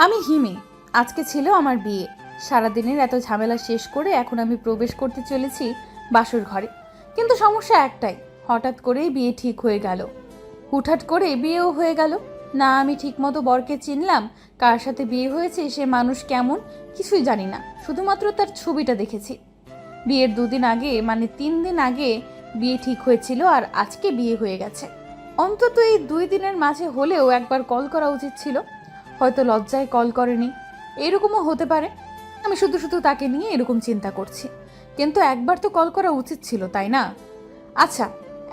আমি হিমি। আজকে ছিল আমার বিয়ে। সারাদিনের এত ঝামেলা শেষ করে এখন আমি প্রবেশ করতে চলেছি বাসর ঘরে। কিন্তু সমস্যা একটাই, হঠাৎ করেই বিয়ে ঠিক হয়ে গেল। হুটহাট করে বিয়েও হয়ে গেল। না আমি ঠিকমতো বরকে চিনলাম, কার সাথে বিয়ে হয়েছে, সে মানুষ কেমন, কিছুই জানি না। শুধুমাত্র তার ছবিটা দেখেছি। বিয়ের 2 দিন আগে, মানে 3 দিন আগে বিয়ে ঠিক হয়েছিল, আর আজকে বিয়ে হয়ে গেছে। অন্তত এই 2 দিনের মাঝে হলেও একবার কল করা উচিত ছিল। হয়তো লজ্জায় কল করেনি, এরকমও হতে পারে। আমি শুধু শুধু তাকে নিয়ে এরকম চিন্তা করছি। কিন্তু একবার তো কল করা উচিত ছিল, তাই না? আচ্ছা,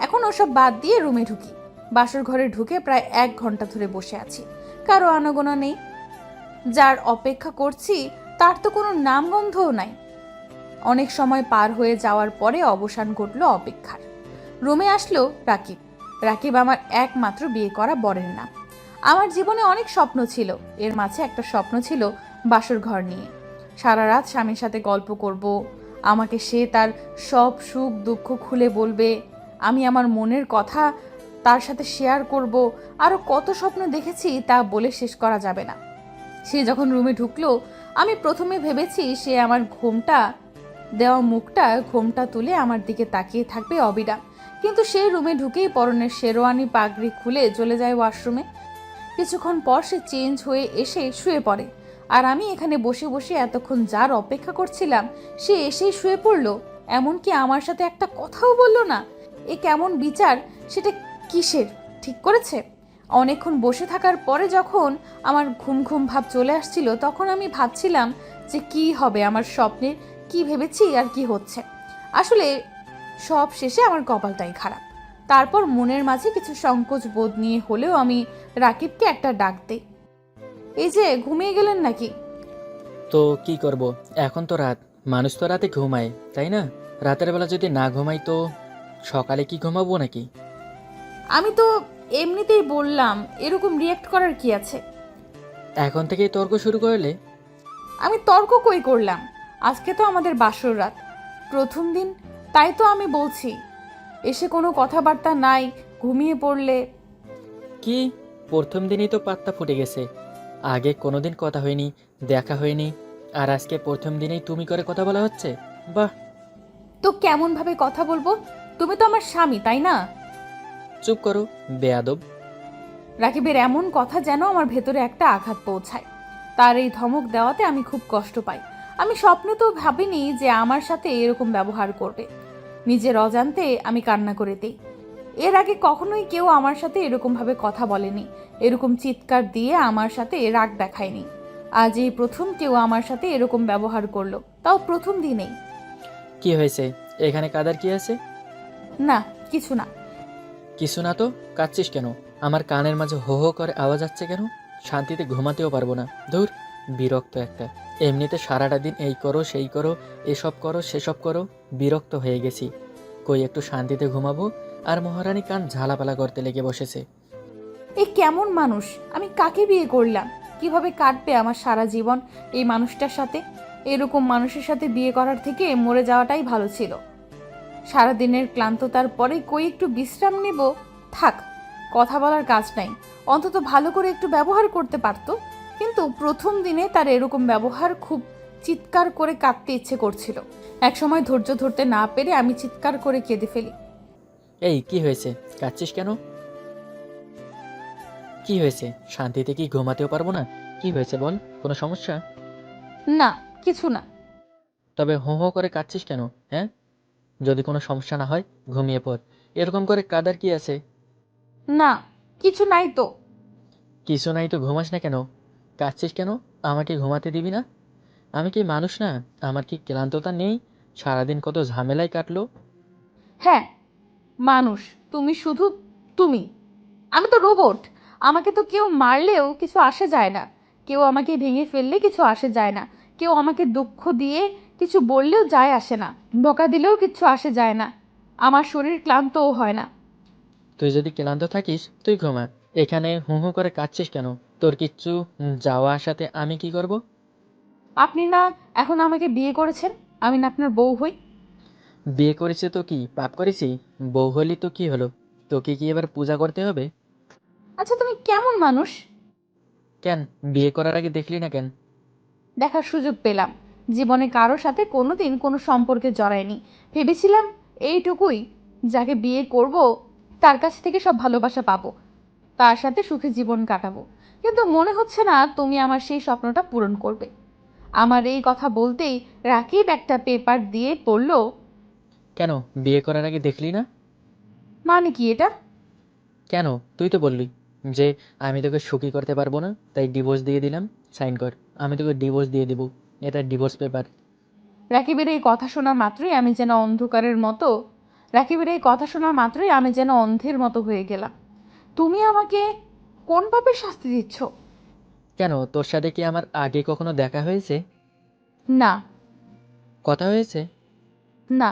এখন ওসব বাদ দিয়ে রুমে ঢুকি। বাসর ঘরে ঢুকে প্রায় 1 ঘন্টা ধরে বসে আছি। কারো আনাগোনা নেই। যার অপেক্ষা করছি তার তো কোনো নামগন্ধও নাই। অনেক সময় পার হয়ে যাওয়ার পরে অবসান ঘটলো অপেক্ষার। রুমে আসলো রাকিব। রাকিব আমার একমাত্র বিয়ে করা বরের নাম। আমার জীবনে অনেক স্বপ্ন ছিল, এর মাঝে একটা স্বপ্ন ছিল বাসর ঘর নিয়ে। সারা রাত স্বামীর সাথে গল্প করব, আমাকে সে তার সব সুখ দুঃখ খুলে বলবে, আমি আমার মনের কথা তার সাথে শেয়ার করব। আরও কত স্বপ্ন দেখেছি তা বলে শেষ করা যাবে না। সে যখন রুমে ঢুকলো, আমি প্রথমে ভেবেছি সে আমার ঘোমটা তুলে আমার দিকে তাকিয়ে থাকবে অবিরাম। কিন্তু সে রুমে ঢুকেই পরনের শেরওয়ানি পাগড়ি খুলে চলে যায় ওয়াশরুমে। কিছুক্ষণ পর সে চেঞ্জ হয়ে এসে শুয়ে পড়ে। আর আমি এখানে বসে বসে এতক্ষণ যার অপেক্ষা করছিলাম সে এসেই শুয়ে পড়লো। এমনকি আমার সাথে একটা কথাও বলল না। এ কেমন বিচার? সেটা কিসের ঠিক করেছে? অনেকক্ষণ বসে থাকার পরে যখন আমার ঘুম ঘুম ভাব চলে আসছিল, তখন আমি ভাবছিলাম যে কি হবে আমার স্বপ্নের, কি ভেবেছি আর কি হচ্ছে। আসলে সব শেষে আমার কপালটাই খারাপ। তারপর মনের মাঝে কিছু সংকোচ বোধ নিয়ে হলেও আমি রাকিবকে একটা ডাক দেই। এই যে ঘুমিয়ে গেলেন নাকি? তো কি করব? এখন তো রাত, মানুষ তো রাতে ঘুমায়, তাই না? রাতের বেলা যদি না ঘুমাই তো সকালে কি ঘুমাবো নাকি? আমি তো এমনিতেই বললাম, এরকম রিয়েক্ট করার কি আছে? এখন থেকেই তর্ক শুরু করলে? আমি তর্ক কই করলাম? আজকে তো আমাদের বাসর রাত, প্রথম দিন, তাই তো আমি বলছি। এসে কোনো কথাবার্তা নাই, ঘুমিয়ে পড়লে। কি, প্রথম দিনই তো পাত্তা ফুটে গেছে? আগে কোনোদিন কথা হয়নি, দেখা হয়নি, আর আজকে প্রথম দিনেই তুমি করে কথা বলা হচ্ছে? বাহ! তো কেমন ভাবে কথা বলবো? তুমি তো আমার স্বামী, তাই না? চুপ করো, বেয়াদব! রাকিবের এমন কথা যেন আমার ভেতরে একটা আঘাত পৌঁছায়। তার এই ধমক দেওয়াতে আমি খুব কষ্ট পাই। আমি স্বপ্নে তো ভাবিনি যে আমার সাথে এরকম ব্যবহার করবে। নিজের অজান্তে আমি কান্না করে দিই। এর আগে কখনোই কেউ আমার সাথে এরকমভাবে কথা বলেনি, এরকম চিৎকার দিয়ে আমার সাথে রাগ দেখায়নি। আজ এই প্রথম কেউ আমার সাথে এরকম ব্যবহার করলো, তাও প্রথম দিনেই। কি হয়েছে? এখানে কাদার কি আছে? না, কিছু না। কিছু না তো? কাঁদছিস কেন? আমার কানের মাঝে হো হো করে আওয়াজ আসছে কেন? শান্তিতে ঘুমাতেও পারবো না। ধুর, বিরক্ত একটা। এমনিতে সারাটা দিন এই করো সেই করো, এসব করো সেসব করো, বিরক্ত হয়ে গেছি। কই একটু শান্তিতে ঘুমাবো, আর মহারানী কান ঝালাপালা করতে লেগে বসেছে। এই কেমন মানুষ? আমি কাকে বিয়ে করলাম? কিভাবে কাটবে আমার সারা জীবন এই মানুষটার সাথে? এরকম মানুষের সাথে বিয়ে করার থেকে মরে যাওয়াটাই ভালো ছিল। সারাদিনের ক্লান্ততার পরে কই একটু বিশ্রাম নেব। থাক, কথা বলার কাজ নাই। অন্তত ভালো করে একটু ব্যবহার করতে পারতো। কিন্তু প্রথম দিনে তার এরকম ব্যবহার, খুব চিৎকার করে কাঁদতে ইচ্ছে করছিল। একসময় ধৈর্য ধরতে না পেরে আমি চিৎকার করে কেঁদে ফেলি। এই কি হয়েছে? কাঁদছিস কেন? কি হয়েছে? শান্তিতে কি ঘুমাতেও পারবো না? কি হয়েছে বল, কোনো সমস্যা? না, কিছু না। তবে হো হো করে কাঁদছিস কেন? হ্যাঁ, যদি কোনো সমস্যা না হয় ঘুমিয়ে পড়। এরকম করে কাদার কি আছে? না, কিছু নাই তো। কিছু নাই তো ঘুমাস না কেন? কাঁদছিস কেন? আমাকে ঘুমাতে দিবি না? আমি কি মানুষ না? আমার কি ক্লান্ততা নেই? সারাদিন কত ঝামেলায় কাটলো। হ্যাঁ, মানুষ। তুমি শুধু তুমি। আমি তো রোবট। আমাকে তো কেউ মারলেও কিছু আসে যায় না, কেউ আমাকে ভেঙে ফেললে কিছু আসে যায় না, কেউ আমাকে দুঃখ দিয়ে কিছু বললেও যায় আসে না, বকা দিলেও কিছু আসে যায় না। আমার শরীর ক্লান্তও হয় না। তুই যদি ক্লান্ত থাকিস তুই ঘুমা। এখানে হু হু করে কাঁদছিস কেন? তোর কিচ্ছু যাওয়া আসাতে আমি কি করব? আপনি না এখন আমাকে বিয়ে করেছেন, আমি না আপনার বউ হই? বিয়ে করেছি তো কি পাপ করেছি? বউ হলি তো কি হলো? তোকে কি এবার পূজা করতে হবে? আচ্ছা, তুমি কেমন মানুষ? কেন বিয়ে করার আগে দেখলি না কেন? দেখার সুযোগ পেলাম, জীবনে কারোর সাথে কোনোদিন কোনো সম্পর্কে জড়ায়নি। ভেবেছিলাম এইটুকুই, যাকে বিয়ে করব তার কাছ থেকে সব ভালোবাসা পাবো, তার সাথে সুখে জীবন কাটাবো। কিন্তু মনে হচ্ছে না তুমি আমার সেই স্বপ্নটা পূরণ করবে। আমার এই কথা বলতেই রাকিব একটা পেপার দিয়ে পড়ল। কেন বিয়ে করার আগে দেখলি না? মানে কি এটা? কেন, তুই তো বললি যে আমি তোকে সুখী করতে পারবো না, তাই ডিভোর্স দিয়ে দিলাম, সাইন কর, আমি তোকে ডিভোর্স দিয়ে দিব। এটা ডিভোর্স পেপার। রাকিবের এই কথা শোনা মাত্রই আমি যেন অন্ধকারের মতো রাকিবের এই কথা শোনা মাত্রই আমি যেন অন্ধের মতো হয়ে গেলাম। তুমি আমাকে কোন পাপের শাস্তি দিচ্ছ? কেন, তোর সাথে কি আমার আগে কখনো দেখা হয়েছে? না। কথা হয়েছে? না।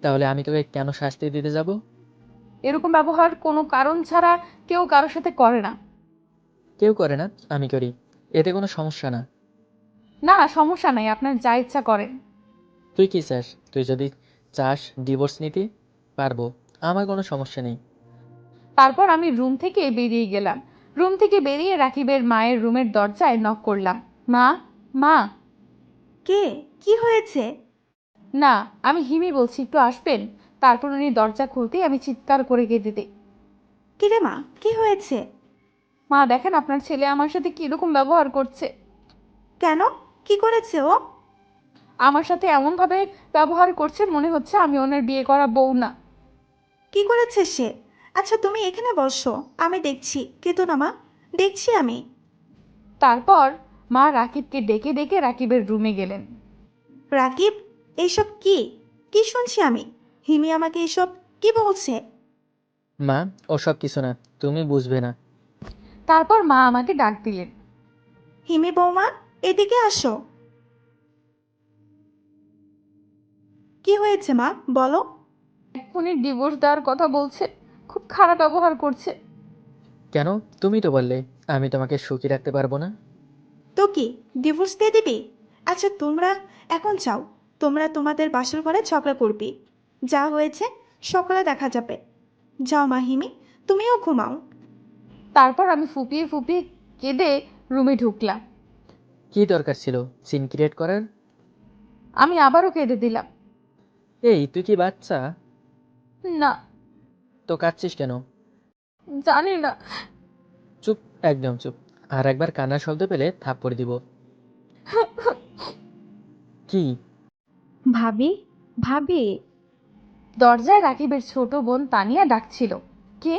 তাহলে আমি তোকে কেন শাস্তি দিতে যাব? এরকম ব্যবহার কোনো কারণ ছাড়া কেউ কারোর সাথে করে না। কেউ করে না, আমি করি। এতে কোনো সমস্যা না। না না, সমস্যা নাই, আপনার যা ইচ্ছা করেন। তুই কি চাস? তুই যদি চাস ডিভোর্স নিতে, পারবো, আমার কোনো সমস্যা নেই। তারপর আমি রুম থেকে বেরিয়ে গেলাম। রুম থেকে বেরিয়ে রাকিবের মায়ের রুমের দরজায় নক করলাম। মা, মা। কে? কি হয়েছে? না, আমি হিমি বলছি, একটু আসবেন? তারপর উনি দরজা খুলতেই আমি চিৎকার করে কেঁদে দিই। কিরে মা, কি হয়েছে? মা দেখেন আপনার ছেলে আমার সাথে কীরকম ব্যবহার করছে। কেন? কি করেছে ও? আমার সাথে এমনভাবে ব্যবহার করছে মনে হচ্ছে আমি ওনার বিয়ে করা বউ না। কি করেছে সে? আচ্ছা তুমি এখানে বসো, আমি দেখছি। কেঁদো না মা, দেখছি আমি। তারপর মা রাকিবকে ডেকে ডেকে রাকিবের রুমে গেলেন। রাকিব, এইসব কি? কি শুনছি আমি? হিমি আমাকে এসব কি বলছে? মা, ওসব কিছু না, তুমি বুঝবে না। তারপর মা আমাকে ডাক দিলেন। হিমি বৌমা, এদিকে আসো। কি হয়েছে মা, বলো। উনি ডিভোর্স দেওয়ার কথা বলছে, খুব খারাপ ব্যবহার করছে। কেন? তুমি তো বললে আমি তোমাকে সুখী রাখতে পারবো না। তো কি, ডিভোর্স দিয়ে দিবি? আচ্ছা তোমরা এখন যাও, তোমরা তোমাদের বাসর ঘরে ঝগড়া করবি। যা হয়েছে সকালে দেখা যাবে। যাও মাহিমি, তুমিও ঘুমাও। তারপর আমি ফুপিয়ে ফুপিয়ে কেঁদে রুমে ঢুকলাম। কি দরকার ছিল সিন ক্রিয়েট করার? আমি আবারও কেঁদে দিলাম। এই তুই কি বাচ্চা? না। তো কাঁদছিস কেন? জানি না। চুপ, একদম চুপ। আর একবার কান্নার শব্দ পেলে থাপ্পড় দিব। কি? ভাবি, ভাবি। দরজায় রাকিবের ছোট বোন তানিয়া ডাকছিল। কে?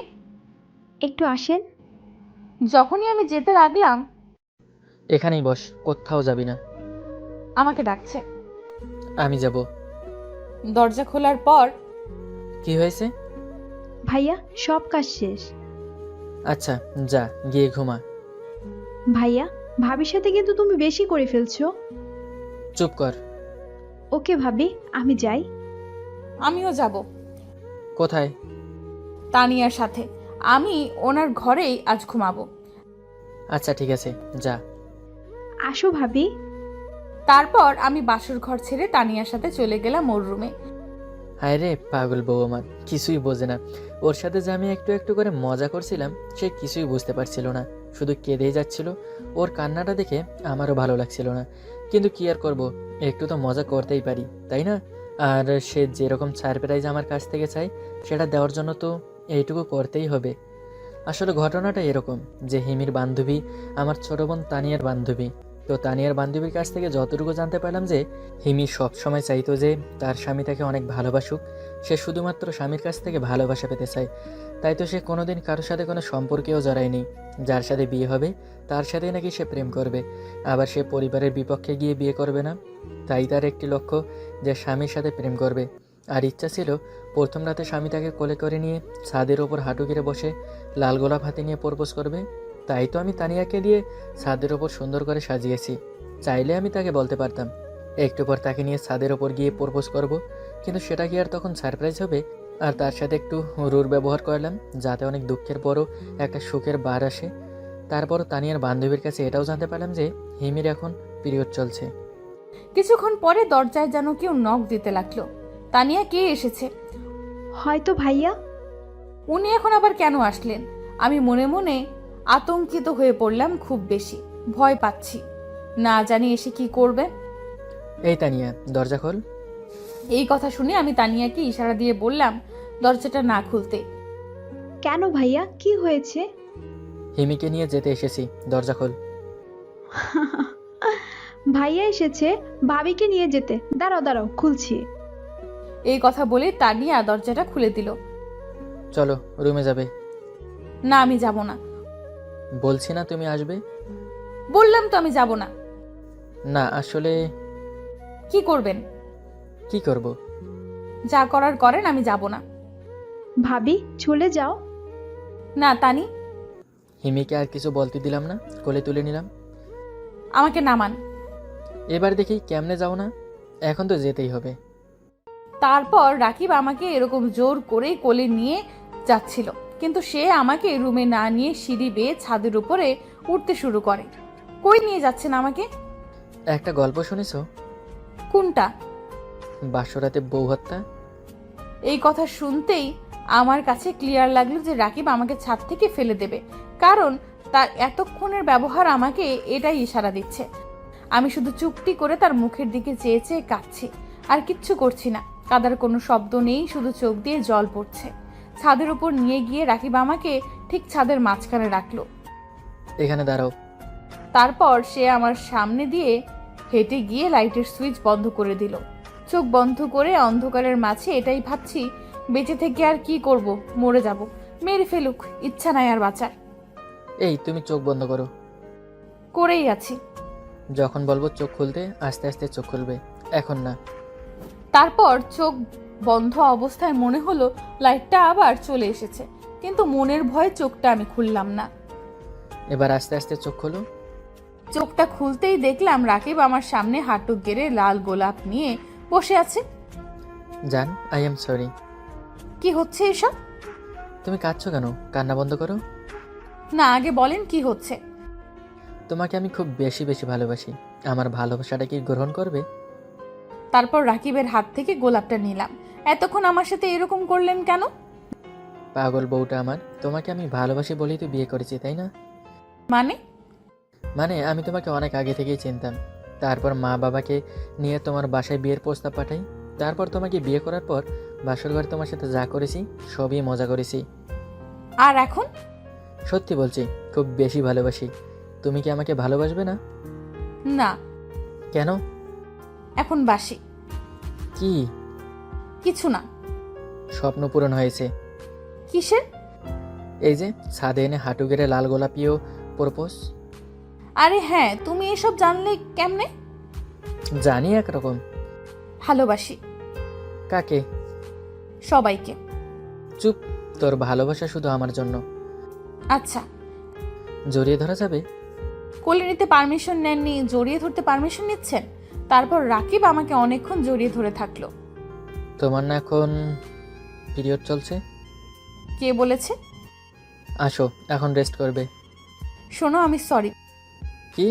একটু আসেন। যখনই আমি যেতে লাগলাম, এখানেই বস, কোথাও যাবি না। আমাকে ডাকছে। আমি যাব। দরজা খোলার পর, কি হয়েছে? ভাইয়া, সব কাজ শেষ। আচ্ছা, যা গিয়ে ঘুমা। ভাইয়া, ভাবির সাথে কিন্তু তুমি বেশি করে ফেলছো। চুপ কর। ওকে ভাবি, আমি যাই। আমিও যাব কোথায়? তানিয়ার সাথে। আমি ওনার ঘরেই আজ ঘুমাবো। আচ্ছা ঠিক আছে, যা। আসো ভাবি। তারপর আমি বাসর ঘর ছেড়ে তানিয়ার সাথে চলে গেলাম ওর রুমে। হায় রে পাগল বউ আমার, কিছুই বোঝে না। ওর সাথে যে আমি একটু একটু করে মজা করছিলাম, সে কিছুই বুঝতে পারছিল না, শুধু কেঁদেই যাচ্ছিল। ওর কান্নাটা দেখে আমারও ভালো লাগছিল না, কিন্তু কি আর করব, একটু তো মজা করতেই পারি, তাই না? আর সে যেরকম সারপ্রাইজ আমার কাছ থেকে চাই, সেটা দেওয়ার জন্য তো এইটুকু করতেই হবে। আসলে ঘটনাটা এরকম যে হিমির বান্ধবী আমার ছোট বোন তানিয়ার বান্ধবী। তো তানিয়ার বান্ধবীর কাছ থেকে যতটুকু জানতে পারলাম যে হিমি সবসময় চাইতো যে তার স্বামী তাকে অনেক ভালোবাসুক, সে শুধুমাত্র স্বামীর কাছ থেকে ভালোবাসা পেতে চায়। তাই তো সে কোনোদিন কারোর সাথে কোনো সম্পর্কেও জড়ায়নি। যার সাথে বিয়ে হবে তার সাথেই নাকি সে প্রেম করবে, আবার সে পরিবারের বিপক্ষে গিয়ে বিয়ে করবে না। তাই তার একটি লক্ষ্য যে স্বামীর সাথে প্রেম করবে। আর ইচ্ছা ছিল প্রথম রাতে স্বামী তাকে কোলে করে নিয়ে ছাদের ওপর হাঁটু গেড়ে বসে লাল গোলাপ হাতে নিয়ে প্রপোজ করবে। তাই তো আমি তানিয়াকে দিয়ে ছাদের ওপর সুন্দর করে সাজিয়েছি। চাইলে আমি তাকে বলতে পারতাম একটু পর তাকে নিয়ে ছাদের ওপর গিয়ে প্রপোজ করব, কিন্তু সেটা কি আর তখন সারপ্রাইজ হবে? আর তার সাথে একটু রুর ব্যবহার করলাম, যাতে অনেক দুঃখের পরও একটা সুখের বার আসে। তারপর তানিয়ার বান্ধবীর কাছে এটাও জানতে পারলাম যে হিমির এখন পিরিয়ড চলছে। কিছুক্ষণ পরে দরজায় যেন কেউ নখ দিতে লাগলো। তানিয়া, কে এসেছে? হয়তো ভাইয়া। উনি এখন আবার কেন আসলেন? আমি মনে মনে আতঙ্কিত হয়ে পড়লাম খুব বেশি, ভয় পাচ্ছি, না জানি এসে কি করবে। এই তানিয়া, দরজা খোল। এই কথা শুনে আমি তানিয়াকে ইশারা দিয়ে বললাম দরজাটা না খুলতে। কেন ভাইয়া, কি হয়েছে? হিমিকে নিয়ে যেতে এসেছি, দরজা খোল। ভাইয়া এসেছে ভাবিকে নিয়ে যেতে। দাঁড়াও দাঁড়াও, খুলছি। এই কথা বলে তানিয়া দরজাটা খুলে দিল। চলো, রুমে যাবে। না, আমি যাব না। বলছি না তুমি আসবে? বললাম তো আমি যাব না। না আসলে কি করবেন? কি করব? যা করার করেন, আমি যাব না। ভাবি চলে যাও। না তানি, হিমিকে আর কিছু বলতে দিলাম না, কোলে তুলে নিলাম। আমাকে নামান। এবার দেখি কেমনে যাও না, এখন তো যেতেই হবে। তারপর রাকিব আমাকে এরকম জোর করে কোলে নিয়ে যাচ্ছিল, কিন্তু সে আমাকে রুমে না নিয়ে সিঁড়ি বেয়ে ছাদের উপরে উঠতে শুরু করে। কই নিয়ে যাচ্ছেন আমাকে? একটা গল্প শুনেছো? কোনটা? বাসরাতে বউ হত্যা। এই কথা শুনতেই আমার কাছে ক্লিয়ার লাগলো যে রাকিব আমাকে ছাদ থেকে ফেলে দেবে, কারণ তার এতক্ষণের ব্যবহার আমাকে এটাই ইশারা দিচ্ছে। আমি শুধু চুপটি করে তার মুখের দিকে চেয়ে চেয়ে কাঁদছি, আর কিচ্ছু করছি না। কাদার কোনো শব্দ নেই, শুধু চোখ দিয়ে জল পড়ছে। ছাদের উপর নিয়ে গিয়ে রাকিব আমাকে ঠিক ছাদের মাঝখানে রাখলো। এখানে দাঁড়াও। তারপর সে আমার সামনে দিয়ে হেঁটে গিয়ে লাইটের সুইচ বন্ধ করে দিল। চোখ বন্ধ করে অন্ধকারের মাঝে এটাই ভাবছি, বেঁচে থেকে আর কি করব, মরে যাব, মেরে ফেলুক, ইচ্ছা নাই আর বাঁচার। এই তুমি চোখ বন্ধ করো। করেই আছি। যখন বলবো চোখ খুলতে আস্তে আস্তে চোখ খুলবে, এখন না। তারপর চোখ বন্ধ অবস্থায় মনে হলো লাইটটা আবার চলে এসেছে, কিন্তু মনের ভয়ে চোখটা আমি খুললাম না। এবার আস্তে আস্তে চোখ খোলো। চোখটা খুলতেই দেখলাম রাকিব আমার সামনে হাঁটু গেড়ে লাল গোলাপ নিয়ে বসে আছে। জান, আই এম সরি। কি হচ্ছে এসব? তুমি কাঁদছো কেন? কান্না বন্ধ করো। না, আগে বলেন কি হচ্ছে। তোমাকে আমি খুব বেশি বেশি ভালোবাসি, আমার ভালোবাসাটা কি গ্রহণ করবে? তারপর রাকিবের হাত থেকে গোলাপটা নিলাম। এতক্ষণ আমার সাথে এরকম করলেন কেন? পাগল বউটা আমার, তোমাকে আমি ভালোবাসি বলেই তো বিয়ে করেছি, তাই না? মানে? মানে আমি তোমাকে অনেক আগে থেকেই চিনতাম। তারপর মা বাবাকে নিয়ে তোমার বাসায় বিয়ের প্রস্তাব পাঠাই। তারপর তোমাকে বিয়ে করার পর বাসর ঘরে তোমার সাথে যা করেছি সবই মজা করেছি। আর এখন? সত্যি বলছি, খুব বেশি ভালোবাসি। তুমি কি আমাকে ভালোবাসবে না? না। কেন? এখন বাসি। কি? কিছু না। স্বপ্ন পূরণ হয়েছে। কিসের? এই যে ছাদে এনে হাঁটু গেড়ে লাল গোলাপিও প্রপোজ। আরে হ্যাঁ, তুমি এসব জানলে কেমনে? জানি একরকম। ভালোবাসি। কাকে? সবাইকে। চুপ, তোর ভালোবাসা শুধু আমার জন্য। আচ্ছা। জড়িয়ে ধরা যাবে? কোলে নিতে পারমিশন নেননি, জড়িয়ে ধরতে পারমিশন নিচ্ছেন? তারপর রাকিব আমাকে অনেকক্ষণ জড়িয়ে ধরে থাকলো। তোমার না এখন পিরিয়ড চলছে? কে বলেছে? আসো, এখন রেস্ট করবে। শোনো, আমি সরি। কি?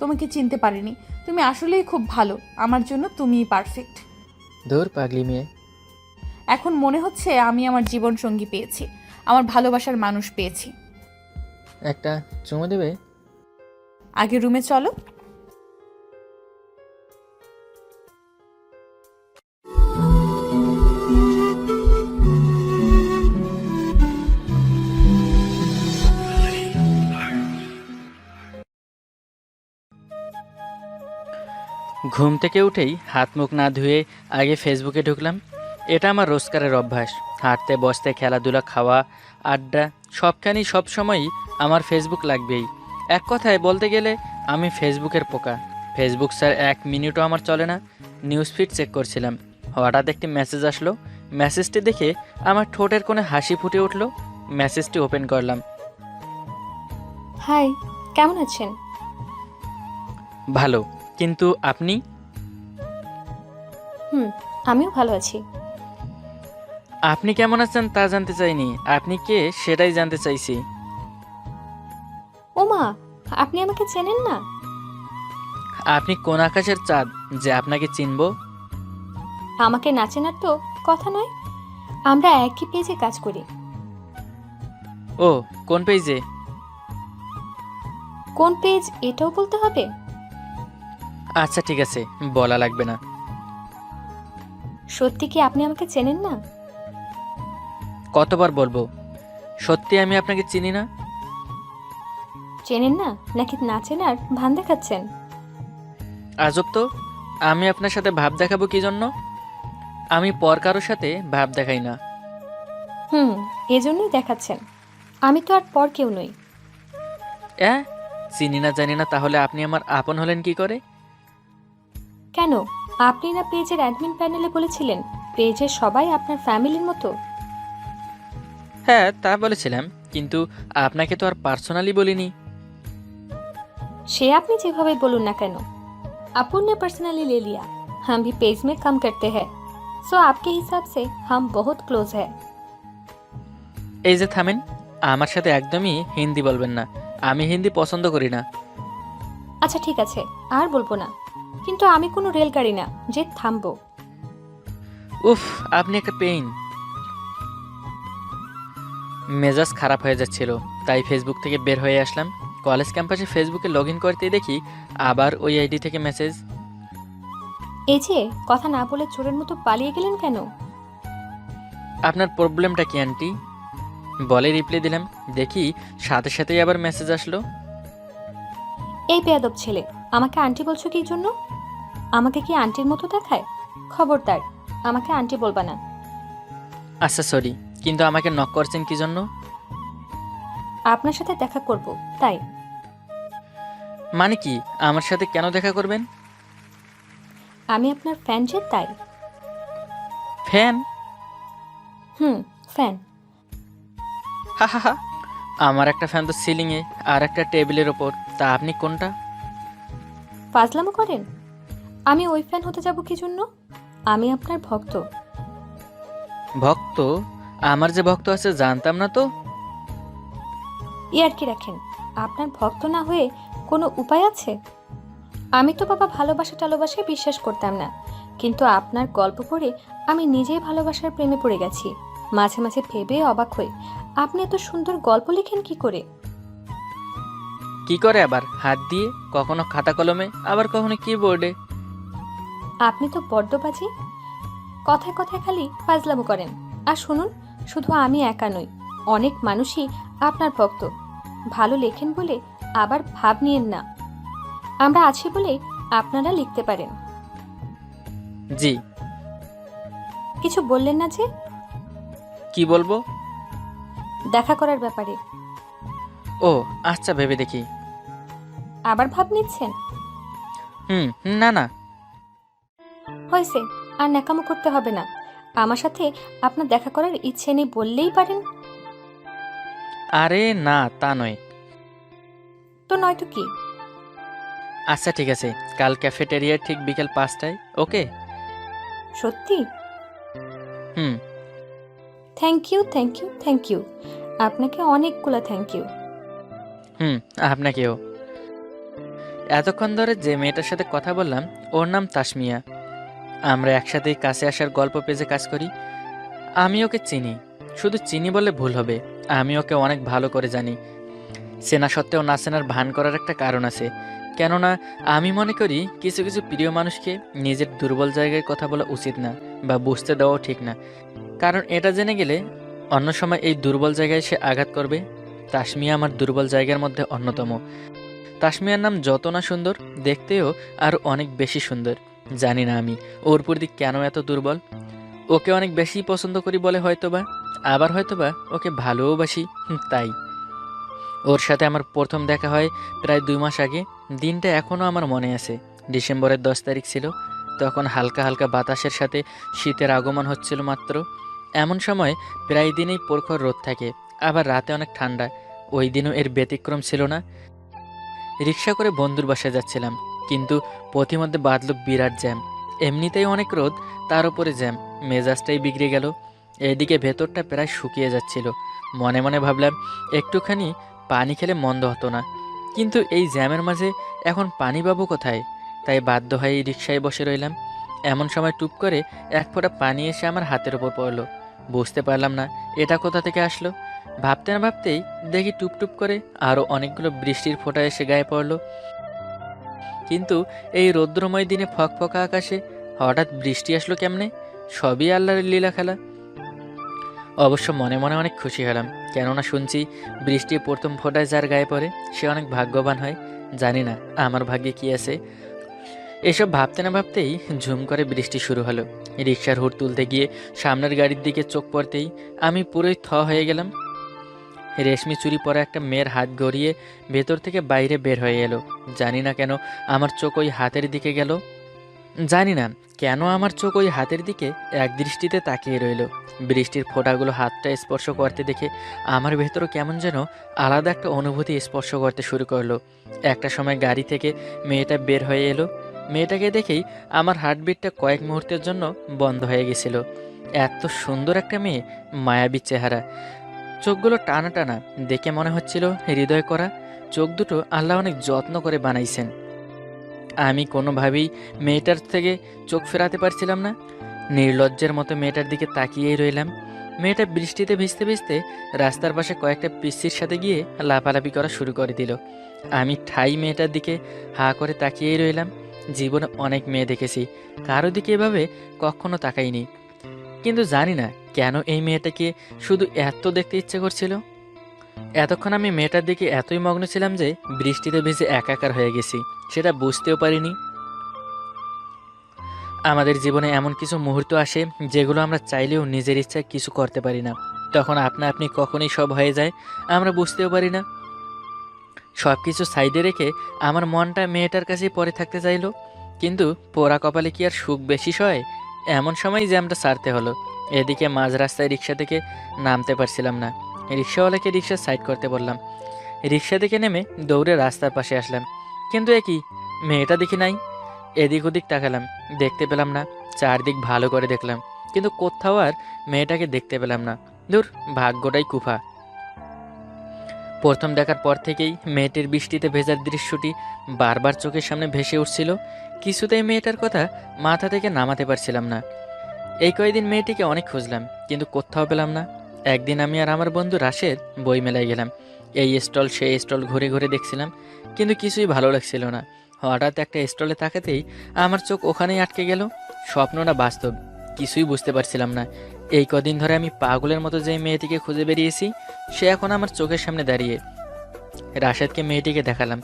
তোমাকে চিনতে পারিনি। তুমি আসলেই খুব ভালো, আমার জন্য তুমিই পারফেক্ট। ধুর পাগলি মেয়ে। এখন মনে হচ্ছে আমি আমার জীবন সঙ্গী পেয়েছি, আমার ভালোবাসার মানুষ পেয়েছি। একটা চুমু দেবে? আগে রুমে চলো। ঘুম থেকে উঠেই হাত মুখ না ধুয়ে আগে ফেসবুকে ঢুকলাম। এটা আমার রোজকারের অভ্যাস। হাঁটতে বসতে খেলাধুলা খাওয়া আড্ডা সবখানেই সবসময়ই আমার ফেসবুক লাগবেই। এক কথায় বলতে গেলে আমি ফেসবুকের পোকা। ফেসবুক স্যার 1 মিনিটও আমার চলে না। নিউজ ফিড চেক করছিলাম, হঠাৎ একটি মেসেজ আসলো। মেসেজটি দেখে আমার ঠোঁটের কোণে হাসি ফুটে উঠলো। মেসেজটি ওপেন করলাম। হাই, কেমন আছেন? ভালো, কিন্তু আপনি? আমিও ভালো আছি। আপনি কেমন আছেন তা জানতে চাইনি, আপনি কে সেটাই জানতে চাইছি। ওমা, আপনি আমাকে চেনেন না? আপনি কোন আকাশের চাঁদ যে আপনাকে চিনব? আমাকে না চেনার তো কথা নয়, আমরা একই পেজে কাজ করি। ও, কোন পেজে? কোন পেজ এটাও বলতে হবে? আচ্ছা ঠিক আছে, বলা লাগবে না। সত্যি কি আপনি আমাকে চেনেন না? কতবার বলবো, সত্যি আমি আপনাকে চিনি না। চেনেন না নাকি না চেনার ভান দেখাচ্ছেন? আজব তো, আমি আপনার সাথে ভাব দেখাবো কি জন্য? আমি পর কারোর সাথে ভাব দেখাই না। এজন্যই দেখাচ্ছেন। আমি তো আর পর কেউ নই। চিনি না জানি না, তাহলে আপনি আমার আপন হলেন কি করে? কেন? আপনি না পেজের অ্যাডমিন প্যানেলে বলেছিলেন পেজের সবাই আপনার ফ্যামিলির মতো। হ্যাঁ, তা বলেছিলাম, কিন্তু আপনাকে তো আর পার্সোনালি বলিনি। সে আপনি যেভাবে বলুন না কেন, अपन ने पर्सनली ले लिया। हम भी पेज में कम करते हैं, सो आपके हिसाब से हम बहुत क्लोज है। এই যে থামেন, আমার সাথে একদমই হিন্দি বলবেন না, আমি হিন্দি পছন্দ করি না। আচ্ছা ঠিক আছে, আর বলবো না, কিন্তু আমি কোনো রেলগাড়ি না যে থামবো। উফ, আপনি একটা পেইন। মেজাজ খারাপ হয়ে যাচ্ছিল, তাই ফেসবুক থেকে বের হয়ে আসলাম। কলেজ ক্যাম্পাসে ফেসবুকে লগ ইন করতেই দেখি আবার ওই আইডি থেকে মেসেজ। এই যে কথা না বলে চোরের মতো পালিয়ে গেলেন কেন? আপনার প্রবলেমটা কি আন্টি? বলে রিপ্লাই দিলাম, দেখি সাথে সাথেই আবার মেসেজ আসলো। এই বেয়াদব ছেলে, আমাকে আন্টি বলছো কি জন্য? আমাকে কি আন্টির মতো দেখায়? খবরদার, আমাকে আন্টি বলবা না। আচ্ছা সরি, কিন্তু আমাকে নক করছেন কি জন্য? আপনার সাথে দেখা করব তাই। মানে কি, আমার সাথে কেন দেখা করবেন? আমি আপনার ফ্যান যে তাই। ফ্যান? ফ্যান। হা হা হা, আমার একটা ফ্যান তো সিলিংয়ে আর একটা টেবিলের ওপর, তা আপনি কোনটা? ফাজলামো করেন? আমি ওই ফ্যান হতে যাব কি জন্য? আমি আপনার ভক্ত। ভক্ত? আমার যে ভক্ত আছে জানতাম না তো। ইয়ার কি রাখেন? আপনার ভক্ত না হয়ে কোনো উপায় আছে? আমি তো বাবা ভালোবাসা টালোবাসায় বিশ্বাস করতাম না, কিন্তু আপনার গল্প পড়ে আমি নিজেই ভালোবাসার প্রেমে পড়ে গেছি। মাঝে মাঝে ভেবে অবাক হই, আপনি এত সুন্দর গল্প লেখেন কি করে? কি করে আবার? হাত দিয়ে, কখনো খাতা কলমে, আবার কখনো কিবোর্ডে। আপনি তো বড্ড বাজি। কথায় কথায় খালি ফাজলামো করেন। আর শুনুন, শুধু আমি একা নই, অনেক মানুষই আপনার ভক্ত। ভালো লেখেন বলে আবার ভাব নিয়েন না। আমরা আছি বলে আপনারা লিখতে পারেন। জি। কিছু বললেন না যে? কি বলবো? দেখা করার ব্যাপারে। ও আচ্ছা, ভেবে দেখি। আবার ভাব নিচ্ছেন? হুম, না না। হয়েছে, আর ন্যাকামো করতে হবে না। আমার সাথে আপনার দেখা করার ইচ্ছে নেই বললেই পারেন। আরে না, তা নয়। তো নয়তো কি? আচ্ছা ঠিক আছে, কাল ক্যাফেটেরিয়ায় ঠিক বিকেল 5টায়, ওকে? সত্যি? হুম। Thank you, thank you, thank you. আপনাকে অনেকগুলো থ্যাংক ইউ। হুম, আপনাকেও। এতক্ষণ ধরে যে মেয়েটার সাথে কথা বললাম, ওর নাম তাসমিয়া। আমরা একসাথেই কাছে আসার গল্প পেজে কাজ করি। আমি ওকে চিনি, শুধু চিনি বলে ভুল হবে, আমি ওকে অনেক ভালো করে জানি। চেনা সত্ত্বেও না চেনার ভান করার একটা কারণ আছে। কেননা আমি মনে করি কিছু কিছু প্রিয় মানুষকে নিজের দুর্বল জায়গায় কথা বলা উচিত না, বা বুঝতে দেওয়াও ঠিক না। কারণ এটা জেনে গেলে অন্য সময় এই দুর্বল জায়গায় সে আঘাত করবে। তাসমিয়া আমার দুর্বল জায়গার মধ্যে অন্যতম। তাসমিয়ার নাম যত না সুন্দর, দেখতেও আরও অনেক বেশি সুন্দর। জানি না আমি ওর প্রতি কেন এত দুর্বল। ওকে অনেক বেশি পছন্দ করি বলে হয়তোবা, আবার হয়তোবা ওকে ভালোবাসি, তাই। ওর সাথে আমার প্রথম দেখা হয় প্রায় 2 মাস আগে। দিনটা এখনও আমার মনে আছে। ডিসেম্বরের 10 তারিখ ছিল। তখন হালকা হালকা বাতাসের সাথে শীতের আগমন হচ্ছিল মাত্র। এমন সময় প্রায় দিনেই প্রখর রোদ থাকে, আবার রাতে অনেক ঠান্ডা। ওই দিনও এর ব্যতিক্রম ছিল না। রিক্সা করে বন্ধুর বাসায় যাচ্ছিলাম, কিন্তু পথিমধ্যে বাঁধল বিরাট জ্যাম। এমনিতেই অনেক রোদ, তার উপরে জ্যাম, মেজাজটাই বিগড়ে গেল। এদিকে ভেতরটা প্রায় শুকিয়ে যাচ্ছিল। মনে মনে ভাবলাম একটুখানি পানি খেলে মন্দ হতো না, কিন্তু এই জ্যামের মাঝে এখন পানি পাবো কোথায়? তাই বাধ্য হয়ে রিক্সায় বসে রইলাম। এমন সময় টুপ করে এক ফোঁটা পানি এসে আমার হাতের ওপর পড়লো। বুঝতে পারলাম না এটা কোথা থেকে আসলো। ভাবতে না ভাবতেই দেখি টুপটুপ করে আরও অনেকগুলো বৃষ্টির ফোঁটা এসে গায়ে পড়ল। কিন্তু এই রৌদ্রময় দিনে ফকফকা আকাশে হঠাৎ বৃষ্টি আসলো কেমনে? সবই আল্লাহর লীলা খেলা। অবশ্য মনে মনে অনেক খুশি হলাম, কেননা শুনছি বৃষ্টি প্রথম ফোঁটায় যার গায়ে পড়ে সে অনেক ভাগ্যবান হয়। জানি না আমার ভাগ্যে কি আছে। এসব ভাবতে না ভাবতেই ঝুম করে বৃষ্টি শুরু হলো। রিকশার হুড় তুলতে গিয়ে সামনের গাড়ির দিকে চোখ পড়তেই আমি পুরোই হয়ে গেলাম। রেশমি চুরি পরা একটা মেয়ের হাত গড়িয়ে ভেতর থেকে বাইরে বের হয়ে এলো। জানি না কেন আমার চোখ ওই হাতের দিকে গেল। জানি না কেন আমার চোখ ওই হাতের দিকে এক দৃষ্টিতে তাকিয়ে রইল। বৃষ্টির ফোঁটাগুলো হাতটা স্পর্শ করতে দেখে আমার ভেতরও কেমন যেন আলাদা একটা অনুভূতি স্পর্শ করতে শুরু করলো। একটা সময় গাড়ি থেকে মেয়েটা বের হয়ে এলো। মেয়েটাকে দেখেই আমার হার্টবিটটা কয়েক মুহূর্তের জন্য বন্ধ হয়ে গেছিল। এত সুন্দর একটা মেয়ে, মায়াবী চেহারা, চোখগুলো টানা টানা, দেখে মনে হচ্ছিল হৃদয় করা। চোখ দুটো আল্লাহ অনেক যত্ন করে বানাইছেন। আমি কোনোভাবেই মেয়েটার থেকে চোখ ফেরাতে পারছিলাম না। নির্লজ্জের মতো মেয়েটার দিকে তাকিয়েই রইলাম। মেয়েটা বৃষ্টিতে ভিজতে ভিজতে রাস্তার পাশে কয়েকটা পিচ্ছির সাথে গিয়ে লাফালাফি করা শুরু করে দিল। আমি ঠাই মেয়েটার দিকে হা করে তাকিয়েই রইলাম। জীবনে অনেক মেয়ে দেখেছি, কারো দিকে এভাবে কখনো তাকাইনি। কিন্তু জানি না কেন এই মেয়েটাকে শুধু এত দেখতে ইচ্ছে করছিল। এতক্ষণ আমি মেয়েটার দিকে এতই মগ্ন ছিলাম যে বৃষ্টিতে ভিজে একাকার হয়ে গেছি, সেটা বুঝতেও পারিনি। আমাদের জীবনে এমন কিছু মুহূর্ত আসে যেগুলো আমরা চাইলেও নিজের ইচ্ছায় কিছু করতে পারি না। তখন আপনা আপনি কখনই সব হয়ে যায়, আমরা বুঝতেও পারি না। সব কিছু সাইডে রেখে আমার মনটা মেয়েটার কাছেই পড়ে থাকতে চাইলো। কিন্তু পোড়া কপালে কি আর সুখ বেশি সয়? এমন সময় জ্যামটা ছাড়তে হলো। এদিকে মাঝ রাস্তায় রিক্সা থেকে নামতে পারছিলাম না। রিক্সাওয়ালাকে রিক্সা সাইড করতে বললাম। রিক্সা থেকে নেমে দৌড়ে রাস্তার পাশে আসলাম। কিন্তু একই মেয়েটা দেখি নাই। এদিক ওদিক তাকালাম, দেখতে পেলাম না। চারদিক ভালো করে দেখলাম, কিন্তু কোথাও আর মেয়েটাকে দেখতে পেলাম না। দূর, ভাগ্যটাই কুফা। প্রথম দেখার পর থেকেই মেয়েটির বৃষ্টিতে ভেজার দৃশ্যটি বারবার চোখের সামনে ভেসে উঠছিল। কিছুতেই মেয়েটার কথা মাথা থেকে নামাতে পারছিলাম না। এই কয়েকদিন মেয়েটিকে অনেক খুঁজলাম, কিন্তু কোথাও পেলাম না। একদিন আমি আর আমার বন্ধু রাশেদ বই মেলায় গেলাম। এই স্টল সেই স্টল ঘুরে ঘুরে দেখছিলাম, কিন্তু কিছুই ভালো লাগছিল না। হঠাৎ একটা স্টলে তাকাতেই আমার চোখ ওখানেই আটকে গেল। স্বপ্নটা বাস্তব, কিছুই বুঝতে পারছিলাম না। এই কদিন ধরে আমি পাগলের মতো যে মেয়েটিকে খুঁজে বেরিয়েছি, সে এখন আমার চোখের সামনে দাঁড়িয়ে। রাশেদকে মেয়েটিকে দেখালাম।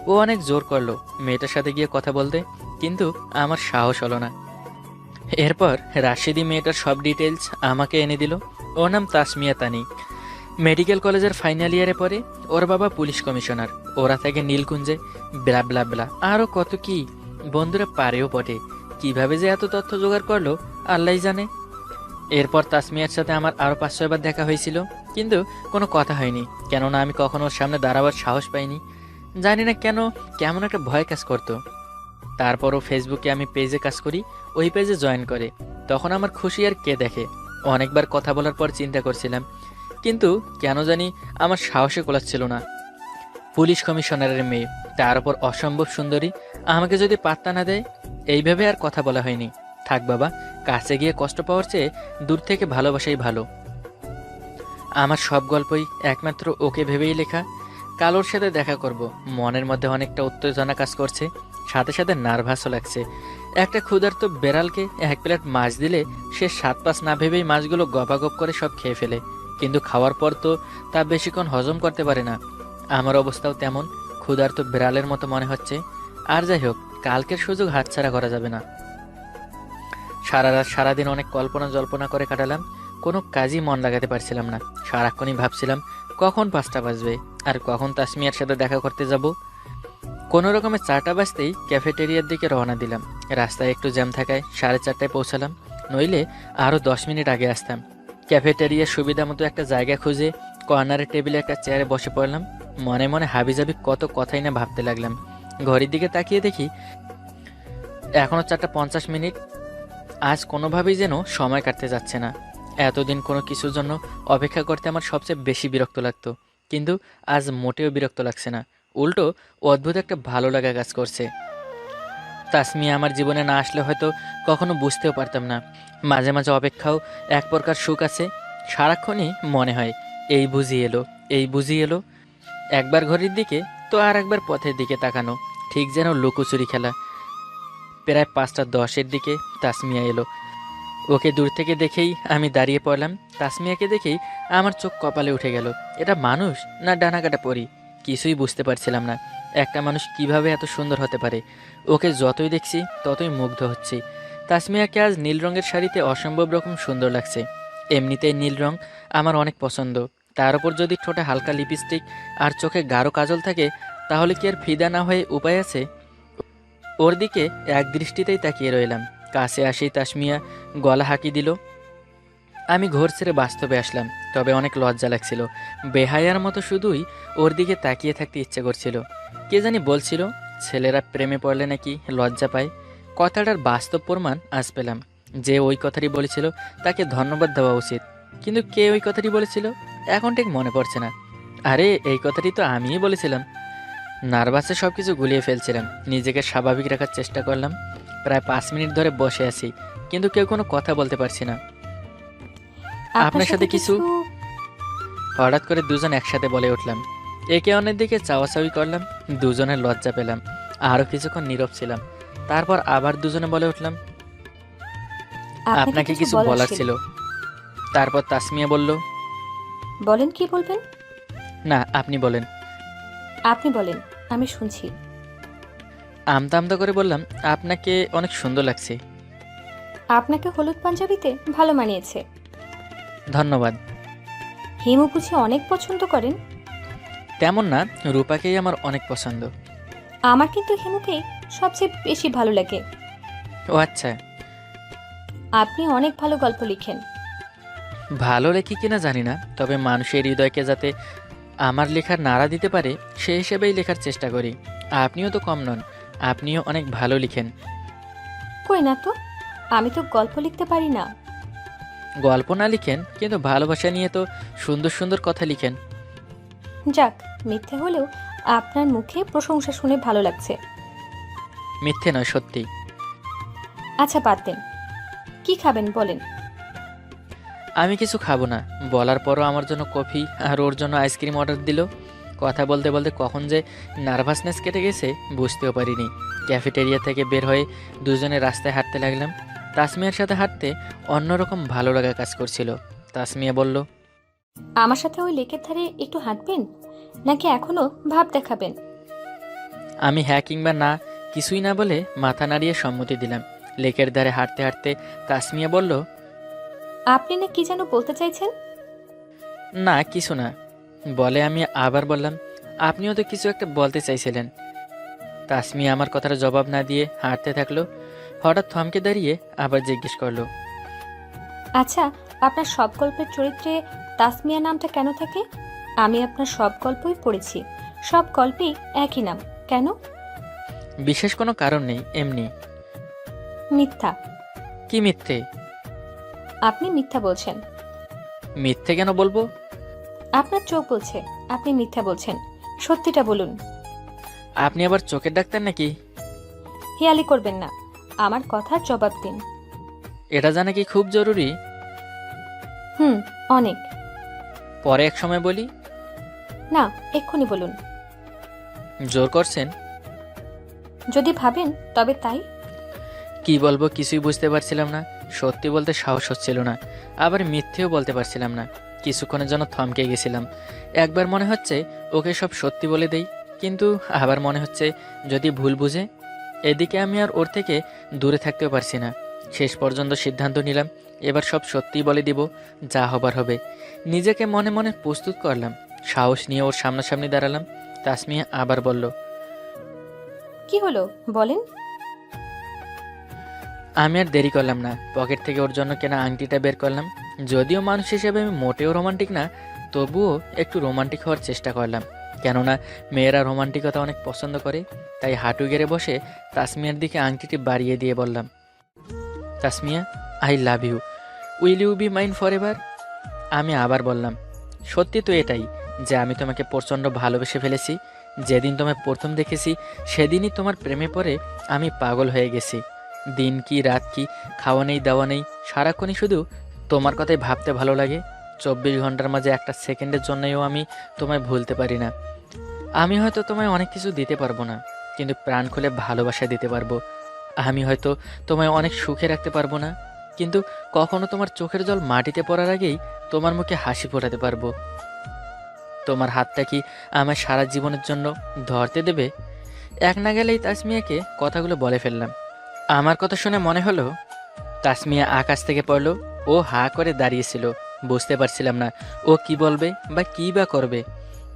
ও অনেক জোর করলো মেয়েটার সাথে গিয়ে কথা বলতে, কিন্তু আমার সাহস হলো না। এরপর রাশেদি মেয়েটার সব ডিটেলস আমাকে এনে দিল। ওর নাম তাসমিয়া তানি, মেডিকেল কলেজের ফাইনাল ইয়ারে পড়ে। ওর বাবা পুলিশ কমিশনার, ওরা থাকে নীলকুঞ্জে, ব্লা ব্লা ব্লা, আরও কত কি। বন্ধুরা পারেও বটে, কিভাবে যে এত তথ্য জোগাড় করলো আল্লাহই জানে। এরপর তাসমিয়ার সাথে আমার আরও 5-6 বার দেখা হয়েছিল, কিন্তু কোনো কথা হয়নি, কেননা আমি কখনো ওর সামনে দাঁড়াবার সাহস পাইনি। জানি না কেন কেমন একটা ভয় কাজ করতো। তারপরও ফেসবুকে আমি পেজে কাজ করি, ওই পেজে জয়েন করে। তখন আমার খুশি আর কে দেখে। অনেকবার কথা বলার পর চিন্তা করছিলাম, কিন্তু কেন জানি আমার সাহসে কোলাচ্ছিল না। পুলিশ কমিশনারের মেয়ে, তার উপর অসম্ভব সুন্দরী, আমাকে যদি পাত্তা না দেয়। এইভাবে আর কথা বলা হয়নি। থাক বাবা, কাছে গিয়ে কষ্ট পাওয়ার চেয়ে দূর থেকে ভালোবাসাই ভালো। আমার সব গল্পই একমাত্র ওকে ভেবেই লেখা। কালোর সাথে দেখা করব, মনের মধ্যে অনেকটা উত্তেজনা কাজ করছে, সাথে সাথে নার্ভাসও লাগছে। একটা ক্ষুধার্ত বেড়ালকে 1 প্লেট মাছ দিলে সে 7-5 না ভেবেই মাছগুলো গপাগপ করে সব খেয়ে ফেলে, কিন্তু খাওয়ার পর তো তা বেশিক্ষণ হজম করতে পারে না। আমার অবস্থাও তেমন, ক্ষুধার্ত বেড়ালের মতো মনে হচ্ছে। আর যাই হোক, কালকের সুযোগ হাতছাড়া করা যাবে না। সারা রাত সারাদিন অনেক কল্পনা জল্পনা করে কাটালাম, কোনো কাজই মন লাগাতে পারছিলাম না। সারাক্ষণই ভাবছিলাম কখন 5টা বাজবে আর কখন তাসমিয়ার সাথে দেখা করতে যাব। কোনো রকমে 4টা বাজতেই ক্যাফেটেরিয়ার দিকে রওনা দিলাম। রাস্তায় একটু জ্যাম থাকায় 4:30টায় পৌঁছালাম, নইলে আরও 10 মিনিট আগে আসতাম। ক্যাফেটেরিয়ার সুবিধা মতো একটা জায়গা খুঁজে কর্নারের টেবিলে একটা চেয়ারে বসে পড়লাম। মনে মনে হাবিজাবি কত কথাই না ভাবতে লাগলাম। ঘড়ির দিকে তাকিয়ে দেখি এখনও 4:50 মিনিট। আজ কোনোভাবেই যেন সময় কাটতে যাচ্ছে না। এতদিন কোনো কিছুর জন্য অপেক্ষা করতে আমার সবচেয়ে বেশি বিরক্ত লাগতো, কিন্তু আজ মোটেও বিরক্ত লাগছে না। উল্টো অদ্ভুত একটা ভালো লাগা কাজ করছে। তাসমিয়া আমার জীবনে না আসলে হয়তো কখনো বুঝতেও পারতাম না। মাঝে মাঝে অপেক্ষাও এক প্রকার সুখ আছে। সারাক্ষণই মনে হয় এই বুঝি এলো, এই বুঝি এলো। একবার ঘড়ির দিকে তো আর একবার পথের দিকে তাকানো, ঠিক যেন লুকোচুরি খেলা। প্রায় 5:10 দিকে তাসমিয়া এলো। ওকে দূর থেকে দেখেই আমি দাঁড়িয়ে পড়লাম। তাসমিয়াকে দেখেই আমার চোখ কপালে উঠে গেল। এটা মানুষ না ডানাকাটা পরি, কিছুই বুঝতে পারছিলাম না। একটা মানুষ কিভাবে এত সুন্দর হতে পারে। ওকে যতই দেখছি ততই মুগ্ধ হচ্ছি। তাসমিয়াকে আজ নীল রঙের শাড়িতে অসম্ভব রকম সুন্দর লাগছে। এমনিতেই নীল রং আমার অনেক পছন্দ, তার উপর যদি ঠোঁটে হালকা লিপস্টিক আর চোখে গাঢ় কাজল থাকে, তাহলে কি আর ফিদা না হয়ে উপায় আছে? ওর দিকে এক দৃষ্টিতেই তাকিয়ে রইলাম। কাছে আসেই তাসমিয়া গলা হাঁকি দিল। আমি ঘর ছেড়ে বাস্তবে আসলাম, তবে অনেক লজ্জা লাগছিল। বেহায়ার মতো শুধুই ওর দিকে তাকিয়ে থাকতে ইচ্ছে করছিল। কে জানি বলছিল ছেলেরা প্রেমে পড়লে নাকি লজ্জা পায়। কথাটার বাস্তব প্রমাণ আজ পেলাম। যে ওই কথাটি বলেছিল তাকে ধন্যবাদ দেওয়া উচিত, কিন্তু কে ওই কথাটি বলেছিল এখন ঠিক মনে পড়ছে না। আরে এই কথাটি তো আমিই বলেছিলাম। নার্ভাসে সব কিছু গুলিয়ে ফেলছিলাম, নিজেকে স্বাভাবিক রাখার চেষ্টা করলাম। প্রায় 5 মিনিট ধরে বসে আছি, কিন্তু কেউ কোনো কথা বলতে পারছি না। আপনার সাথে কিছু, হঠাৎ করে দুজন একসাথে বলে উঠলাম। একে অন্যের দিকে চাওয়াচাওয়ি করলাম, দুজনের লজ্জা পেলাম। আরও কিছুক্ষণ নীরব ছিলাম, তারপর আবার দুজনে বলে উঠলাম, আপনাকে কিছু বলার ছিল। তারপর তাসমিয়া বলল, বলেন, কি বলবেন? না আপনি বলেন। আপনি বলেন, আমি শুনছি। আমতা আমতা করে বললাম, আপনাকে অনেক সুন্দর লাগছে। আপনাকে হলুদ পাঞ্জাবিতে ভালো মানিয়েছে। ধন্যবাদ। হিমু বুঝি অনেক পছন্দ করেন? তেমন না, রূপাকেই আমার অনেক পছন্দ। আমার কিন্তু হিমুকে সবচেয়ে বেশি ভালো লাগে। ও আচ্ছা। আপনি অনেক ভালো গল্প লিখেন। ভালো লেখি কিনা জানি না, তবে মানুষের হৃদয়কে যাতে আমার লেখার নাড়া দিতে পারে সেই হিসেবেই লেখার চেষ্টা করি। আপনিও তো কম নন, আপনিও অনেক ভালো লিখেন। কই না তো, আমি তো গল্প লিখতে পারি না। গল্প না লিখেন, কিন্তু ভালোবাসা নিয়ে তো সুন্দর সুন্দর কথা লিখেন। যাক, মিথ্যে হলেও আপনার মুখে প্রশংসা শুনে ভালো লাগছে। মিথ্যে নয়, সত্যি। আচ্ছা বাদ দেন, কি খাবেন বলেন? আমি কিছু খাবো না বলার পরও আমার জন্য কফি আর ওর জন্য আইসক্রিম অর্ডার দিল। কথা বলতে বলতে কখন যে নার্ভাসনেস কেটে গেছে বুঝতেও পারিনি। ক্যাফেটেরিয়া থেকে বের হয়ে দুজনে রাস্তায় হাঁটতে লাগলাম। তাসমিয়ার সাথে হাঁটতে অন্যরকম ভালো লাগা কাজ করছিল। তাসমিয়া বলল, আমার সাথে ওই লেকের ধারে একটু হাঁটবেন, নাকি এখনো ভাব দেখাবেন? আমি হ্যাঁ কিংবা না কিছুই না বলে মাথা নাড়িয়ে সম্মতি দিলাম। লেকের ধারে হাঁটতে হাঁটতে তাসমিয়া বলল, আপনি না কি যেন বলতে চাইছেন? না কিছু না বলে আমি আবার বললাম, আপনিও তো কিছু একটা বলতে চাইছিলেন। তাসমিয়া আমার কথার জবাব না দিয়ে হাঁটতে থাকলো। হঠাৎ থমকে দাঁড়িয়ে আবার জিজ্ঞেস করলো, আচ্ছা, আপনার সব গল্পের চরিত্রে তাসমিয়া নামটা কেন থাকে? আমি আপনার সব গল্পই পড়েছি, সব গল্পেই একই নাম, কেন? বিশেষ কোনো কারণ নেই, এমনি। মিথ্যা। কি মিথ্যে? আপনি মিথ্যা বলছেন। মিথ্যে কেন বলবো? আপনার চোখ বলছে আপনি মিথ্যা বলছেন, সত্যিটা বলুন। আপনি আবার চোখের ডাক্তার নাকি? হেয়ালি করবেন না, আমার কথার জবাব দিন। এটা জানা কি খুব জরুরি? অনেক। পরে এক সময় বলি। না, এক্ষুনি বলুন। জোর করছেন? যদি ভাবেন তবে তাই। কি বলবো কিছুই বুঝতে পারছিলাম না। সত্যি বলতে সাহস হচ্ছিল না, আবার মিথ্যেও বলতে পারছিলাম না। কিছুক্ষণের জন্য থমকে গেছিলাম। একবার মনে হচ্ছে ওকে সব সত্যি বলে দেই, কিন্তু আবার মনে হচ্ছে যদি ভুল বুঝে। এদিকে আমি আর ওর থেকে দূরে থাকতেও পারছি না। শেষ পর্যন্ত সিদ্ধান্ত নিলাম এবার সব সত্যিই বলে দিব, যা হবার হবে। নিজেকে মনে মনে প্রস্তুত করলাম। সাহস নিয়ে ওর সামনাসামনি দাঁড়ালাম। তাসমিয়া আবার বলল, কি হলো বলেন? আমি আর দেরি করলাম না, পকেট থেকে ওর জন্য কেনা আংটিটা বের করলাম। যদিও মানুষ হিসেবে আমি মোটেও রোমান্টিক না, তবুও একটু রোমান্টিক হওয়ার চেষ্টা করলাম। কেননা মেয়েরা রোমান্টিকতা অনেক পছন্দ করে। তাই হাঁটু গেড়ে বসে তাসমিয়ার দিকে আংটিটি বাড়িয়ে দিয়ে বললাম, Tasmia, I love you, will you be mine forever? আমি আবার বললাম, সত্যি তো এটাই যে আমি তোমাকে প্রচণ্ড ভালোবেসে ফেলেছি। যেদিন তোমায় প্রথম দেখেছি সেদিনই তোমার প্রেমে পড়ে আমি পাগল হয়ে গেছি। দিন কি রাত কি, খাওয়া নেই দাওয়া নেই, সারাক্ষণই শুধু তোমার কথাই ভাবতে ভালো লাগে। 24 ঘন্টার মাঝে একটা সেকেন্ডের জন্যও আমি তোমায় ভুলতে পারি না। আমি হয়তো তোমায় অনেক কিছু দিতে পারবো না, কিন্তু প্রাণ খুলে ভালোবাসা দিতে পারবো। আমি হয়তো তোমায় অনেক সুখে রাখতে পারবো না, কিন্তু কখনো তোমার চোখের জল মাটিতে পড়ার আগেই তোমার মুখে হাসি ফোটাতে পারবো। তোমার হাতটা কি আমার সারা জীবনের জন্য ধরতে দেবে? এক নাগালেই তাসমিয়াকে কথাগুলো বলে ফেললাম। আমার কথা শুনে মনে হলো তাসমিয়া আকাশ থেকে পড়লো। ও হা করে দাঁড়িয়েছিল। বুঝতে পারছিলাম না ও কি বলবে বা কী বা করবে।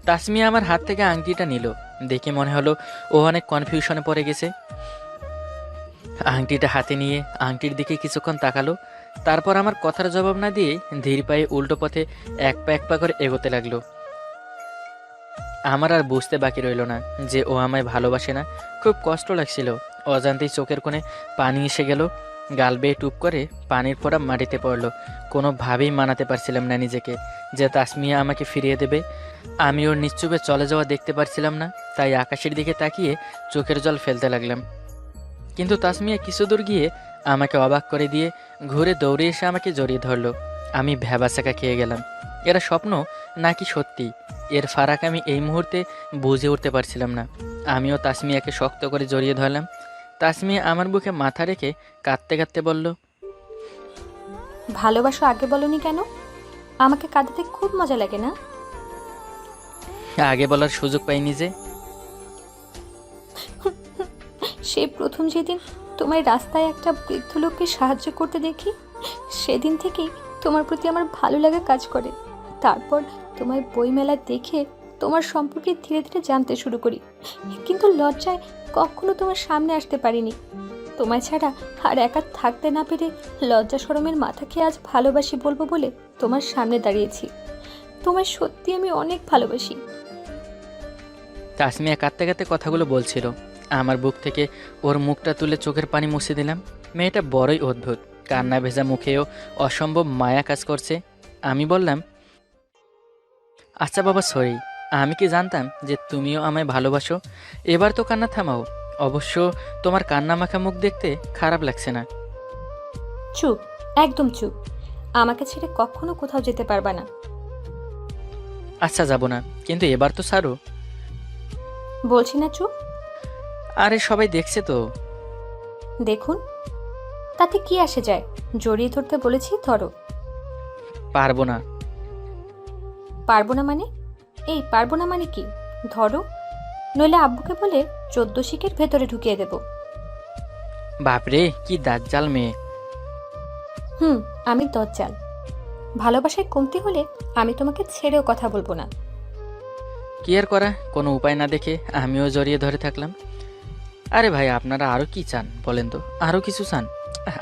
তাসমিয়া আমার হাত থেকে আংটিটা নিল। দেখে মনে হলো ও অনেক কনফিউশনে পড়ে গেছে। আংটিটা হাতে নিয়ে আংটির দিকে কিছুক্ষণ তাকালো, তারপর আমার কথার জবাব না দিয়ে ধীর পায়ে উল্টো পথে এক পা করে এগোতে লাগলো। আমার আর বুঝতে বাকি রইল না যে ও আমায় ভালোবাসে না। খুব কষ্ট লাগছিল। অজান্তেই চোখের কোণে পানি এসে গেল। গাল বেয়ে টুপ করে পানির ফোঁটা মাটিতে পড়ল। কোনোভাবেই মানাতে পারছিলাম না নিজেকে যে তাসমিয়া আমাকে ফিরিয়ে দেবে। আমি ওর নিশ্চুপে চলে যাওয়া দেখতে পারছিলাম না, তাই আকাশের দিকে তাকিয়ে চোখের জল ফেলতে লাগলাম। কিন্তু তাসমিয়া কিছু দূর গিয়ে আমাকে অবাক করে দিয়ে ঘুরে দৌড়ে এসে আমাকে জড়িয়ে ধরল। আমি ভ্যাবাচাকা খেয়ে গেলাম। এরা স্বপ্ন নাকি সত্যি, এর ফারাক আমি এই মুহূর্তে বুঝে উঠতে পারছিলাম না। আমিও তাসমিয়াকে শক্ত করে জড়িয়ে ধরলাম। তাসমিয়া আমার বুকে মাথা রেখে কাঁদতে কাঁদতে বলল, ভালোবাসো আগে বলনি কেন? আমাকে কাঁদাতে খুব মজা লাগে না? আগে বলার সুযোগ পাইনি যে। সেই প্রথম যেদিন তোমায় রাস্তায় একটা বৃদ্ধ লোককে সাহায্য করতে দেখি, সেদিন থেকেই তোমার প্রতি আমার ভালো লাগা কাজ করে। তারপর তোমায় বইমেলায় দেখে তোমার সম্পর্কে ধীরে ধীরে জানতে শুরু করি, কিন্তু লজ্জায় কখনো তোমার সামনে আসতে পারিনি। তোমায় ছাড়া আর একা থাকতে না পেরে লজ্জা শরমের মাথা খেয়ে আজ ভালোবাসি বলবো বলে তোমার সামনে দাঁড়িয়েছি। তোমায় সত্যি আমি অনেক ভালোবাসি। তাসমিয়া কাঁদতে কাঁদতে কথাগুলো বলছিল। আমার বুক থেকে ওর মুখটা তুলে চোখের পানি মুছে দিলাম। মেয়েটা বড়ই অদ্ভুত। কান্না ভেজা মুখেও অসম্ভব মায়া কাজ করছে। আমি বললাম, আচ্ছা বাবা, সরি। আমি কি জানতাম যে তুমিও আমায় ভালোবাসো? এবার তো কান্না থামাও। অবশ্য তোমার কান্না মাখা মুখ দেখতে খারাপ লাগছে না। চুপ, একদম চুপ। আমাকে ছেড়ে কখনো কোথাও যেতে পারবা না। আচ্ছা, যাব না, কিন্তু এবার তো ছাড়ো। বলছি না চুপ। আরে সবাই দেখছে তো। দেখুন, তাতে কি আসে যায়? জড়িয়ে ধরতে বলেছি, ধরো। পারবো না। পারবো না মানে? এই পারবো না মানে কি? ধরো, নইলে আব্বুকে বলে 14 শিকের ভেতরে ঢুকিয়ে দেব। বাপরে, কি দাজ্জাল মেয়ে। আমি দজ্জাল। ভালোবাসায় কমতি হলে আমি তোমাকে ছেড়েও কথা বলবো না। কি আর করা, কোনো উপায় না দেখে আমিও জড়িয়ে ধরে থাকলাম। আরে ভাই, আপনারা আরও কি চান বলেন তো? আরও কিছু চান?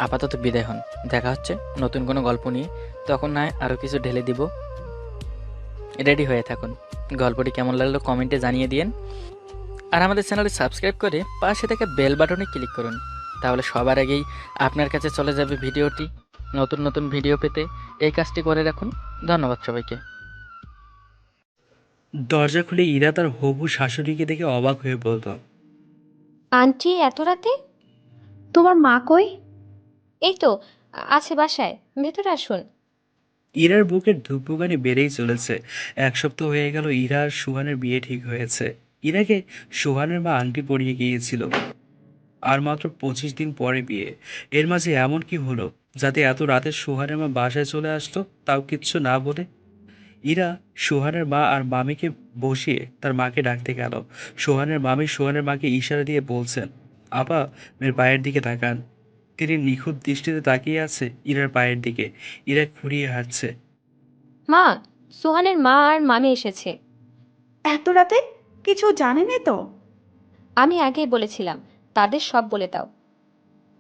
আপাতত বিদায় হন। দেখা হচ্ছে নতুন কোনো গল্প নিয়ে। তখন না আরও কিছু ঢেলে দিব। রেডি হয়ে থাকুন। গল্পটি কেমন লাগলো কমেন্টে জানিয়ে দিন। আর আমাদের চ্যানেলটি সাবস্ক্রাইব করে পাশে থাকা বেল বাটনে ক্লিক করুন। তাহলে সবার আগেই আপনার কাছে চলে যাবে ভিডিওটি। নতুন নতুন ভিডিও পেতে এই কাজটি করে রাখুন। ধন্যবাদ সবাইকে। দরজা খুলে ইরা তার হবু শাশুড়িকে দেখে অবাক হয়ে বলল, আন্টি এত রাতে? তোমার মা কই? এই তো আছে বাসায়, ভেতরে আসুন। ইরার বুকের ধুকপুকানি বেড়েই চলেছে। 1 সপ্তাহ হয়ে গেল ইরা আর সুহানের বিয়ে ঠিক হয়েছে। ইরাকে সুহানের মা আংটি পরিয়ে গিয়েছিল। আর মাত্র 25 দিন পরে বিয়ে। এর মাঝে এমন কি হলো যাতে এত রাতে সুহানের মা বাসায় চলে আসতো, তাও কিচ্ছু না বলে? ইরা সোহানের মা আর মামিকে বসিয়ে তার মাকে ডাকতে গেল। সোহানের মামি সোহানের মাকে ইশারা দিয়ে বলছেন, আপা, মেয়ের পায়ের দিকে তাকান। তিনি নিখুঁত দৃষ্টিতে তাকিয়ে আছে ইরার পায়ের দিকে। ইরা খুঁড়িয়ে হাঁটছে। মা, সুহানের মা আর মামি এসেছে। এত রাতে কিছু জানেনি তো? আমি আগেই বলেছিলাম, তাদের সব বলে দাও।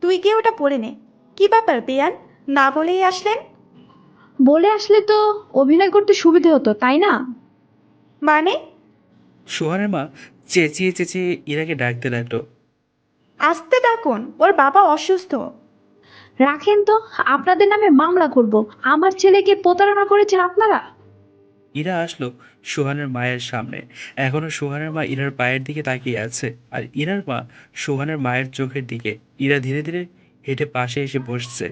তুই গিয়ে ওটা পড়ে নে। কি ব্যাপার বেয়ান, না বলেই আসলেন? বলে আসলে তো অভিনয় করতে সুবিধে হতো, তাই না? মানে? সোহানের মা চেঁচিয়ে চেঁচিয়ে ইরাকে ডাকতে লাগলো। আসতে ডাকুন, ওর বাবা অসুস্থ। রাখেন তো, আপনাদের নামে মামলা করব। আমার ছেলেকে প্রতারণা করেছেন আপনারা। ইরা আসলো সোহানের মায়ের সামনে। এখনো সোহানের মা ইরার পায়ের দিকে তাকিয়ে আছে, আর ইরার মা সোহানের মায়ের চোখের দিকে। ইরা ধীরে ধীরে হেঁটে পাশে এসে বসছে।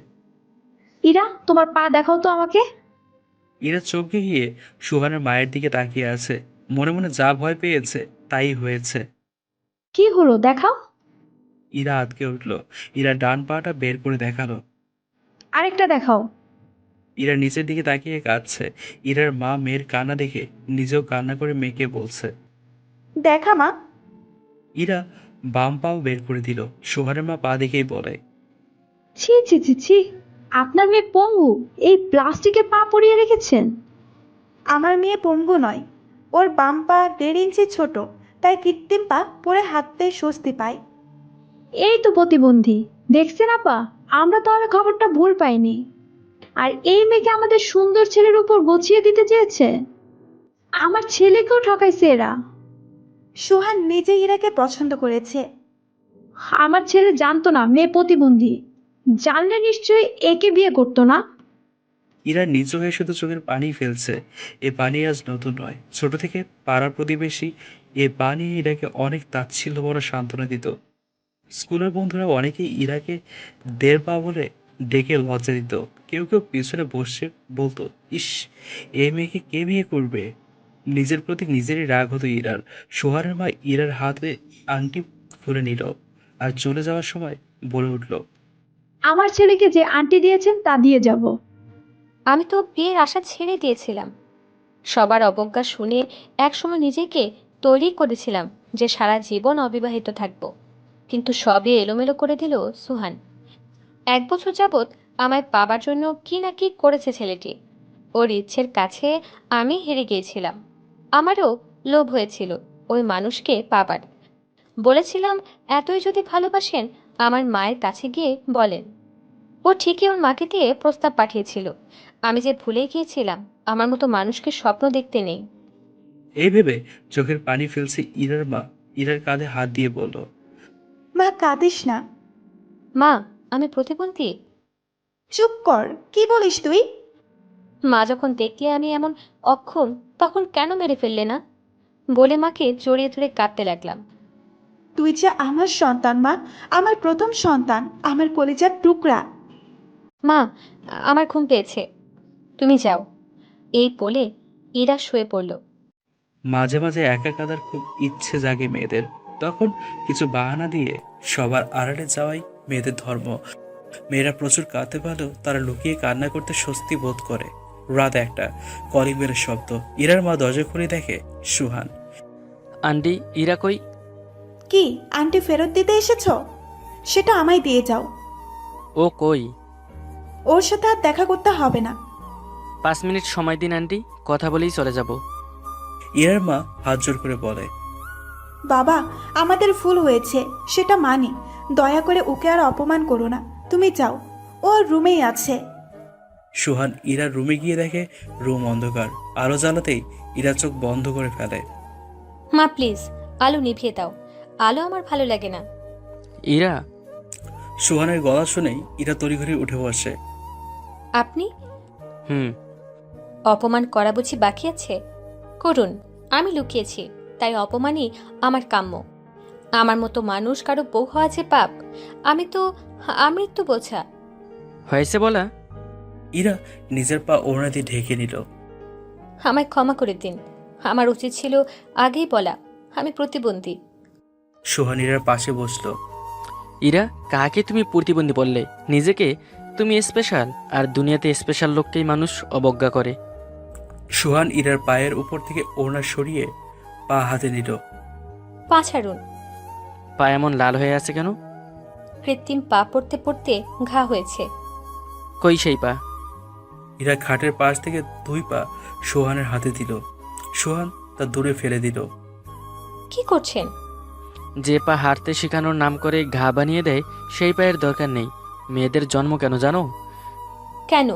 ইরা, তোমার পা দেখাও তো আমাকে। ইরা চমকে গিয়ে সুহানের মায়ের দিকে তাকিয়ে আছে। মনে মনে যা ভয় পেয়েছে তাই হয়েছে। কি হলো দেখাও। ইরা আঁতকে উঠল। ইরা ডান পাটা বের করে দেখালো। আরেকটা দেখাও। ইরা নিচের দিকে তাকিয়ে কাঁদছে। ইরার মা মেয়ের কান্না দেখে নিজেও কান্না করে মেয়েকে বলছে। দেখা মা। ইরা বাম পাও বের করে দিল। সোহানের মা পা দেখেই বলে, ছি ছি ছি ছি, আপনার মেয়ে পঙ্গু, এই প্লাস্টিকের পা পরিয়ে রেখেছেন। আমার মেয়ে পঙ্গু নয়, ওর বাম পা 1.5 ইঞ্চি ছোট, তাই কৃত্রিম পা পরে হাঁটতে স্বস্তি পায়। এই তো প্রতিবন্ধী, দেখছেন আপা, আমরা তাহলে খবরটা ভুল পাইনি। আর এই মেয়েকে আমাদের সুন্দর ছেলের উপর গছিয়ে দিতে চেয়েছে। আমার ছেলেকেও ঠকাইছে এরা। সোহান নিজে ইরাকে পছন্দ করেছে। আমার ছেলে জানতো না মেয়ে প্রতিবন্ধী, জানলে নিশ্চয়ই একে বিয়ে করতো না। ইরা নিচু হয়ে শুধু চোখের পানি ফেলছে। এ পানি আজ নতুন নয়, ছোট থেকে পাড়ার প্রতিবেশী এ পানি ইরাকে অনেক তাচ্ছিল্য বড় সান্ত্বনা দিত। স্কুলের বন্ধুরা অনেকেই ইরাকে দেড় পা বলে ডেকে লজ্জা দিত। কেউ কেউ পিছনে বসে বলতো, ইস, এই মেয়েকে কে বিয়ে করবে। নিজের প্রতি নিজেরই রাগ হতো ইরার। সোহানের মা ইরার হাতে আংটি খুলে নিল আর চলে যাওয়ার সময় বলে উঠল, আমার ছেলেকে যে আন্টি দিয়েছেন তা দিয়ে যাব। আমি তো বিয়ের আশা ছেড়ে দিয়েছিলাম। সবার অবজ্ঞা শুনে একসময় নিজেকে তৈরি করেছিলাম যে সারা জীবন অবিবাহিত থাকব, কিন্তু সবই এলোমেলো করে দিল সুহান। 1 বছর যাবৎ আমায় পাবার জন্য কি না কি করেছে ছেলেটি। ওর ইচ্ছের কাছে আমি হেরে গিয়েছিলাম। আমারও লোভ হয়েছিল ওই মানুষকে পাবার। বলেছিলাম, এতই যদি ভালোবাসেন আমার মায়ের কাছে গিয়ে বলেন। ও ঠিকই ওর মাকে দিয়ে প্রস্তাব পাঠিয়েছিল। আমি যে ভুলে গিয়েছিলাম আমার মতো মানুষকে স্বপ্ন দেখতে নেই। এই ভেবে চোখের পানি ফেলছে ইরার মা ইরার কাঁধে হাত দিয়ে বলল, মা কাঁদিস না। মা, আমি প্রতিবন্ধী। চুপ কর, কি বলিস তুই? মা যখন দেখলে আমি এমন অক্ষম, তখন কেন মেরে ফেললে না? বলে মাকে জড়িয়ে ধরে কাঁদতে লাগলাম। তুই যে আমার সন্তান মা, আমার প্রথম সন্তান, আমার কলিজার টুকরা। মা, আমার ঘুম পেয়েছে, তুমি যাও। এই বলে ইরা শুয়ে পড়ল। মাঝে মাঝে একা কাঁদার খুব ইচ্ছে জাগে মেয়েদের। তখন কিছু বাহানা দিয়ে সবার আড়ালে যাওয়াই মেয়েদের ধর্ম। মেয়েরা প্রচুর কাঁদতে পারলেও তারা লুকিয়ে কান্না করতে স্বস্তি বোধ করে। রাত 1টা, কলিং বেলের শব্দ। ইরার মা দরজা খুলে দেখে সুহান। আন্টি, ইরা কই? কি, আন্টি ফেরত দিতে এসেছো? সেটা আমায় দিয়ে যাও। ও কই? ওর সাথে আর দেখা করতে হবে না। 5 মিনিট সময় দিন আন্টি, কথা বলেই চলে যাব। ইরার মা হাত জোর করে বলে, বাবা, আমাদের ভুল হয়েছে, সেটা মানি। দয়া করে ওকে আর অপমান করো না। তুমি যাও, ও আর রুমেই আছে। সুহান ইরার রুমে গিয়ে দেখে রুম অন্ধকার। আলো জ্বালাতেই ইরা চোখ বন্ধ করে ফেলে। মা প্লিজ, আলো নিভিয়ে দাও, আলো আমার ভালো লাগে না। ইরা, সুহানের গলা শুনেই ইরা তড়িঘড়ি উঠে বসে। আপনি? হুম। অপমান করা বুঝি বাকি আছে? করুন, আমি লুকিয়েছি, তাই অপমানই আমার কাম্য। আমার মতো মানুষ কারো বউ হওয়া যে পাপ। আমি তো আমৃত্যু বোঝা। হয়েছে বলা? ইরা নিজের পা ওড়না দিয়ে ঢেকে নিল। আমায় ক্ষমা করে দিন, আমার উচিত ছিল আগেই বলা আমি প্রতিবন্ধী। সুহান ইরার পাশে বসলো। ইরা, কাকে তুমি প্রতিবন্ধী বললে? নিজেকে তুমি স্পেশাল, আর দুনিয়াতে স্পেশাল লোককেই মানুষ অবজ্ঞা করে। সুহান ইরার পায়ের উপর থেকে ওড়না সরিয়ে পা হাতে নিল। পা ছাড়ুন। পা এমন লাল হয়ে আছে কেন? কৃত্রিম পা পড়তে পড়তে ঘা হয়েছে। কই সেই পা? ইরা খাটের পাশ থেকে 2 পা সুহানের হাতে দিল। সুহান তা দূরে ফেলে দিল। কি করছেন? যে পা হাঁটতে শেখানোর নাম করে ঘা বানিয়ে দেয়, সেই পায়ের দরকার নেই। মেয়েদের জন্ম কেন জানো? কেন?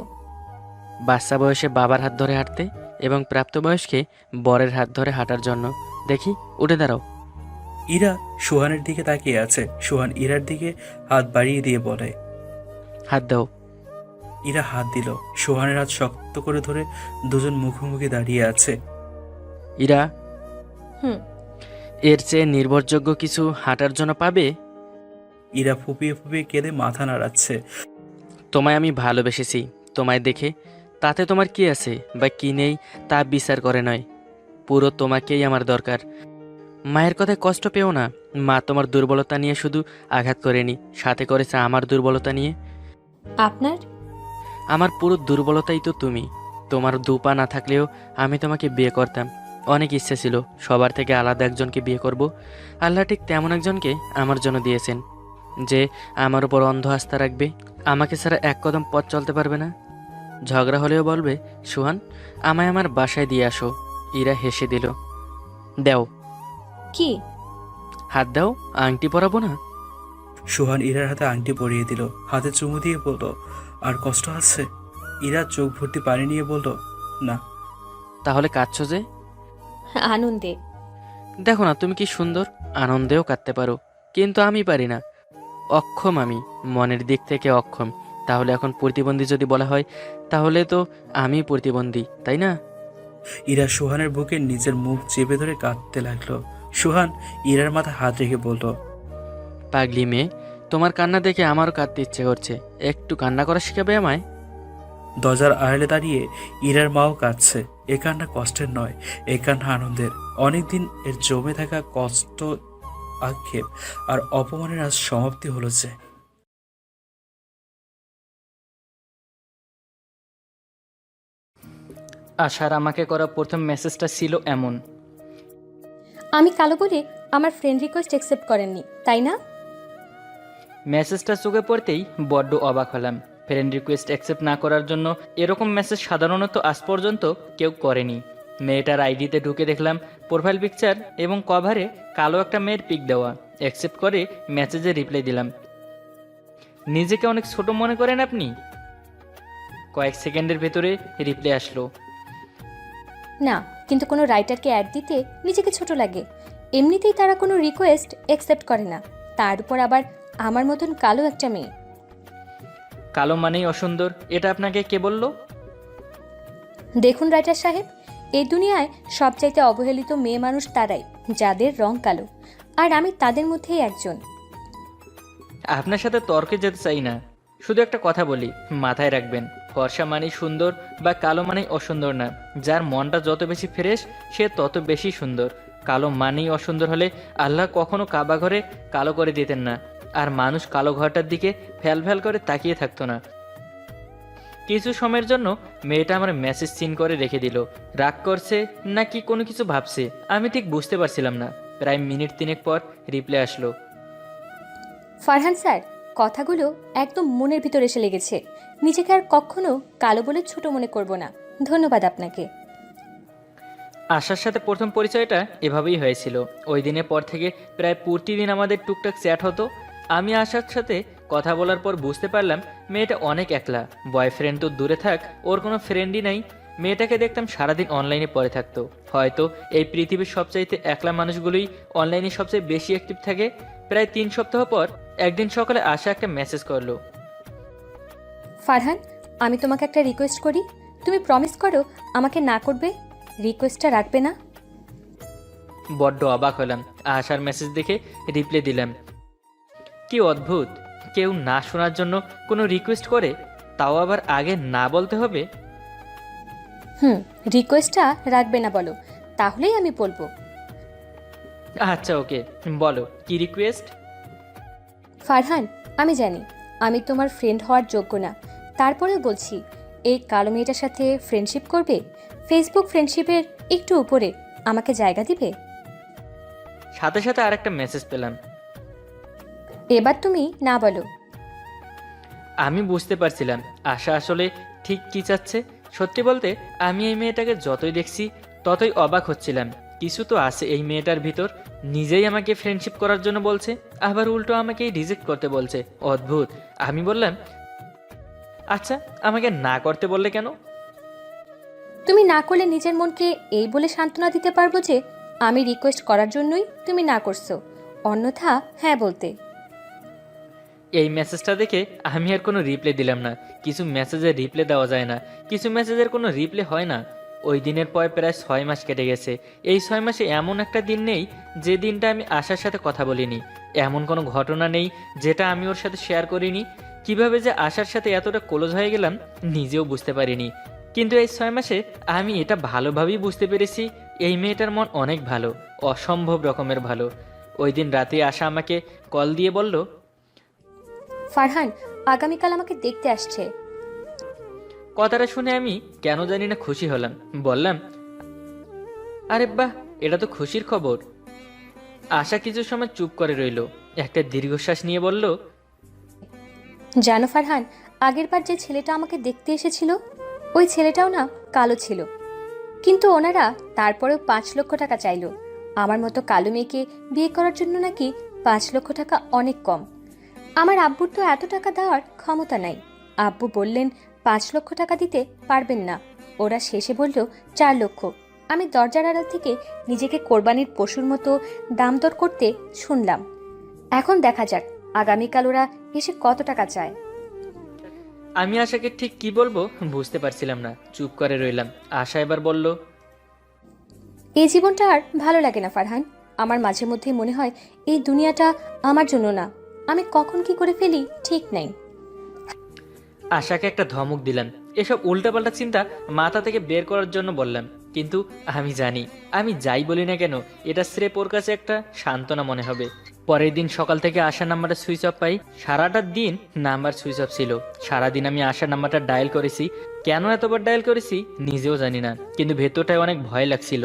বাচ্চা বয়সে বাবার হাত ধরে হাঁটতে, এবং প্রাপ্তবয়স্কে বরের হাত ধরে হাঁটার জন্য। দেখি, উঠে দাঁড়াও। ইরা সুহানের দিকে তাকিয়ে আছে। সুহান ইরার দিকে হাত বাড়িয়ে দিয়ে বলে, হাত দাও। ইরা হাত দিল। সুহানের হাত শক্ত করে ধরে দুজন মুখোমুখি দাঁড়িয়ে আছে। ইরা, হুম। এর চেয়ে নির্ভরযোগ্য কিছু হাঁটার জন্য পাবে? ইরা ফুপিয়ে ফুপিয়ে কেঁদে মাথা নাড়াচ্ছে। তোমায় আমি ভালোবেসেছি, তোমায় দেখে তাতে তোমার কি আছে বা কি নেই তা বিচার করে নয়, পুরো তোমাকেই আমার দরকার। মায়ের কথায় কষ্ট পেও না, মা তোমার দুর্বলতা নিয়ে শুধু আঘাত করেনি, সাথে করেছে আমার দুর্বলতা নিয়ে। আপনার? আমার পুরো দুর্বলতাই তো তুমি। তোমার দুপা না থাকলেও আমি তোমাকে বিয়ে করতাম। অনেক ইচ্ছে ছিল সবার থেকে আলাদা একজনকে বিয়ে করব। আল্লাহ ঠিক তেমন একজনকে আমার জন্য দিয়েছেন, যে আমার উপর অন্ধ আস্থা রাখবে, আমাকে ছাড়া এক কদম পথ চলতে পারবে না। ঝগড়া হলেও বলবে, সুহান আমায় আমার বাসায় দিয়ে আসো। ইরা হেসে দিল। দাও কি? হাত দাও, আংটি পরাবো না? সুহান ইরার হাতে আংটি পরিয়ে দিল, হাতে চুমু দিয়ে বলল, আর কষ্ট আছে? ইরা চোখ ভর্তি পানি নিয়ে বলল, না। তাহলে কাঁদছো যে? আনন্দে। দেখো না তুমি কি সুন্দর, আনন্দেও কাঁদতে পারো, কিন্তু আমি পারি না। অক্ষম আমি, মনের দিক থেকে অক্ষম। তাহলে এখন প্রতিবন্ধী যদি বলা হয়, তাহলে তো আমি প্রতিবন্ধী, তাই না? ইরা সুহানের বুকে নিজের মুখ চেপে ধরে কাঁদতে লাগলো। সুহান ইরার মাথায় হাত রেখে বলল, পাগলি মেয়ে, তোমার কান্না দেখে আমারও কাঁদতে ইচ্ছে করছে। একটু কান্না করা শিখাবে আমায়? দরজার আড়ালে দাঁড়িয়ে ইরার মাও কাঁদছে। এ কান্না কষ্টের নয়, এ কান্না আনন্দের। অনেকদিন এর জমে থাকা কষ্ট, আক্ষেপ আর অপমানের আজ সমাপ্তি হলো যে। আশার আমাকে করা প্রথম মেসেজটা ছিল এমন। আমি কালো বলে আমার ফ্রেন্ড রিকোয়েস্ট অ্যাকসেপ্ট করেননি, তাই না? মেসেজটা চোখে পড়তেই বড্ড অবাক হলাম। ফ্রেন্ড রিকোয়েস্ট অ্যাকসেপ্ট না করার জন্য এরকম মেসেজ সাধারণত আজ পর্যন্ত কেউ করেনি। মেয়েটার আইডিতে ঢুকে দেখলাম প্রোফাইল পিকচার এবং কভারে কালো একটা মেয়ের পিক দেওয়া। অ্যাকসেপ্ট করে মেসেজে রিপ্লাই দিলাম। নিজেকে অনেক ছোট মনে করেন আপনি? কয়েক সেকেন্ডের ভেতরে রিপ্লাই আসলো। না, কিন্তু কোনো রাইটারকে অ্যাড দিতে নিজেকে ছোট লাগে। এমনিতেই তারা কোনো রিকোয়েস্ট অ্যাকসেপ্ট করে না, তার উপর আবার আমার মতন কালো একটা মেয়ে। কালো মানেই অসুন্দর, এটা আপনাকে কে বলল? দেখুন রাইটার সাহেব, এই দুনিয়ায় সবচাইতে অবহেলিত মেয়ে মানুষ তারাই যাদের রং কালো, আর আমি তাদের মধ্যেই একজন। আপনার সাথে তর্কে যেতে চাই না, শুধু একটা কথা বলি, মাথায় রাখবেন, ফর্সা মানেই সুন্দর বা কালো মানেই অসুন্দর না। যার মনটা যত বেশি ফ্রেশ সে তত বেশি সুন্দর। কালো মানেই অসুন্দর হলে আল্লাহ কখনো কাবা ঘরে কালো করে দিতেন না, আর মানুষ কালো ঘরটার দিকে ফ্যাল ফ্যাল করে তাকিয়ে থাকতো না। কিছু সময়ের জন্য মেয়েটা আমার মেসেজ সিন করে রেখে দিল। রাগ করছে নাকি কোনো কিছু ভাবছে আমি ঠিক বুঝতে পারছিলাম না। প্রায় মিনিট 3 পর রিপ্লাই আসলো। ফারহান স্যার, কথাগুলো একদম মনের ভিতর এসে লেগেছে। নিজেকে আর কখনো কালো বলে ছোট মনে করব না। ধন্যবাদ আপনাকে। আশার সাথে প্রথম পরিচয়টা এভাবেই হয়েছিল। ওই দিনের পর থেকে প্রায় প্রতিদিন আমাদের টুকটাক চ্যাট হতো। আমি আশার সাথে কথা বলার পর বুঝতে পারলাম মেয়েটা অনেক একলা। বয়ফ্রেন্ড তো দূরে থাক, ওর কোনো ফ্রেন্ডই নাই। মেয়েটাকে দেখতাম সারাদিন অনলাইনে পড়ে থাকতো। হয়তো এই পৃথিবীর সবচাইতে একলা মানুষগুলোই অনলাইনে সবচেয়ে বেশি অ্যাক্টিভ থাকে। প্রায় 3 সপ্তাহ পর একদিন সকালে আশা একটা মেসেজ করলো। ফারহান, আমি তোমাকে একটা রিকোয়েস্ট করি, তুমি প্রমিস করো আমাকে না করবে, রিকোয়েস্টটা রাখবে না? বড্ড অবাক হলাম। আশার মেসেজ দেখে রিপ্লাই দিলাম। কি অদ্ভুত, কেউ না শোনার জন্য কোনো রিকোয়েস্ট করে, তাও আবার আগে না বলতে হবে। রিকোয়েস্টটা রাখবে না বলো, তাহলেই আমি বলবো। আচ্ছা ওকে, বলো কি রিকোয়েস্ট। ফারহান, আমি জানি আমি তোমার ফ্রেন্ড হওয়ার যোগ্য না, তারপরেও বলছি, এই কালো মেয়েটার সাথে ফ্রেন্ডশিপ করবে? ফেসবুক ফ্রেন্ডশিপের একটু উপরে আমাকে জায়গা দিবে? সাথে সাথে আরেকটা মেসেজ পেলাম। এবার তুমি না বলো। আমি বুঝতে পারছিলাম আশা আসলে ঠিক কি চাচ্ছে। সত্যি বলতে আমি এই মেয়েটাকে যতই দেখছি ততই অবাক হচ্ছিলাম। কিছু তো আছে এই মেয়েটার ভিতর। নিজেই আমাকে ফ্রেন্ডশিপ করার জন্য বলছে, আবার উল্টো আমাকেই রিজেক্ট করতে বলছে। অদ্ভুত। আমি বললাম, আচ্ছা আমাকে না করতে বললে কেন? তুমি না করলে নিজের মনকে এই বলে সান্ত্বনা দিতে পারবো যে আমি রিকোয়েস্ট করার জন্যই তুমি না করছো, অন্যথা হ্যাঁ বলতে। এই মেসেজটা দেখে আমি আর কোনো রিপ্লাই দিলাম না। কিছু মেসেজের রিপ্লাই দেওয়া যায় না, কিছু মেসেজের কোনো রিপ্লাই হয় না। ওই দিনের পর প্রায় 6 মাস কেটে গেছে। এই 6 মাসে এমন একটা দিন নেই যে দিনটা আমি আশার সাথে কথা বলিনি। এমন কোনো ঘটনা নেই যেটা আমি ওর সাথে শেয়ার করিনি। কিভাবে যে আশার সাথে এতটা ক্লোজ হয়ে গেলাম নিজেও বুঝতে পারিনি। কিন্তু এই 6 মাসে আমি এটা ভালোভাবেই বুঝতে পেরেছি এই মেয়েটার মন অনেক ভালো, অসম্ভব রকমের ভালো। ওই দিন রাতে আশা আমাকে কল দিয়ে বলল, ফারহান আগামীকাল আমাকে দেখতে আসছে। কথাটা শুনে আমি কেন জানি না খুশি হলাম। বললাম, আরে বাহ, এটা তো খুশির খবর। আশা কিছু সময় চুপ করে রইল, একটা দীর্ঘশ্বাস নিয়ে বলল, জানো ফারহান, আগেরবার যে ছেলেটা আমাকে দেখতে এসেছিল ওই ছেলেটাও না কালো ছিল, কিন্তু ওনারা তারপরেও 5 লক্ষ টাকা চাইলো। আমার মতো কালো মেয়েকে বিয়ে করার জন্য নাকি 5 লক্ষ টাকা অনেক কম। আমার আব্বুর তো এত টাকা দেওয়ার ক্ষমতা নাই। আব্বু বললেন 5 লক্ষ টাকা দিতে পারবেন না। ওরা শেষে বলল 4 লক্ষ। আমি দরজার আড়াল থেকে নিজেকে কোরবানির পশুর মতো দাম দর করতে শুনলাম। এখন দেখা যাক আগামীকাল ওরা এসে কত টাকা চায়। আমি আশাকে ঠিক কি বলবো বুঝতে পারছিলাম না, চুপ করে রইলাম। আশা এবার বলল, এই জীবনটা আর ভালো লাগে না ফারহান। আমার মাঝে মধ্যে মনে হয় এই দুনিয়াটা আমার জন্য না। আমি কখন কি করে ফেলি ঠিক নাই। আশাকে একটা ধমক দিলাম। এসব উল্টাপাল্টা চিন্তা মাথা থেকে বের করার জন্য বললাম, কিন্তু আমি জানি আমি যাই বলি না কেন এটা স্রেফ ওর কাছে একটা সান্ত্বনা মনে হবে। পরের দিন সকাল থেকে আশার নাম্বারটা সুইচ অফ পাই। সারাটা দিন নাম্বার সুইচ অফ ছিল। সারাদিন আমি আশার নাম্বারটা ডায়াল করেছি, কেন এতবার ডায়াল করেছি নিজেও জানি না, কিন্তু ভেতরটায় অনেক ভয় লাগছিল।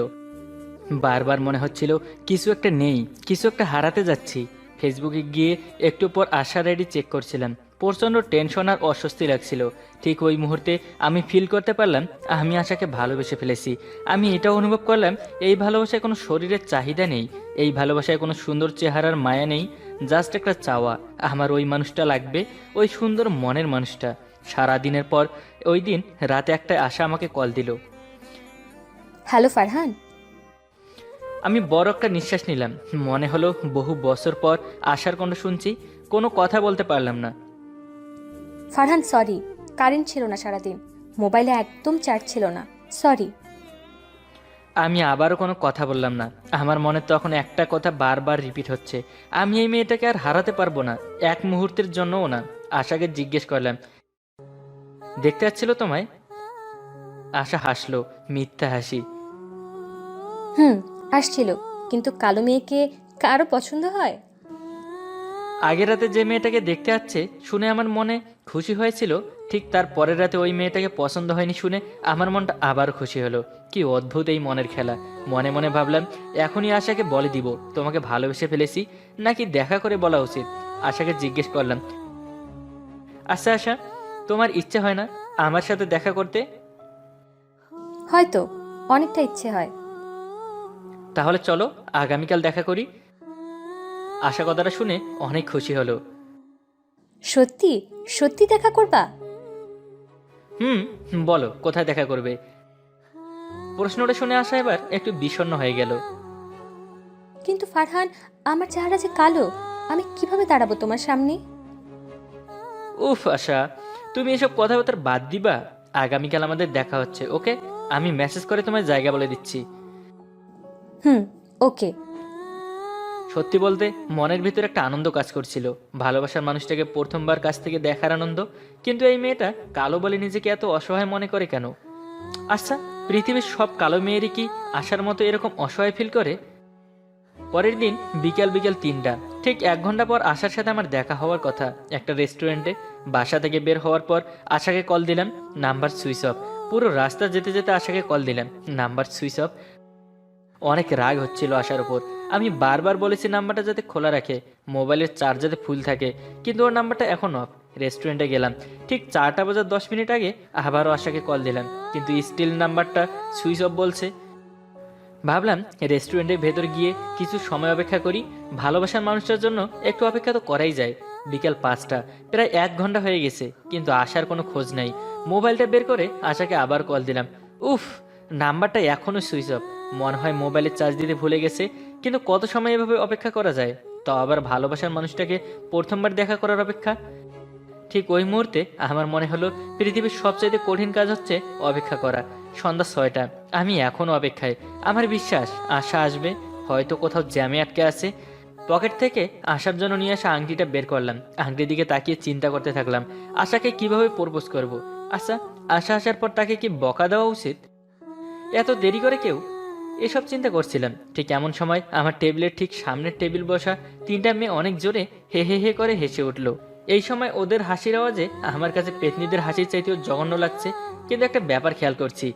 বারবার মনে হচ্ছিল কিছু একটা নেই, কিছু একটা হারাতে যাচ্ছি। ফেসবুকে গিয়ে একটু পর আশার আইডি চেক করছিলাম। প্রচণ্ড টেনশন আর অস্বস্তি লাগছিল। ঠিক ওই মুহূর্তে আমি ফিল করতে পারলাম আমি আশাকে ভালোবেসে ফেলেছি। আমি এটাও অনুভব করলাম এই ভালোবাসায় কোনো শরীরের চাহিদা নেই, এই ভালোবাসায় কোনো সুন্দর চেহারার মায়া নেই, জাস্ট একটা চাওয়া আমার ওই মানুষটা লাগবে, ওই সুন্দর মনের মানুষটা। সারা দিনের পর ওই দিন রাতে একটা আশা আমাকে কল দিল। হ্যালো ফারহান। আমি বড় একটা নিঃশ্বাস নিলাম। মনে হলো বহু বছর পর আশার কণ্ঠ শুনছি। কোনো কথা বলতে পারলাম না। ফারহান সরি, কারেন্ট ছিল না সারাদিন, মোবাইলে একদম চার্জ ছিল না, সরি। আমি আবারও কোনো কথা বললাম না। আমার মনে তখন একটা কথা বারবার রিপিট হচ্ছে, আমি এই মেয়েটাকে আর হারাতে পারবো না, এক মুহূর্তের জন্যও না। আশাকে জিজ্ঞেস করলাম, দেখতে যাচ্ছিল তোমায়? আশা হাসলো, মিথ্যা হাসি। আসছিল, কিন্তু কালো মেয়েকে কারো পছন্দ হয়? আগের রাতে যে মেয়েটাকে দেখতে আসছে শুনে আমার মনে খুশি হয়েছিল, ঠিক তার পরের রাতে ওই মেয়েটাকে পছন্দ হয়নি শুনে আমার মনটা আবার খুশি হলো। কি অদ্ভুত এই মনের খেলা। মনে মনে ভাবলাম এখনই আশাকে বলে দিব তোমাকে ভালোবেসে ফেলেছি, নাকি দেখা করে বলা উচিত। আশাকে জিজ্ঞেস করলাম, আচ্ছা আশা, তোমার ইচ্ছে হয় না আমার সাথে দেখা করতে? হয়তো, অনেকটা ইচ্ছে হয়। তাহলে চলো আগামীকাল দেখা করি। আশা কথাটা শুনে অনেক খুশি হলো। সত্যি সত্যি দেখা করবা? বলো কোথায় দেখা করবে? প্রশ্নটা শুনে আসা এবার একটু বিষণ্ণ হয়ে গেল। কিন্তু ফারহান, আমার চেহারা যে কালো, আমি কিভাবে দাঁড়াবো তোমার সামনে? উফ আশা, তুমি এসব কথাবার্তা বাদ দিবা। আগামীকাল আমাদের দেখা হচ্ছে, ওকে? আমি মেসেজ করে তোমার জায়গা বলে দিচ্ছি। ওকে। সত্যি বলতে মনের ভিতরে একটা আনন্দ কাজ করছিল, ভালোবাসার মানুষটাকে প্রথমবার কাছ থেকে দেখার আনন্দ। কিন্তু এই মেয়েটা কালো বলে নিজেকে এত অসহায় মনে করে কেন? আচ্ছা, পৃথিবীর সব কালো মেয়েরই কি আশার মতো এরকম অসহায় ফিল করে? পরের দিন বিকেল 3টা, ঠিক 1 ঘন্টা পর আশার সাথে আমার দেখা হওয়ার কথা একটা রেস্টুরেন্টে। বাসা থেকে বের হওয়ার পর আশাকে কল দিলাম, নাম্বার সুইচ অফ। পুরো রাস্তা যেতে যেতে আশাকে কল দিলাম, নাম্বার সুইচ অফ। অনেক রাগ হচ্ছিল আশার উপর। আমি বারবার বলেছি নাম্বারটা যাতে খোলা রাখে, মোবাইলের চার্জ যাতে ফুল থাকে, কিন্তু ওর নাম্বারটা এখন অফ। রেস্টুরেন্টে গেলাম, ঠিক 4টা বাজার 10 মিনিট আগে আবারও আশাকে কল দিলাম, কিন্তু স্টিল নাম্বারটা সুইচ অফ বলছে। ভাবলাম রেস্টুরেন্টের ভেতর গিয়ে কিছু সময় অপেক্ষা করি, ভালোবাসার মানুষটার জন্য একটু অপেক্ষা তো করাই যায়। বিকেল 5টা, প্রায় 1 ঘন্টা হয়ে গেছে, কিন্তু আশার কোনো খোঁজ নাই। মোবাইলটা বের করে আশাকে আবার কল দিলাম। উফ, নাম্বারটা এখনও সুইচ অফ। মনে হয় মোবাইলে চার্জ দিতে ভুলে গেছে। কিন্তু কত সময় এভাবে অপেক্ষা করা যায়? তাও আবার ভালোবাসার মানুষটাকে প্রথমবার দেখা করার অপেক্ষা। ঠিক ওই মুহূর্তে আমার মনে হলো পৃথিবীর সবচাইতে কঠিন কাজ হচ্ছে অপেক্ষা করা। সন্ধ্যা 6টা, আমি এখনও অপেক্ষায়। আমার বিশ্বাস আশা আসবে, হয়তো কোথাও জ্যামে আটকে আছে। পকেট থেকে আসার জন্য নিয়ে আসা আংটিটা বের করলাম, আংটির দিকে তাকিয়ে চিন্তা করতে থাকলাম আশাকে কিভাবে প্রপোজ করব, আচ্ছা, আশা আসার পর তাকে কি বকা দেওয়া উচিত? এত দেরি করে কেউ? এসব চিন্তা করছিলাম। ঠিক এমন সময় আমার টেবিলের ঠিক সামনের টেবিল বসা 3টা মেয়ে অনেক জোরে হে হে হে করে হেসে উঠল। এই সময় ওদের হাসির আওয়াজে আমার কাছে পেতনিদের হাসির চাইতেও জঘন্য লাগছে। কিন্তু একটা ব্যাপার খেয়াল করছি,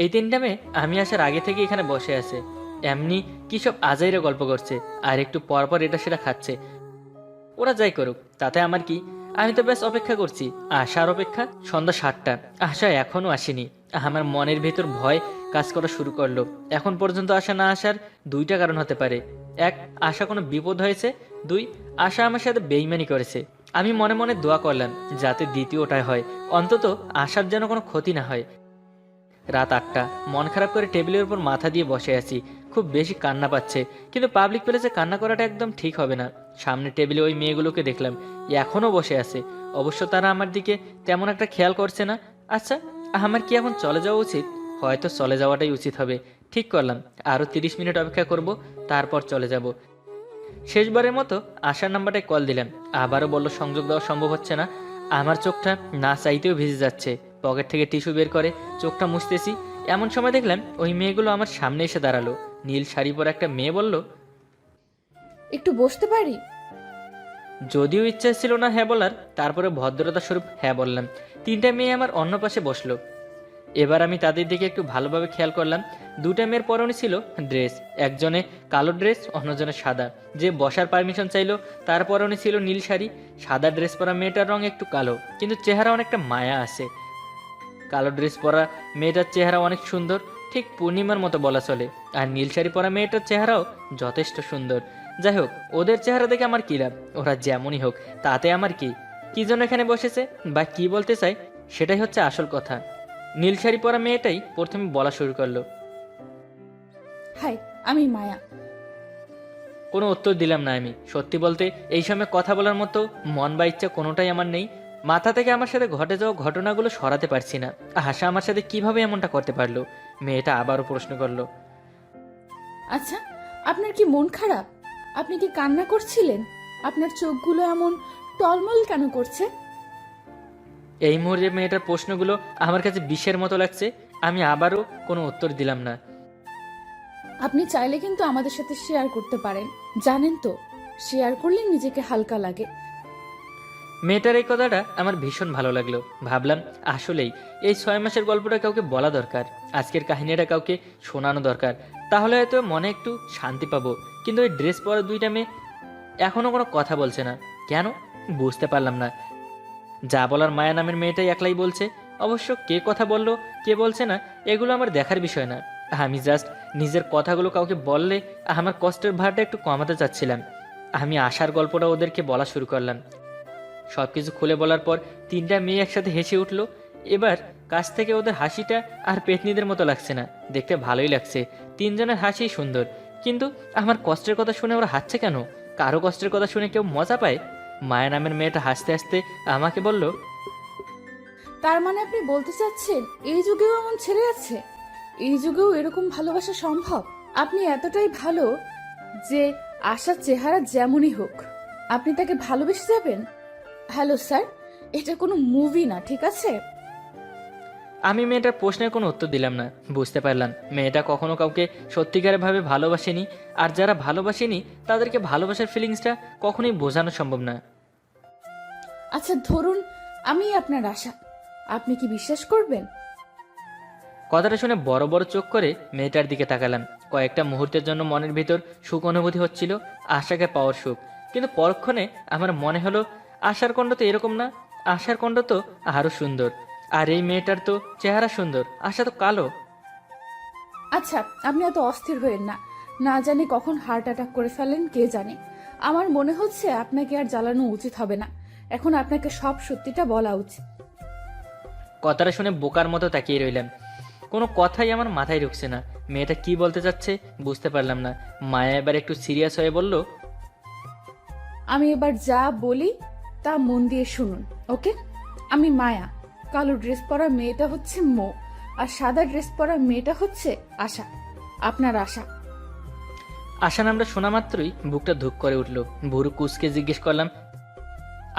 এই 3টা মেয়ে আমি আসার আগে থেকে এখানে বসে আছে। এমনি কি সব আজাইরা গল্প করছে, আর একটু পর পর এটা সেটা খাচ্ছে। ওরা যাই করুক, তাতে আমার কি? আমি তো ব্যাস অপেক্ষা করছি, আসার অপেক্ষা। সন্ধ্যা 7টা, আশা এখনও আসেনি। আমার মনের ভেতর ভয় কাজ করা শুরু করলো। এখন পর্যন্ত আশা না আসার 2টা কারণ হতে পারে। 1, আশা কোনো বিপদ হয়েছে। 2, আশা আমার সাথে বেইমানি করেছে। আমি মনে মনে দোয়া করলাম যাতে দ্বিতীয়টাই হয়, অন্তত আশার যেন কোনো ক্ষতি না হয়। রাত 8টা, মন খারাপ করে টেবিলের উপর মাথা দিয়ে বসে আছি। খুব বেশি কান্না পাচ্ছে, কিন্তু পাবলিক প্লেসে কান্না করাটা একদম ঠিক হবে না। সামনে টেবিলে ওই মেয়েগুলোকে দেখলাম, এখনও বসে আছে। অবশ্য তারা আমার দিকে তেমন একটা খেয়াল করছে না। আচ্ছা, আমার কি এখন চলে যাওয়া উচিত? হয়তো চলে যাওয়াটাই উচিত হবে। ঠিক করলাম, আরও 30 মিনিট অপেক্ষা করব, তারপর চলে যাব। শেষবারের মতো আশার নাম্বারটায় কল দিলাম। আবারও বলল সংযোগ দেওয়া সম্ভব হচ্ছে না। আমার চোখটা না চাইতেও ভিজে যাচ্ছে। পকেট থেকে টিস্যু বের করে চোখটা মুছতেছি, এমন সময় দেখলাম ওই মেয়েগুলো আমার সামনে এসে দাঁড়ালো। নীল শাড়ি পরা একটা মেয়ে বলল, একটু বসতে পারি? যদিও ইচ্ছা ছিল না হ্যাঁ বলার, তারপরে ভদ্রতা স্বরূপ হ্যাঁ বললাম। 3টা মেয়ে আমার অন্য পাশে বসলো। এবার আমি তাদের দিকে একটু ভালোভাবে খেয়াল করলাম। 2টা মেয়ের পরনে ছিল ড্রেস, একজনে কালো ড্রেস, অন্যজনে সাদা। যে বসার পারমিশন চাইলো তার পরনে ছিল নীল শাড়ি। সাদা ড্রেস পরা মেয়েটার রং একটু কালো, কিন্তু চেহারা অনেকটা মায়া আছে। কালো ড্রেস পরা মেয়েটার চেহারা অনেক সুন্দর, ঠিক পূর্ণিমার মতো বলা চলে। আর নীল শাড়ি পরা মেয়েটার চেহারাও যথেষ্ট সুন্দর। যাই হোক, ওদের চেহারা দেখে আমার কী লাভ? ওরা যেমনই হোক, তাতে আমার কি? কি জন্য এখানে বসেছে বা কি বলতে চাই, সেটাই হচ্ছে আসল কথা। নীল শাড়ি পরা মেয়েটাই প্রথমে বলা শুরু করলো। হাই, আমি মায়া। কোনো উত্তর দিলাম না আমি। সত্যি বলতে এই সময় কথা বলার মতো মন বা ইচ্ছা কোনোটাই আমার নেই। মাথা থেকে আমার সাথে ঘটে যাওয়া ঘটনাগুলো সরাতে পারছি না। আশা আমার সাথে কিভাবে এমনটা করতে পারলো? মেয়েটা আবারও প্রশ্ন করলো। আচ্ছা, আপনার কি মন খারাপ? আপনি কি কান্না করছিলেন? আপনার চোখগুলো এমন টলমল কেন করছে? এই মুহূর্তে মেয়েটার প্রশ্নগুলো আমার কাছে বিষের মতো লাগছে। আমি আবারও কোনো উত্তর দিলাম না। আপনি চাইলে কিন্তু আমাদের সাথে শেয়ার করতে পারেন, জানেন তো, শেয়ার করলে নিজেকে হালকা লাগে। মেয়েটার এই কথাটা আমার ভীষণ ভালো লাগলো। ভাবলাম আসলেই এই 6 মাসের গল্পটা কাউকে বলা দরকার, আজকের কাহিনীটা কাউকে শোনানো দরকার। তাহলে হয়তো মনে একটু শান্তি পাবো। কিন্তু ওই ড্রেস পরা 2টা মেয়ে এখনও কোনো কথা বলছে না কেন? বুঝতে পারলাম না। যা বলার মায়া নামের মেয়েটাই একলাই বলছে। অবশ্য কে কথা বলল কে বলছে না এগুলো আমার দেখার বিষয় না। আমি জাস্ট নিজের কথাগুলো কাউকে বললে আমার কষ্টের ভারটা একটু কমাতে চাচ্ছিলাম। আমি আশার গল্পটা ওদেরকে বলা শুরু করলাম। সব কিছু খুলে বলার পর 3টা মেয়ে একসাথে হেসে উঠল। এবার কাছ থেকে ওদের হাসিটা আর পেতনিদের মতো লাগছে না, দেখতে ভালোই লাগছে। 3জনের হাসি সুন্দর, কিন্তু আমার কষ্টের কথা শুনে ওরা হাসছে কেন? কারো কষ্টের কথা শুনে কেউ মজা পায়? মায়া নামের মেয়েটা হাসতে হাসতে আমাকে বলল, তার মানে আপনি বলতে চাচ্ছেন এই যুগেও এমন ছেলে আছে? এই যুগেও এরকম ভালোবাসা সম্ভব? আপনি এতটাই ভালো যে আশার চেহারা যেমনই হোক আপনি তাকে ভালোবেসে যাবেন? হ্যালো স্যার, এটা কোনো মুভি না, ঠিক আছে? আমি মেয়েটার প্রশ্নের কোনো উত্তর দিলাম না। বুঝতে পারলাম মেয়েটা কখনো কাউকে সত্যিকারেরভাবে ভালোবাসেনি, আর যারা ভালোবাসেনি তাদেরকে ভালোবাসার ফিলিংসটা কখনোই বোঝানো সম্ভব না। আচ্ছা ধরুন আমি আপনার আশা, আপনি কি বিশ্বাস করবেন? কথাটা শুনে বড় বড় চোখ করে মেয়েটার দিকে তাকালাম। কয়েকটা মুহূর্তের জন্য মনের ভিতর সুখ অনুভূতি হচ্ছিল, আশাকে পাওয়ার সুখ। কিন্তু পরক্ষণে আমার মনে হলো আশার কণ্ঠ তো এরকম না, আশার কণ্ঠ তো আরও সুন্দর। আর এই মেয়েটার তো চেহারা সুন্দর, আশা তো কালো। আচ্ছা আপনি এত অস্থির হয়েন না, না জানি কখন হার্ট অ্যাটাক করে ফেলেন কে জানে। আমার মনে হচ্ছে আপনাকে আর জ্বালানো উচিত হবে না, এখন আপনাকে সব সত্যিটা বলা উচিত। কথাটা শুনে বোকার মতো তাকিয়ে রইলাম। কোনো কথাই আমার মাথায় ঢুকছে না। মেয়েটা কি বলতে চাচ্ছে বুঝতে পারলাম না। মায়া এবার একটু সিরিয়াস হয়ে বলল, আমি এবার যা বলি তা মন দিয়ে শুনুন, ওকে? আমি মায়া, কালো ড্রেস পরা মেয়েটা হচ্ছে মো, আর সাদা ড্রেস পরা মেয়েটা হচ্ছে আশা, আপনার আশা। আশা নামটা শোনা মাত্রই বুকটা ধুক করে উঠল। ভুরু কুচকে জিজ্ঞেস করলাম,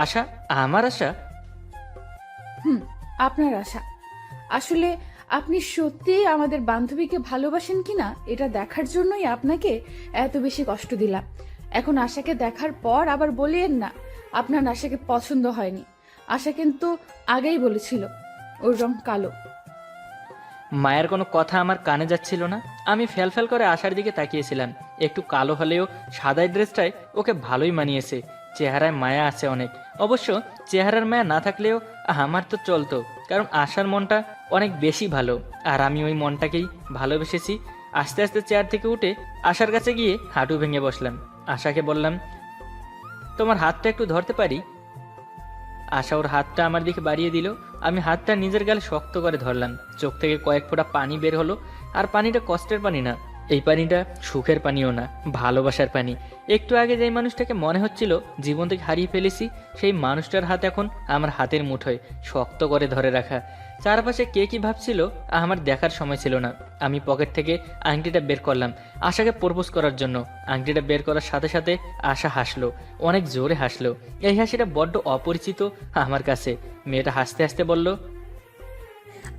আশা? আমার আশা? হুম, আপনার আশা। আসলে আপনি সত্যিই আমাদের বান্ধবীকে ভালোবাসেন কিনা এটা দেখার জন্যই আপনাকে এত বেশি কষ্ট দিলাম। এখন আশাকে দেখার পর আবার বলিয়েন না আপনার আশাকে পছন্দ হয়নি। আশা কিন্তু আগেই বলেছিল ওর রং কালো। মায়ের কোনো কথা আমার কানে যাচ্ছিল না। আমি ফ্যাল করে আশার দিকে তাকিয়েছিলাম। একটু কালো হলেও সাদা ড্রেসটায় ওকে ভালোই মানিয়েছে। চেহারায় মায়া আছে অনেক। অবশ্য চেহারার মায়া না থাকলেও আমার তো চলতো, কারণ আশার মনটা অনেক বেশি ভালো, আর আমি ওই মনটাকেই ভালোবেসেছি। আস্তে আস্তে চেয়ার থেকে উঠে আশার কাছে গিয়ে হাঁটু ভেঙে বসলাম। আশাকে বললাম, তোমার হাতটা একটু ধরতে পারি? আশা ওর হাতটা আমার দিকে বাড়িয়ে দিল। আমি হাতটা নিজের গালে শক্ত করে ধরলাম। চোখ থেকে কয়েক ফোঁটা পানি বের হলো। আর পানিটা কষ্টের পানি না, এই পানিটা সুখের পানিও না, ভালোবাসার পানি। একটু আগে যেই মানুষটাকে মনে হচ্ছিল জীবন থেকে হারিয়ে ফেলেছি, সেই মানুষটার হাত এখন আমার হাতের মুঠোয় শক্ত করে ধরে রাখা। চারপাশে কে কি ভাবছিল আমার দেখার সময় ছিল না। আমি পকেট থেকে আংটিটা বের করলাম আশাকে প্রপোজ করার জন্য। আংটিটা বের করার সাথে সাথে আশা হাসলো, অনেক জোরে হাসলো। এই হাসিটা বড্ড অপরিচিত আমার কাছে। মেয়েটা হাসতে হাসতে বলল,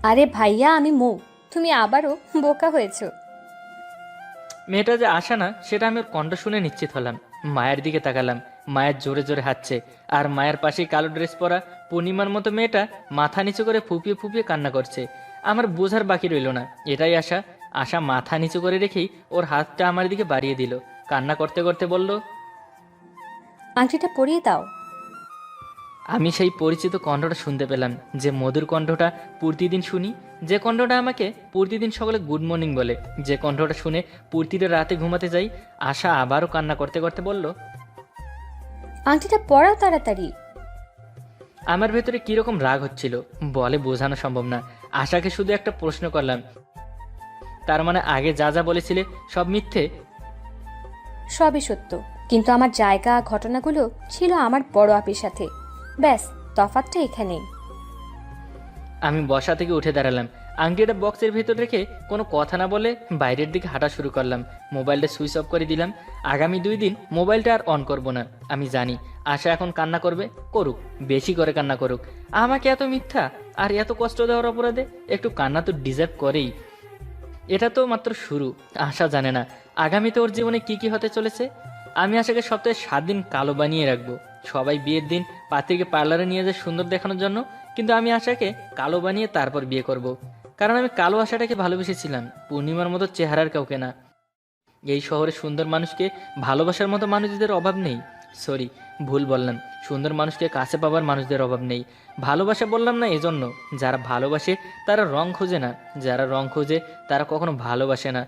আরে ভাইয়া, আমি মৌ। তুমি আবারও বোকা হয়েছো। মেয়েটা যে আশা না, সেটা আমি ওর কণ্ঠ শুনে নিশ্চিত হলাম। মায়ের দিকে তাকালাম, মায়ের জোরে জোরে হাঁটছে। আর মায়ের পাশেই কালো ড্রেস পরা পূর্ণিমার মতো মেয়েটা মাথা নিচু করে ফুপিয়ে ফুপিয়ে কান্না করছে। আমার বোঝার বাকি রইল না এটাই আশা। আশা মাথা নিচু করে রেখেই ওর হাতটা আমার দিকে বাড়িয়ে দিল। কান্না করতে করতে বলল, আংটিটা পরিয়ে দাও। আমি সেই পরিচিত কণ্ঠটা শুনতে পেলাম, যে মধুর কণ্ঠটা প্রতিদিন শুনি, যে কণ্ঠটা আমাকে প্রতিদিন সকালে গুড মর্নিং বলে, যে কণ্ঠটা শুনে প্রতিটা রাতে ঘুমাতে যাই। আশা আবারও কান্না করতে করতে বলল, আংটিটা পরাও তাড়াতাড়ি। আমার ভেতরে কিরকম রাগ হচ্ছিল বলে বোঝানো সম্ভব না। আশাকে শুধু একটা প্রশ্ন করলাম, তার মানে আগে যা যা বলেছিলে সব মিথ্যে? সবই সত্য, কিন্তু আমার জায়গা ঘটনাগুলো ছিল আমার বড় আপির সাথে। ব্যাস, তফাৎটা এখানেই। আমি বসা থেকে উঠে দাঁড়ালাম, আংটিটা বক্সের ভেতর রেখে কোনো কথা না বলে বাইরের দিকে হাঁটা শুরু করলাম। মোবাইলটা সুইচ অফ করে দিলাম। আগামী 2 দিন মোবাইলটা আর অন করব না। আমি জানি আশা এখন কান্না করবে, করুক, বেশি করে কান্না করুক। আমাকে এত মিথ্যা আর এত কষ্ট দেওয়ার অপরাধে একটু কান্না তো ডিজার্ভ করেই। এটা তো মাত্র শুরু। আশা জানে না আগামীতে ওর জীবনে কি কি হতে চলেছে। আমি আশাকে সপ্তাহে 7 দিন কালো বানিয়ে রাখবো। সবাই বিয়ের দিন পাত্রীকে পার্লারে নিয়ে যায় সুন্দর দেখানোর জন্য, কিন্তু আমি আশাকে কালো বানিয়ে তারপর বিয়ে করব। কারণ আমি কালো আশাটাকে ভালোবেসেছিলাম, পূর্ণিমার মতো চেহারার কাউকে না। এই শহরে সুন্দর মানুষকে ভালোবাসার মতো মানুষদের অভাব নেই। সরি, ভুল বললাম। সুন্দর মানুষকে কাছে পাবার মানুষদের অভাব নেই। ভালোবাসা বললাম না এজন্য, যারা ভালোবাসে তারা রং খোঁজে না, যারা রং খোঁজে তারা কখনো ভালোবাসে না।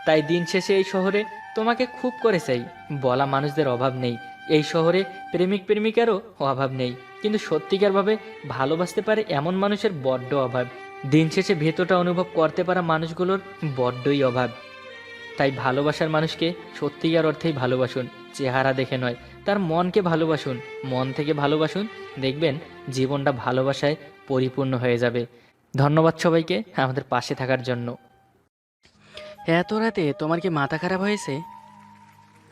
তাই দিন শেষে এই শহরে তোমাকে খুব করে চাই বলা মানুষদের অভাব নেই। এই শহরে প্রেমিক প্রেমিকারও অভাব নেই, কিন্তু সত্যিকারভাবে ভালোবাসতে পারে এমন মানুষের বড্ড অভাব। দিন শেষে ভেতরটা অনুভব করতে পারা মানুষগুলোর বড্ডই অভাব। তাই ভালোবাসার মানুষকে সত্যিকার অর্থেই ভালোবাসুন, চেহারা দেখে নয়। তার মনকে ভালোবাসুন, মন থেকে ভালোবাসুন। দেখবেন জীবনটা ভালোবাসায় পরিপূর্ণ হয়ে যাবে। ধন্যবাদ সবাইকে আমাদের পাশে থাকার জন্য। এত রাতে তোমার কি মাথা খারাপ হয়েছে?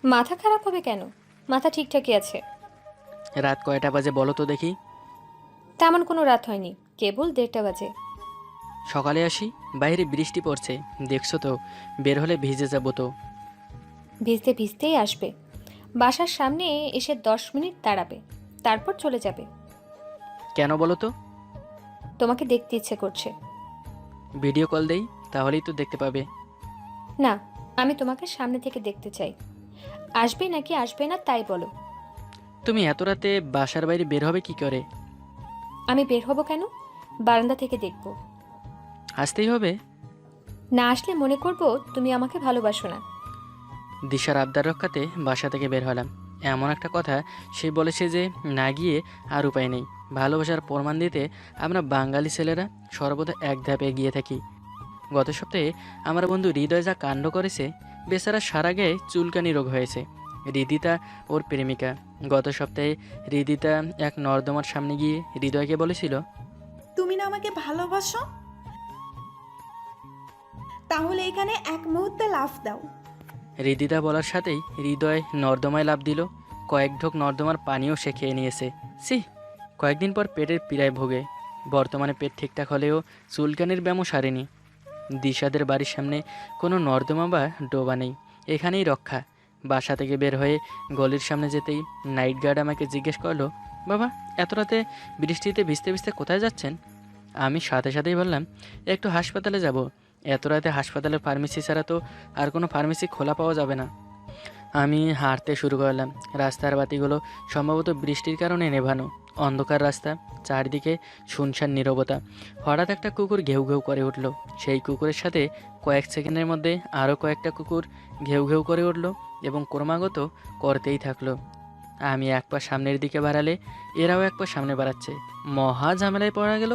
মাথা খারাপ হবে কেন? মাথা ঠিকঠাকই আছে। রাত কয়টা বাজে বলো তো দেখি। তেমন কোনো রাত হয়নি, কেবল 1:30 বাজে। সকালে আসি, বাইরে বৃষ্টি পড়ছে, দেখছো তো, বের হলে ভিজে যাবো তো। ভিজতে ভিজতেই আসবে। বাসার সামনে এসে 10 মিনিট দাঁড়াবে, তারপর চলে যাবে। কেন বলো তো? তোমাকে দেখতে ইচ্ছে করছে। ভিডিও কল দেই, তাহলেই তো দেখতে পাবে। না, আমি তোমাকে সামনে থেকে দেখতে চাই। আসবে নাকি আসবে না তাই বলো। তুমি এত রাতে বাসার বাইরে বের হবে কি করে? আমি বের হব কেন? বারান্দা থেকে দেখব। আসতেই হবে? না আসলে মনে করব তুমি আমাকে ভালোবাসো না। দিশার আবদার রক্ষাতে বাসা থেকে বের হলাম। এমন একটা কথা সে বলেছে যে না গিয়ে আর উপায় নেই। ভালোবাসার প্রমাণ দিতে আমরা বাঙালি ছেলেরা সর্বদা এক ধাপে এগিয়ে থাকি। গত সপ্তাহে আমার বন্ধু হৃদয় যা কাণ্ড করেছে, বেচারা সারা গায়ে চুলকানি রোগ হয়েছে। হৃদিতা ওর প্রেমিকা। গত সপ্তাহে হৃদিতা এক নর্দমার সামনে গিয়ে হৃদয়কে বলেছিল, তুমি না আমাকে ভালোবাসো? তাহলে এখানে এক মুহূর্তে লাফ দাও। হৃদিতা বলার সাথেই হৃদয় নর্দমায় লাফ দিল। কয়েক ঢোক নর্দমার পানিও সে খেয়ে নিয়েছে। সি, কয়েকদিন পর পেটের পীড়ায় ভোগে। বর্তমানে পেট ঠিকঠাক হলেও চুলকানির ব্যায়ামও সারেনি। দিশাদের বাড়ির সামনে কোনো নর্দমা বা ডোবা নেই, এখানেই রক্ষা। বাসা থেকে বের হয়ে গলির সামনে যেতেই নাইট গার্ড আমাকে জিজ্ঞেস করলো, বাবা এত রাতে বৃষ্টিতে ভিজতে ভিজতে কোথায় যাচ্ছেন? আমি সাথে সাথেই বললাম, একটু হাসপাতালে যাব। এত রাতে হাসপাতালের ফার্মেসি ছাড়া তো আর কোনো ফার্মেসি খোলা পাওয়া যাবে না। আমি হাঁটতে শুরু করলাম। রাস্তার বাতিগুলো সম্ভবত বৃষ্টির কারণে নেভানো। অন্ধকার রাস্তা, চারদিকে শুনশান নীরবতা। হঠাৎ একটা কুকুর ঘেউ ঘেউ করে উঠল। সেই কুকুরের সাথে কয়েক সেকেন্ডের মধ্যে আরও কয়েকটা কুকুর ঘেউ ঘেউ করে উঠল এবং ক্রমাগত করতেই থাকলো। আমি এক পা সামনের দিকে বাড়ালে এরাও এক পা সামনে বাড়াচ্ছে। মহা ঝামেলায় পড়া গেল।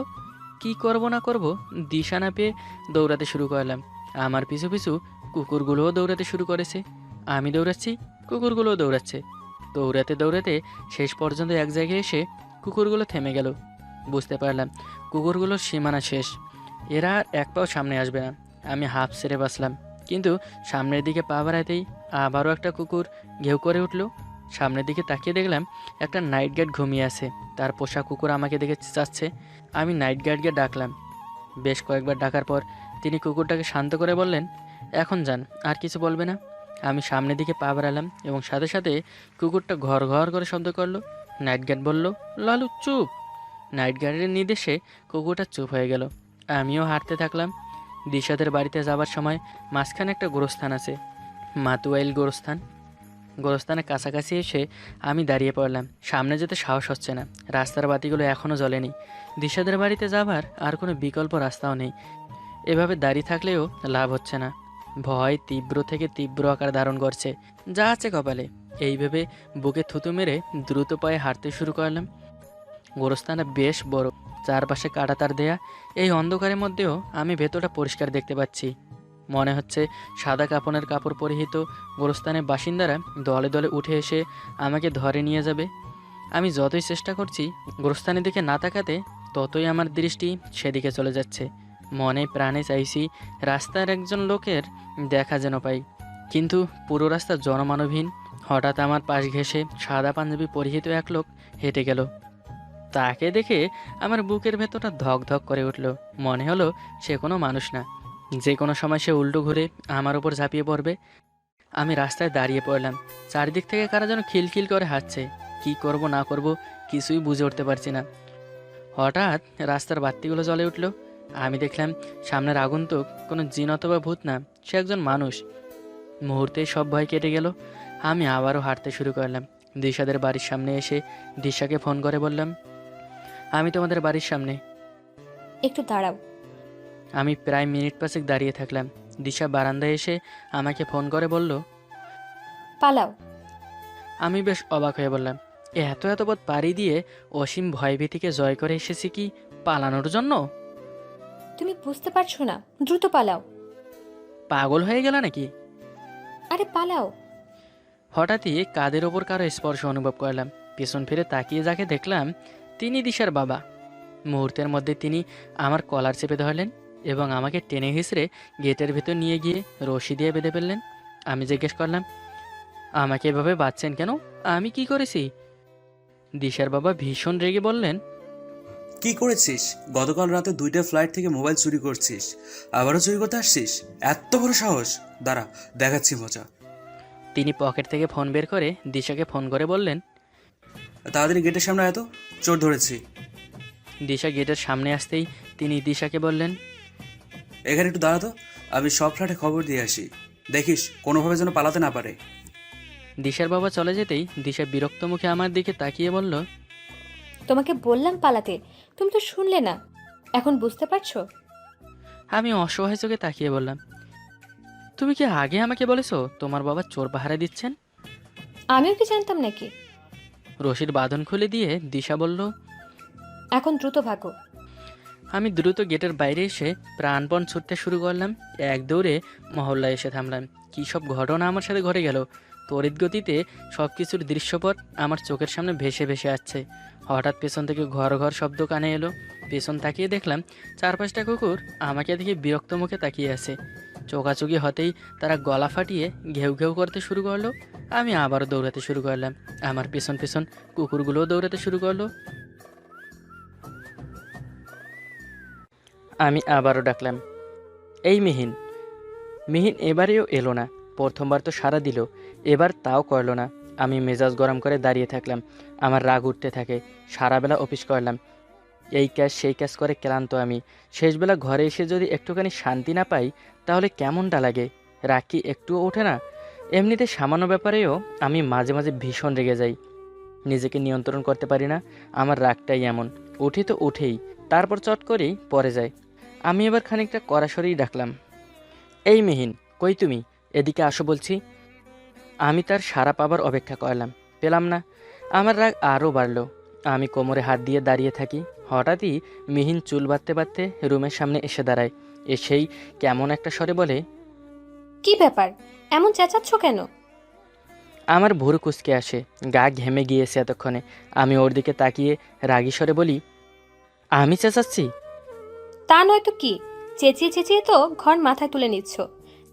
কি করব না করব দিশা না পেয়ে দৌড়াতে শুরু করলাম। আমার পিছু পিছু কুকুরগুলোও দৌড়াতে শুরু করেছে। আমি দৌড়াচ্ছি, কুকুরগুলোও দৌড়াচ্ছে। দৌড়াতে দৌড়াতে শেষ পর্যন্ত এক জায়গায় এসে কুকুরগুলো থেমে গেল। বুঝতে পারলাম কুকুরগুলোর সীমানা শেষ, এরা আর এক পাও সামনে আসবে না। আমি হাফ ছেড়ে বাঁচলাম, কিন্তু সামনের দিকে পা বাড়াতেই আবারও একটা কুকুর ঘেউ করে উঠল। সামনের দিকে তাকিয়ে দেখলাম একটা নাইট গার্ড ঘুমিয়ে আছে। তার পোষা কুকুর আমাকে দেখে চেঁচাচ্ছে। আমি নাইট গার্ডকে ডাকলাম। বেশ কয়েকবার ডাকার পর তিনি কুকুরটাকে শান্ত করে বললেন, এখন যান, আর কিছু বলবে না। আমি সামনের দিকে পা বাড়ালাম এবং সাথে সাথে কুকুরটা ঘর ঘর করে শব্দ করলো। নাইট গার্ড বলল, লালু চুপ। নাইট গার্ডের নির্দেশে কুকুরটা চুপ হয়ে গেল। আমিও হাঁটতে থাকলাম। দিশাদের বাড়িতে যাবার সময় মাঝখানে একটা গোরস্থান আছে, মাতুয়াইল গোরস্থান। গোরস্থানের কাছাকাছি এসে আমি দাঁড়িয়ে পড়লাম। সামনে যেতে সাহস হচ্ছে না, রাস্তার বাতিগুলো এখনও জ্বলেনি। দিশাদের বাড়িতে যাবার আর কোনো বিকল্প রাস্তাও নেই। এভাবে দাঁড়িয়ে থাকলেও লাভ হচ্ছে না। ভয় তীব্র থেকে তীব্র আকার ধারণ করছে, যা আছে কপালে। এই ভেবে বুকে থুতু মেরে দ্রুত পায়ে হাঁটতে শুরু করলাম। গোরস্থানটা বেশ বড়, চারপাশে কাঁটাতার দেয়া। এই অন্ধকারের মধ্যেও আমি ভেতরটা পরিষ্কার দেখতে পাচ্ছি। মনে হচ্ছে সাদা কাপড়ের কাপড় পরিহিত গোরস্থানের বাসিন্দারা দলে দলে উঠে এসে আমাকে ধরে নিয়ে যাবে। আমি যতই চেষ্টা করছি গোরস্থানের দিকে না তাকাতে, ততই আমার দৃষ্টি সেদিকে চলে যাচ্ছে। মনে প্রাণে চাইছি রাস্তার একজন লোকের দেখা যেন পাই, কিন্তু পুরো রাস্তা জনমানবহীন। হঠাৎ আমার পাশ ঘেঁষে সাদা পাঞ্জাবি পরিহিত এক লোক হেঁটে গেল। তাকে দেখে আমার বুকের ভেতরটা ধক ধক করে উঠল। মনে হলো সে কোনো মানুষ না, যে কোনো সময় সে উল্টো ঘুরে আমার ওপর ঝাঁপিয়ে পড়বে। আমি রাস্তায় দাঁড়িয়ে পড়লাম। চারিদিক থেকে কারা যেন খিলখিল করে হাঁটছে। কি করব না করব কিছুই বুঝে উঠতে পারছি না। হঠাৎ রাস্তার বাতিগুলো জ্বলে উঠল। আমি দেখলাম সামনের আগন্তুক কোনো জিন অথবা ভূত না, সে একজন মানুষ। মুহূর্তেই সব ভয় কেটে গেল। আমি আবারও হাঁটতে শুরু করলাম। দিশাদের বাড়ির সামনে এসে দিশাকে ফোন করে বললাম, আমি তোমাদের বাড়ির সামনে। একটু দাঁড়াও। আমি প্রায় মিনিট পাঁচেক দাঁড়িয়ে থাকলাম। দিশা বারান্দায় এসে আমাকে ফোন করে বলল, পালাও। আমি বেশ অবাক হয়ে বললাম, এত এত পথ পাড়ি দিয়ে অসীম ভয়ভীতিকে জয় করে এসেছি কি পালানোর জন্য? তুমি বুঝতে পারছো না, দ্রুত পালাও। পাগল হয়ে গেল নাকি? আরে পালাও। হঠাৎই কাদের ওপর কারো স্পর্শ অনুভব করলাম। পেছন ফিরে তাকিয়ে যাকে দেখলাম তিনি দিশার বাবা। মুহূর্তের মধ্যে তিনি আমার কলার চেপে ধরলেন এবং আমাকে টেনে হিঁচড়ে গেটের ভেতর নিয়ে গিয়ে রশি দিয়ে বেঁধে ফেললেন। আমি জিজ্ঞেস করলাম, আমাকে এভাবে বাঁধছেন কেন? আমি কি করেছি? দিশার বাবা ভীষণ রেগে বললেন, কি করেছিস? গতকাল রাতে 2টা ফ্লাইট থেকে মোবাইল চুরি করছিস, আবারও চুরি করতে আসছিস? এত বড় সাহস! দাঁড়া, দেখাচ্ছি মজা। তিনি পকেট থেকে ফোন বের করে দিশাকে ফোন করে বললেন, তাড়াতাড়ি গেটের সামনে এত চোর ধরেছি। দিশা গেটের সামনে আসতেই তিনি দিশাকে বললেন, এখানে একটু দাঁড়াতো, আমি সব ফ্ল্যাটে খবর দিয়ে আসি, দেখিস কোনোভাবে যেন পালাতে না পারে। দিশার বাবা চলে যেতেই দিশা বিরক্ত মুখে আমার দিকে তাকিয়ে বলল, তোমাকে বললাম পালাতে, তুমি তো শুনলে না। এখন বুঝতে পারছো? আমি অসহায় চোখে তাকিয়ে বললাম, তুমি কি আগে আমাকে বলেছো তোমার বাবা চোর পাহারা দিচ্ছেন? আমিও কি জানতাম নাকি? রশির বাঁধন খুলে দিয়ে দিশা বলল, এখন দ্রুত ভাগো। আমি দ্রুত গেটের বাইরে এসে প্রাণপণ ছুটতে শুরু করলাম। এক দৌড়ে মহল্লায় এসে থামলাম। কী সব ঘটনা আমার সাথে ঘটে গেল! তড়িৎ গতিতে সব কিছুর দৃশ্যপট আমার চোখের সামনে ভেসে ভেসে আসছে। হঠাৎ পেছন থেকে ঘর ঘর শব্দ কানে এলো। পেছন তাকিয়ে দেখলাম 4-5টা কুকুর আমাকে দেখে বিরক্ত মুখে তাকিয়ে আছে। চোখাচোখি হতেই তারা গলা ফাটিয়ে ঘেউ ঘেউ করতে শুরু করলো। আমি আবারও দৌড়াতে শুরু করলাম। আমার পেছন পেছন কুকুরগুলোও দৌড়াতে শুরু করলো। আমি আবারও ডাকলাম, এই মিহিন। মিহিন এবারেও এলো না। প্রথমবার তো সাড়া দিল, এবার তাও করলো না। আমি মেজাজ গরম করে দাঁড়িয়ে থাকলাম। আমার রাগ উঠতে থাকে। সারাবেলা অফিস করলাম, এই কাজ সেই কাজ করে ক্লান্ত আমি। শেষবেলা ঘরে এসে যদি একটুখানি শান্তি না পাই তাহলে কেমনটা লাগে? রাগ কি একটুও ওঠে না? এমনিতে সামান্য ব্যাপারেও আমি মাঝে মাঝে ভীষণ রেগে যাই, নিজেকে নিয়ন্ত্রণ করতে পারি না। আমার রাগটাই এমন, উঠে তো উঠেই, তারপর চট করেই পড়ে যায়। আমি এবার খানিকটা কড়াসরেই ডাকলাম, এই মিহিন, কই তুমি? এদিকে আসো বলছি। আমি তার সাড়া পাবার অপেক্ষা করলাম, পেলাম না। আমার রাগ আরও বাড়ল। আমি কোমরে হাত দিয়ে দাঁড়িয়ে থাকি। হঠাৎই মিহিন চুল বাঁধতে বাঁধতে রুমের সামনে এসে দাঁড়ায়। এসেই কেমন একটা স্বরে বলে, কি ব্যাপার, এমন চেঁচাচ্ছ কেন? আমার ভুরু কুঁচকে আসে, গা ঘেমে গিয়েছে এতক্ষণে। আমি ওর দিকে তাকিয়ে রাগী স্বরে বলি, আমি চেঁচাচ্ছি? তা নয় তো কি, চেঁচিয়ে চেঁচিয়ে তো ঘর মাথায় তুলে নিচ্ছ।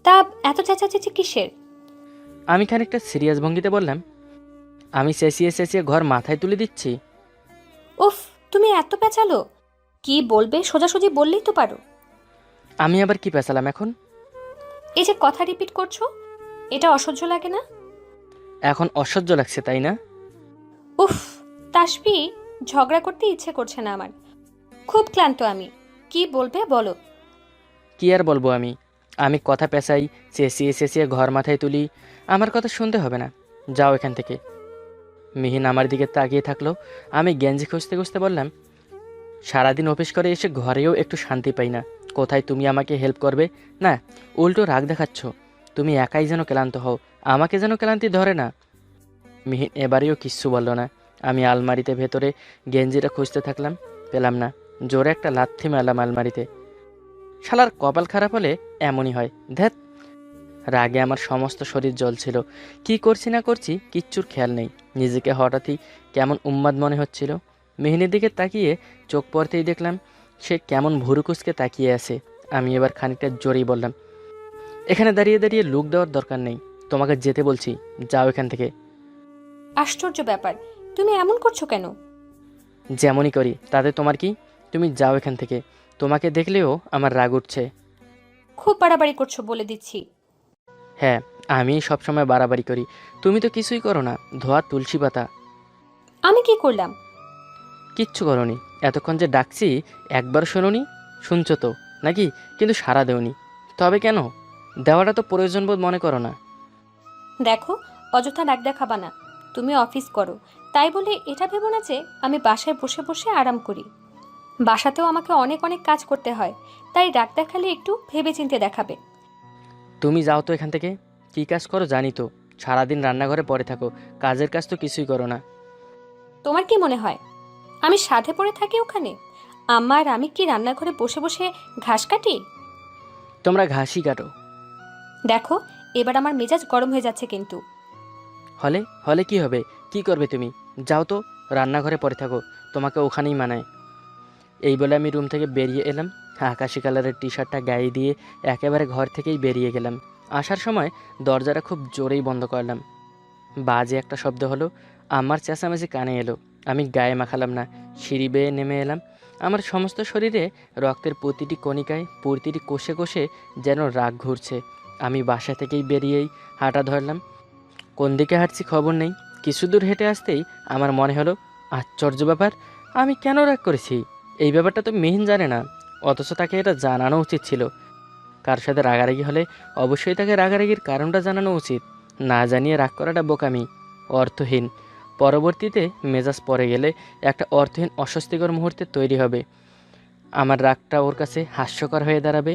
তা এত চেঁচাচেঁচি কিসের? আমি খানিকটা সিরিয়াস ভঙ্গিতে বললাম, আমি চেঁচিয়ে চেঁচিয়ে ঘর মাথায় তুলে দিচ্ছি? উফ, তুমি এত পেঁচালো? কি বলবে সোজাসুজি বললেই তো পারো। আমি আবার কি পেঁচালাম এখন? এই যে কথা রিপিট করছো, এটা অসহ্য লাগে না? এখন অসহ্য লাগছে, তাই না? উফ, তাসবি, ঝগড়া করতে ইচ্ছে করছে না আমার। খুব ক্লান্ত আমি। কি বলবে বলো। কি আর বলবো আমি? আমি কথা পেঁচাই, চেঁচিয়ে চেঁচিয়ে ঘর মাথায় তুলি, আমার কথা শুনতে হবে না। যাও এখান থেকে। মিহিন আমার দিকে তাকিয়ে থাকলো। আমি গেঞ্জি খুঁজতে খুঁজতে বললাম, সারাদিন অফিস করে এসে ঘরেও একটু শান্তি পাই না। কোথায় তুমি আমাকে হেল্প করবে? না, উল্টো রাগ দেখাচ্ছ। তুমি একাই যেন ক্লান্ত হও, আমাকে যেন ক্লান্তি ধরে না। মিহিন এবারেও কিচ্ছু বলল না। আমি আলমারিতে ভেতরে গেঞ্জিটা খুঁজতে থাকলাম, পেলাম না। জোরে একটা লাথি মারলাম আলমারিতে। শালার কপাল খারাপ হলে এমনই হয়, ধ্যাত। রাগে আমার সমস্ত শরীর জ্বলছিল। কি করছি না করছি কিচ্ছুর খেয়াল নেই। নিজেকে হঠাৎই কেমন উন্মাদ মনে হচ্ছিল। মেহিনীর দিকে তাকিয়ে চোখ পড়তেই দেখলাম সে কেমন ভুরু কুঁচকে তাকিয়ে আছে। আমি এবার খানিকটা জোরেই বললাম, এখানে দাঁড়িয়ে দাঁড়িয়ে লুক দেওয়ার দরকার নেই, তোমাকে যেতে বলছি, যাও এখান থেকে। আশ্চর্য ব্যাপার, তুমি এমন করছো কেন? যেমনই করি তাতে তোমার কি? তুমি যাও এখান থেকে। তোমাকে দেখলেও আমার রাগ উঠছে। খুব বাড়াবাড়ি করছো বলে দিচ্ছি। হ্যাঁ, আমি সবসময় বাড়াবাড়ি করি, তুমি তো কিছুই করো না, ধোয়া তুলসী পাতা। আমি কি করলাম? কিচ্ছু করনি। এতক্ষণ যে ডাকছি একবার শোনোনি? শুনছো তো নাকি? কিন্তু সাড়া দেওনি। তবে কেন? দেওয়াটা তো প্রয়োজনবোধ মনে করো না? দেখো, অযথা রাগ দেখাবা না। তুমি অফিস করো, তাই বলে এটা ভেবো না যে আমি বাসায় বসে বসে আরাম করি। বাসাতেও আমাকে অনেক অনেক কাজ করতে হয়, তাই রাগ দেখালে একটু ভেবেচিন্তে দেখাবে। তুমি যাও তো এখান থেকে। কী কাজ করো জানি তো, সারাদিন রান্নাঘরে পড়ে থাকো, কাজের কাজ তো কিছুই করো না। তোমার কি মনে হয় আমি সাধে পড়ে থাকি ওখানে? আমার আমি কি রান্নাঘরে বসে বসে ঘাস কাটি? তোমরা ঘাসই কাটো। দেখো, এবার আমার মেজাজ গরম হয়ে যাচ্ছে কিন্তু। হলে হলে কি হবে? কি করবে তুমি? যাও তো, রান্নাঘরে পড়ে থাকো, তোমাকে ওখানেই মানায়। এই বলে আমি রুম থেকে বেরিয়ে এলাম। আকাশি কালারের টি শার্টটা গায়ে দিয়ে একেবারে ঘর থেকেই বেরিয়ে গেলাম। আসার সময় দরজাটা খুব জোরেই বন্ধ করলাম। বাজে একটা শব্দ হলো, আমার চেঁচামেচি কানে এলো। আমি গায়ে মাখালাম না, সিঁড়ি বেয়ে নেমে এলাম। আমার সমস্ত শরীরে রক্তের প্রতিটি কণিকায়, প্রতিটি কোষে কোষে যেন রাগ ঘুরছে। আমি বাসা থেকেই বেরিয়েই হাঁটা ধরলাম। কোন দিকে হাঁটছি খবর নেই। কিছু দূর হেঁটে আসতেই আমার মনে হলো, আশ্চর্য ব্যাপার, আমি কেন রাগ করেছি? এই ব্যাপারটা তো মিহিন জানে না, অথচ তাকে এটা জানানো উচিত ছিল। কার সাথে রাগারাগি হলে অবশ্যই তাকে রাগারাগির কারণটা জানানো উচিত। না জানিয়ে রাগ করাটা বোকামি, অর্থহীন। পরবর্তীতে মেজাজ পড়ে গেলে একটা অর্থহীন অস্বস্তিকর মুহূর্তে তৈরি হবে। আমার রাগটা ওর কাছে হাস্যকর হয়ে দাঁড়াবে।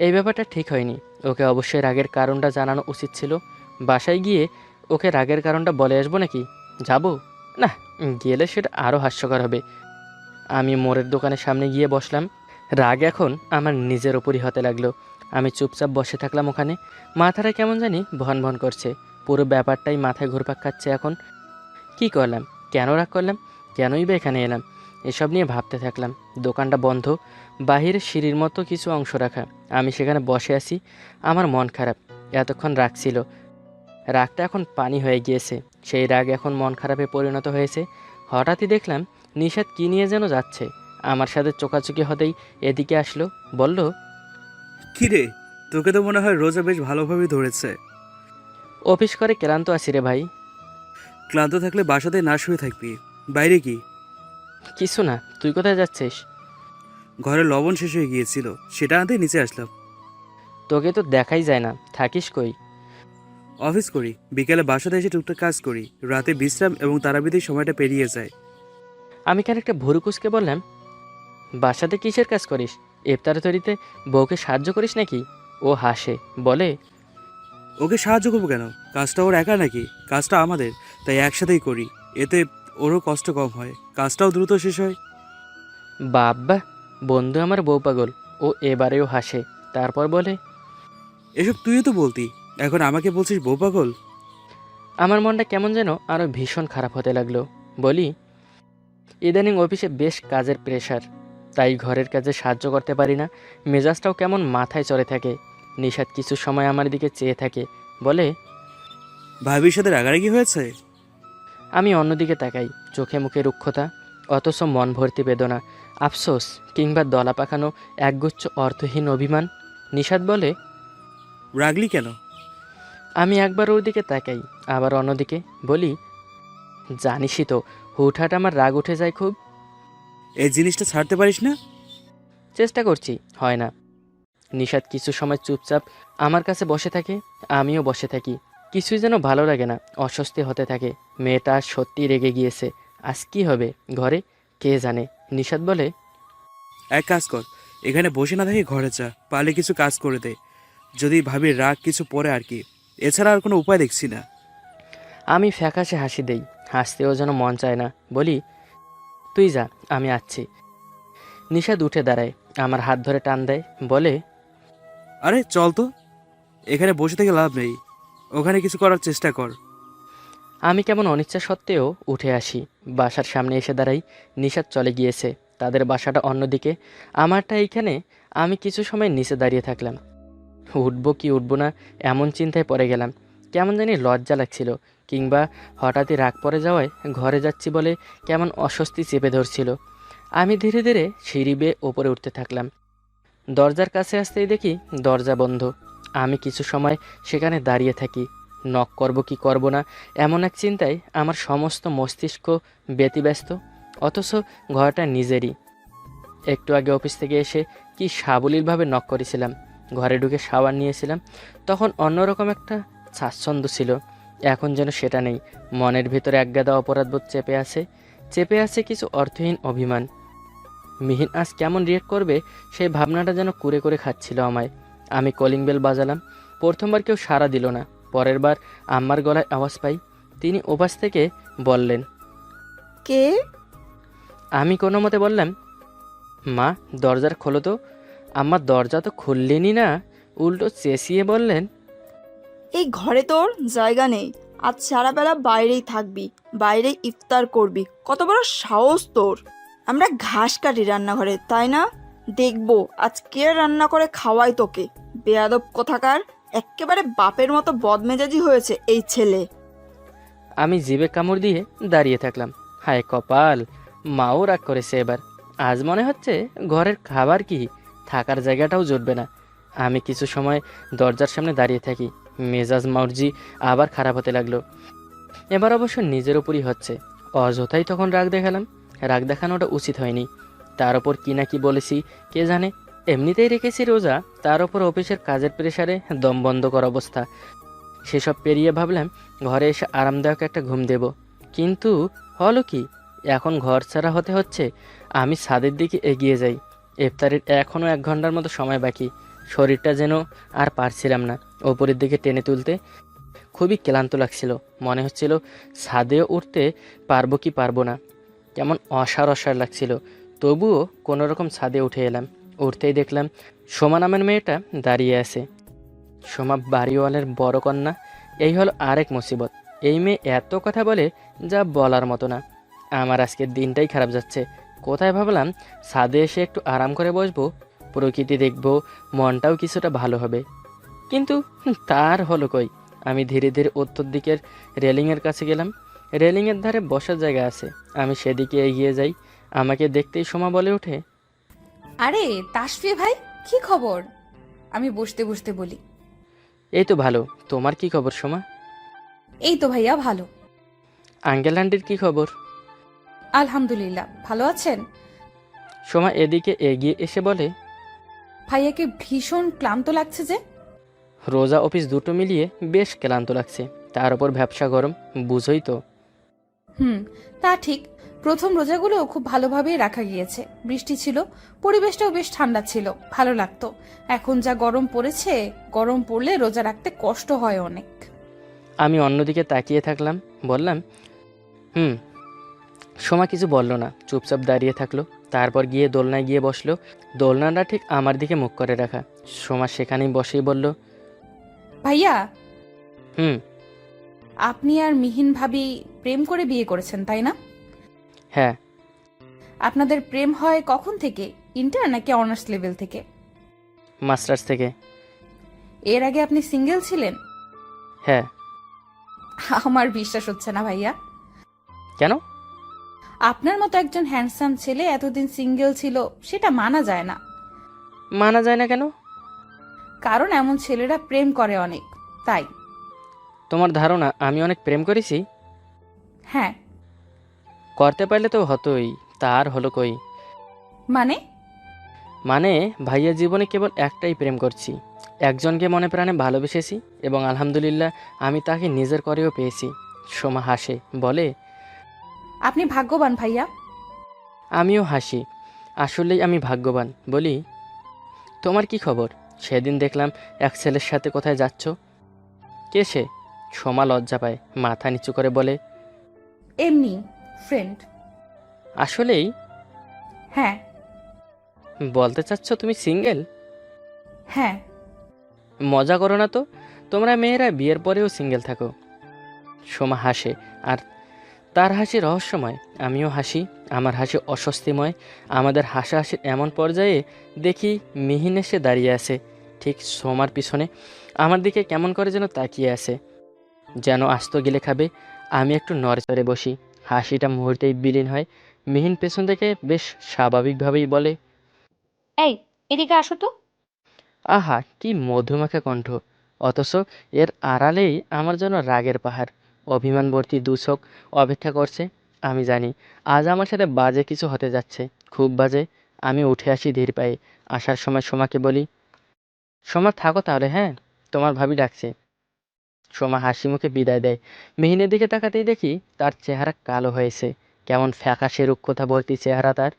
এই ব্যাপারটা ঠিক হয়নি। ওকে অবশ্যই রাগের কারণটা জানানো উচিত ছিল। বাসায় গিয়ে ওকে রাগের কারণটা বলে আসবো নাকি? যাবো না, গেলে সেটা আরও হাস্যকর হবে। আমি মোড়ের দোকানের সামনে গিয়ে বসলাম। রাগ এখন আমার নিজের ওপরই হতে লাগলো। আমি চুপচাপ বসে থাকলাম ওখানে। মাথাটা কেমন জানি ভন ভন করছে। পুরো ব্যাপারটাই মাথায় ঘুরপাক খাচ্ছে এখন। কি করলাম? কেন রাগ করলাম? কেনই বা এখানে এলাম? এসব নিয়ে ভাবতে থাকলাম। দোকানটা বন্ধ, বাহিরে সিঁড়ির মতো কিছু অংশ রাখা। আমি সেখানে বসে আছি। আমার মন খারাপ। এতক্ষণ রাগ ছিল, রাগটা এখন পানি হয়ে গিয়েছে। সেই রাগ এখন মন খারাপে পরিণত হয়েছে। হঠাৎই দেখলাম নিশাত কী নিয়ে যেন যাচ্ছে। আমার সাথে চোকাচুকি হতেই এদিকে আসলো, বলল, কি রে, তোকে তো মনে হয় রোজা বেশ ভালোভাবেই ধরেছে। অফিস করে ক্লান্ত আছি রে ভাই। ক্লান্ত থাকলে বাসাতে না শুয়ে থাকবি। বাইরে কি? কিছু না, তুই কোথায় যাচ্ছিস? ঘরে লবণ শেষ হয়ে গিয়েছিল, সেটা আনতে নিচে আসলাম। তোকে তো দেখাই যায় না, থাকিস কই? অফিস করি, বিকেলে বাসাতে এসে টুকটাক কাজ করি, রাতে বিশ্রাম এবং তারাবিদের সময়টা পেরিয়ে যায়। আমি খানিকটা ভুরু কুচকে বললাম, বাসাতে কিসের কাজ করিস? ইফতার তৈরিতে বউকে সাহায্য করিস নাকি? ও হাসে, বলে, ওকে সাহায্য করবো কেন? কাজটা ওর একা নাকি? কাজটা আমাদের, তাই একসাথেই করি। এতে ওরও কষ্ট কম হয়, কাজটাও দ্রুত শেষ হয়। বাবা, বন্ধু আমার বউ পাগল। ও এবারেও হাসে, তারপর বলে, এসব তুইও তো বলতি, এখন আমাকে বলছিস বউ পাগল? আমার মনটা কেমন যেন আরও ভীষণ খারাপ হতে লাগলো। বলি, ইদানিং অফিসে বেশ কাজের প্রেশার, তাই ঘরের কাজে সাহায্য করতে পারি না। মেজাজটাও কেমন মাথায় চড়ে থাকে। নিশাত কিছু সময় আমার দিকে চেয়ে থাকে, বলে, ভাবির সাথে রাগারাগি হয়েছে? আমি অন্যদিকে তাকাই, চোখে মুখে রুক্ষতা, অথচ মন ভর্তি বেদনা, আফসোস কিংবা দলা পাকানো একগুচ্ছ অর্থহীন অভিমান। নিশাত বলে, রাগলি কেন? আমি একবার ওর দিকে তাকাই, আবার অন্যদিকে। বলি, জানিসই তো, হুটহাট আমার রাগ উঠে যায় খুব। এই জিনিসটা ছাড়তে পারিস না? চেষ্টা করছি, হয় না। নিশাত কিছু সময় চুপচাপ আমার কাছে বসে থাকে, আমিও বসে থাকি। কিছুই যেন ভালো লাগে না, অস্বস্তি হতে থাকে। মেয়েটা সত্যি রেগে গিয়েছে। আজ কি হবে ঘরে, কে জানে। নিশাত বলে, এক কাজ কর, এখানে বসে না থেকে ঘরে যা, পারলে কিছু কাজ করে দে। যদি ভাবির রাগ কিছু পরে আর কি, এছাড়া আর কোনো উপায় দেখছি না। আমি ফ্যাকাশে হাসি দেই, হাসতেও যেন মন চায় না। বলি, তুই যা, আমি আসছি। নিশাত উঠে দাঁড়ায়, আমার হাত ধরে টান দেয়, বলে, আরে চল তো, এখানে বসে থেকে লাভ নেই, ওখানে কিছু করার চেষ্টা কর। আমি কেমন অনিচ্ছা সত্ত্বেও উঠে আসি, বাসার সামনে এসে দাঁড়াই। নিশাত চলে গিয়েছে, তাদের বাসাটা অন্যদিকে, আমারটা এইখানে। আমি কিছু সময় নিচে দাঁড়িয়ে থাকলাম। উঠবো কি উঠবো না এমন চিন্তায় পড়ে গেলাম। কেমন জানি লজ্জা লাগছিল, কিংবা হঠাৎই রাগ পড়ে যাওয়ায় ঘরে যাচ্ছি বলে কেমন অস্বস্তি চেপে ধরছিল। আমি ধীরে ধীরে সিঁড়ি বেয়ে ওপরে উঠতে থাকলাম। দরজার কাছে আসতেই দেখি দরজা বন্ধ। আমি কিছু সময় সেখানে দাঁড়িয়ে থাকি। নক করব কি করব না এমন এক চিন্তায় আমার সমস্ত মস্তিষ্ক ব্যতিব্যস্ত, অথচ ঘরটা নিজেরই। একটু আগে অফিস থেকে এসে কি সাবলীলভাবে নক করেছিলাম, ঘরে ঢুকে শাওয়ার নিয়েছিলাম, তখন অন্যরকম একটা স্বাচ্ছন্দ্য ছিল। এখন যেন সেটা নেই। মনের ভিতরে একগাদা অপরাধবোধ চেপে আছে কিছু অর্থহীন অভিমান। মিহিন আজ কেমন রিয়েক্ট করবে সেই ভাবনাটা যেন কুরে করে খাচ্ছিল আমায়। আমি কলিং বেল বাজালাম, প্রথমবার কেউ সাড়া দিল না। পরের বার আম্মার গলায় আওয়াজ পাই, তিনি ওপাশ থেকে বললেন, কে? আমি কোনো মতে বললাম, মা দরজার খোলো তো। আম্মা দরজা তো খুললেনই না, উল্টো চেঁচিয়ে বললেন, এই ঘরে তোর জায়গা নেই, আজ সারা বেলা বাইরেই থাকবি, বাইরেই ইফতার করবি, কত বড় সাহস তোর! আমরা ঘাস কাটি রান্নাঘরে, তাই না? দেখবো আজ কে রান্না করে খাওয়াই তোকে। বেয়াদব কোথাকার, এক্কেবারে বাপের মতো বদমেজাজি হয়েছে এই ছেলে। আমি জিভে কামড় দিয়ে দাঁড়িয়ে থাকলাম। হায় কপাল, মাও রাগ করেছে এবার। আজ মনে হচ্ছে ঘরের খাবার কি থাকার জায়গাটাও জুটবে না। আমি কিছু সময় দরজার সামনে দাঁড়িয়ে থাকি, মেজাজ মর্জি আবার খারাপ হতে লাগলো। এবার অবশ্য নিজের উপরই হচ্ছে। অযথাই তখন রাগ দেখালাম, রাগ দেখানোটা উচিত হয়নি। তার ওপর কি না কি বলেছি কে জানে। এমনিতেই রেখেছি রোজা, তার ওপর অফিসের কাজের প্রেশারে দম বন্ধ করা অবস্থা। সেসব পেরিয়ে ভাবলাম ঘরে এসে আরামদায়ক একটা ঘুম দেব, কিন্তু হলো কি, এখন ঘর ছাড়া হতে হচ্ছে। আমি ছাদের দিকে এগিয়ে যাই। ইফতারের এখনও 1 ঘন্টার মতো সময় বাকি। শরীরটা যেন আর পারছিলাম না ওপরের দিকে টেনে তুলতে। খুবই ক্লান্ত লাগছিল, মনে হচ্ছিল ছাদেও উঠতে পারবো কি পারবো না। কেমন অসার অসার লাগছিল, তবুও কোনোরকম ছাদে উঠে এলাম। উঠতেই দেখলাম সোমা নামের মেয়েটা দাঁড়িয়ে আছে। সোমা বাড়িওয়ালের বড় কন্যা। এই হলো আরেক মুসিবত, এই মেয়ে এত কথা বলে যা বলার মতো না। আমার আজকের দিনটাই খারাপ যাচ্ছে। কোথায় ভাবলাম ছাদে এসে একটু আরাম করে বসবো, প্রকৃতি দেখবো, মনটাও কিছুটা ভালো হবে, কিন্তু তার হলো কই। আমি ধীরে ধীরে উত্তর দিকের রেলিংয়ের কাছে গেলাম। রেলিংয়ের ধারে বসার জায়গা আছে, আমি সেদিকে এগিয়ে যাই। আমাকে দেখতেই সোমা বলে ওঠে, আরে তাসফি ভাই, কি খবর? আমি বসতে বসতে বলি, এই তো ভালো, তোমার কি খবর সোমা? এই তো ভাইয়া ভালো। আঙ্কেল আন্টির কি খবর? আলহামদুলিল্লাহ, ভালো আছেন? সোমা এদিকে এগিয়ে এসে বলে, ভাইয়াকে ভীষণ ক্লান্ত লাগছে যে। রোজা অফিস দুটো মিলিয়ে বেশ ক্লান্ত লাগছে, তার উপর ব্যবসা গরম, বুঝোই তো। তা ঠিক। প্রথম রোজাগুলো খুব ভালোভাবেই রাখা গিয়েছে, বৃষ্টি ছিল, পরিবেশটাও বেশ ঠান্ডা ছিল, ভালো লাগতো। এখন যা গরম পড়েছে, গরম পড়লে রোজা রাখতে কষ্ট হয় অনেক। আমি অন্যদিকে তাকিয়ে থাকলাম, বললাম, সোমা কিছু বলল না, চুপচাপ দাঁড়িয়ে থাকলো। তারপর গিয়ে দোলনায় গিয়ে বসলো। দোলনাটা ঠিক আমার দিকে মুখ করে রাখা। সোমা সেখানেই বসেই বলল, ভাইয়া, হুম আপনি আর মিহিন ভাবি প্রেম করে বিয়ে করেছেন, তাই না? হ্যাঁ। আপনাদের প্রেম হয় কখন থেকে? ইন্টার নাকি অনার্স লেভেল থেকে? মাস্টার্স থেকে। এর আগে আপনি সিঙ্গেল ছিলেন? হ্যাঁ। আমার বিশ্বাস হচ্ছে না ভাইয়া। কেন? আপনার মতো একজন হ্যান্ডসাম ছেলে এতদিন সিঙ্গেল ছিল, সেটা মানা যায় না। মানা যায় না কেন? কারণ এমন ছেলেরা প্রেম করে অনেক, তাই। তোমার ধারণা আমি অনেক প্রেম করেছি? হ্যাঁ। করতে পারলে তো হতোই, তার হলো কই। মানে? মানে ভাইয়া জীবনে কেবল একটাই প্রেম করছি, একজনকে মনে প্রাণে ভালোবেসেছি এবং আলহামদুলিল্লাহ আমি তাকে নিজের করেও পেয়েছি। সোমা হাসে, বলে, আপনি ভাগ্যবান ভাইয়া। আমিও হাসি, আসলেই আমি ভাগ্যবান। বলি, তোমার কি খবর? সেদিন দেখলাম এক ছেলের সাথে কোথায় যাচ্ছ। কে সে? সোমা লজ্জা পায়, মাথা নিচু করে বলে, এমনি ফ্রেন্ড। আসলেই? হ্যাঁ। বলতে চাচ্ছ তুমি সিঙ্গেল? হ্যাঁ। মজা করো না তো, তোমরা মেয়েরা বিয়ের পরেও সিঙ্গেল থাকো। সোমা হাসে, আর তার হাসি রহস্যময়। আমিও হাসি, আমার হাসি অস্বস্তিময়। আমাদের হাসাহাসির এমন পর্যায়ে দেখি মিহিন এসে দাঁড়িয়ে আছে ঠিক সোমার পিছনে, আমার দিকে কেমন করে যেন তাকিয়ে আছে, যেন আস্ত গিলে খাবে। আমি একটু নড়চড়ে বসি, হাসিটা মুহূর্তেই বিলীন হয়। মিহিন পেছন থেকে বেশ স্বাভাবিকভাবেই বলে, এই, এদিকে আসো তো। আহা কি মধুমাখা কণ্ঠ, অথচ এর আড়ালেই আমার জন্য রাগের পাহাড়, অভিমানবর্তী দুচোখ অপেক্ষা করছে। আমি জানি আজ আমার সাথে বাজে কিছু হতে যাচ্ছে, খুব বাজে। আমি উঠে আসি ধীর পায়ে। আসার সময় সোমাকে বলি, সোমা থাকো তাহলে, হ্যাঁ, তোমার ভাবি ডাকছে। সোমা হাসি মুখে বিদায় দেয়। মেহিনের দিকে তাকাতেই দেখি তার চেহারা কালো হয়েছে, কেমন ফ্যাকাশে রুক্ষতা ভর্তি চেহারা তার।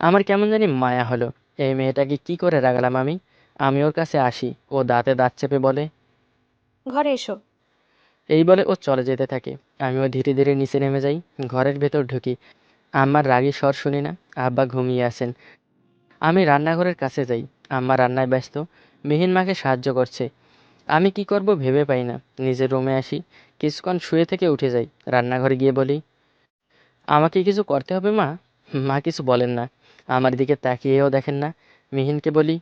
আমার কেমন জানি মায়া হলো, এই মেয়েটাকে কি করে রাখলাম আমি। আমি ওর কাছে আসি, ও দাঁতে দাঁত চেপে বলে, ঘরে এসো। এই বলে ও চলে যেতে থাকে। আমিও ধীরে ধীরে নিচে নেমে যাই, ঘরের ভেতর ঢুকি। আম্মার রাগী স্বর শুনি না, আব্বা ঘুমিয়ে আছেন। আমি রান্নাঘরের কাছে যাই, আম্মা রান্নায় ব্যস্ত, মিহিন মাকে সাহায্য করছে। আমি কি করব ভেবে পাই না। নিজের রুমে আসি, কিছুক্ষণ শুয়ে থেকে উঠে যাই, রান্নাঘরে গিয়ে বলি, আমাকে কিছু করতে হবে মা? মা কিছু বলেন না, আমার দিকে তাকিয়েও দেখেন না। মিহিনকে বলি,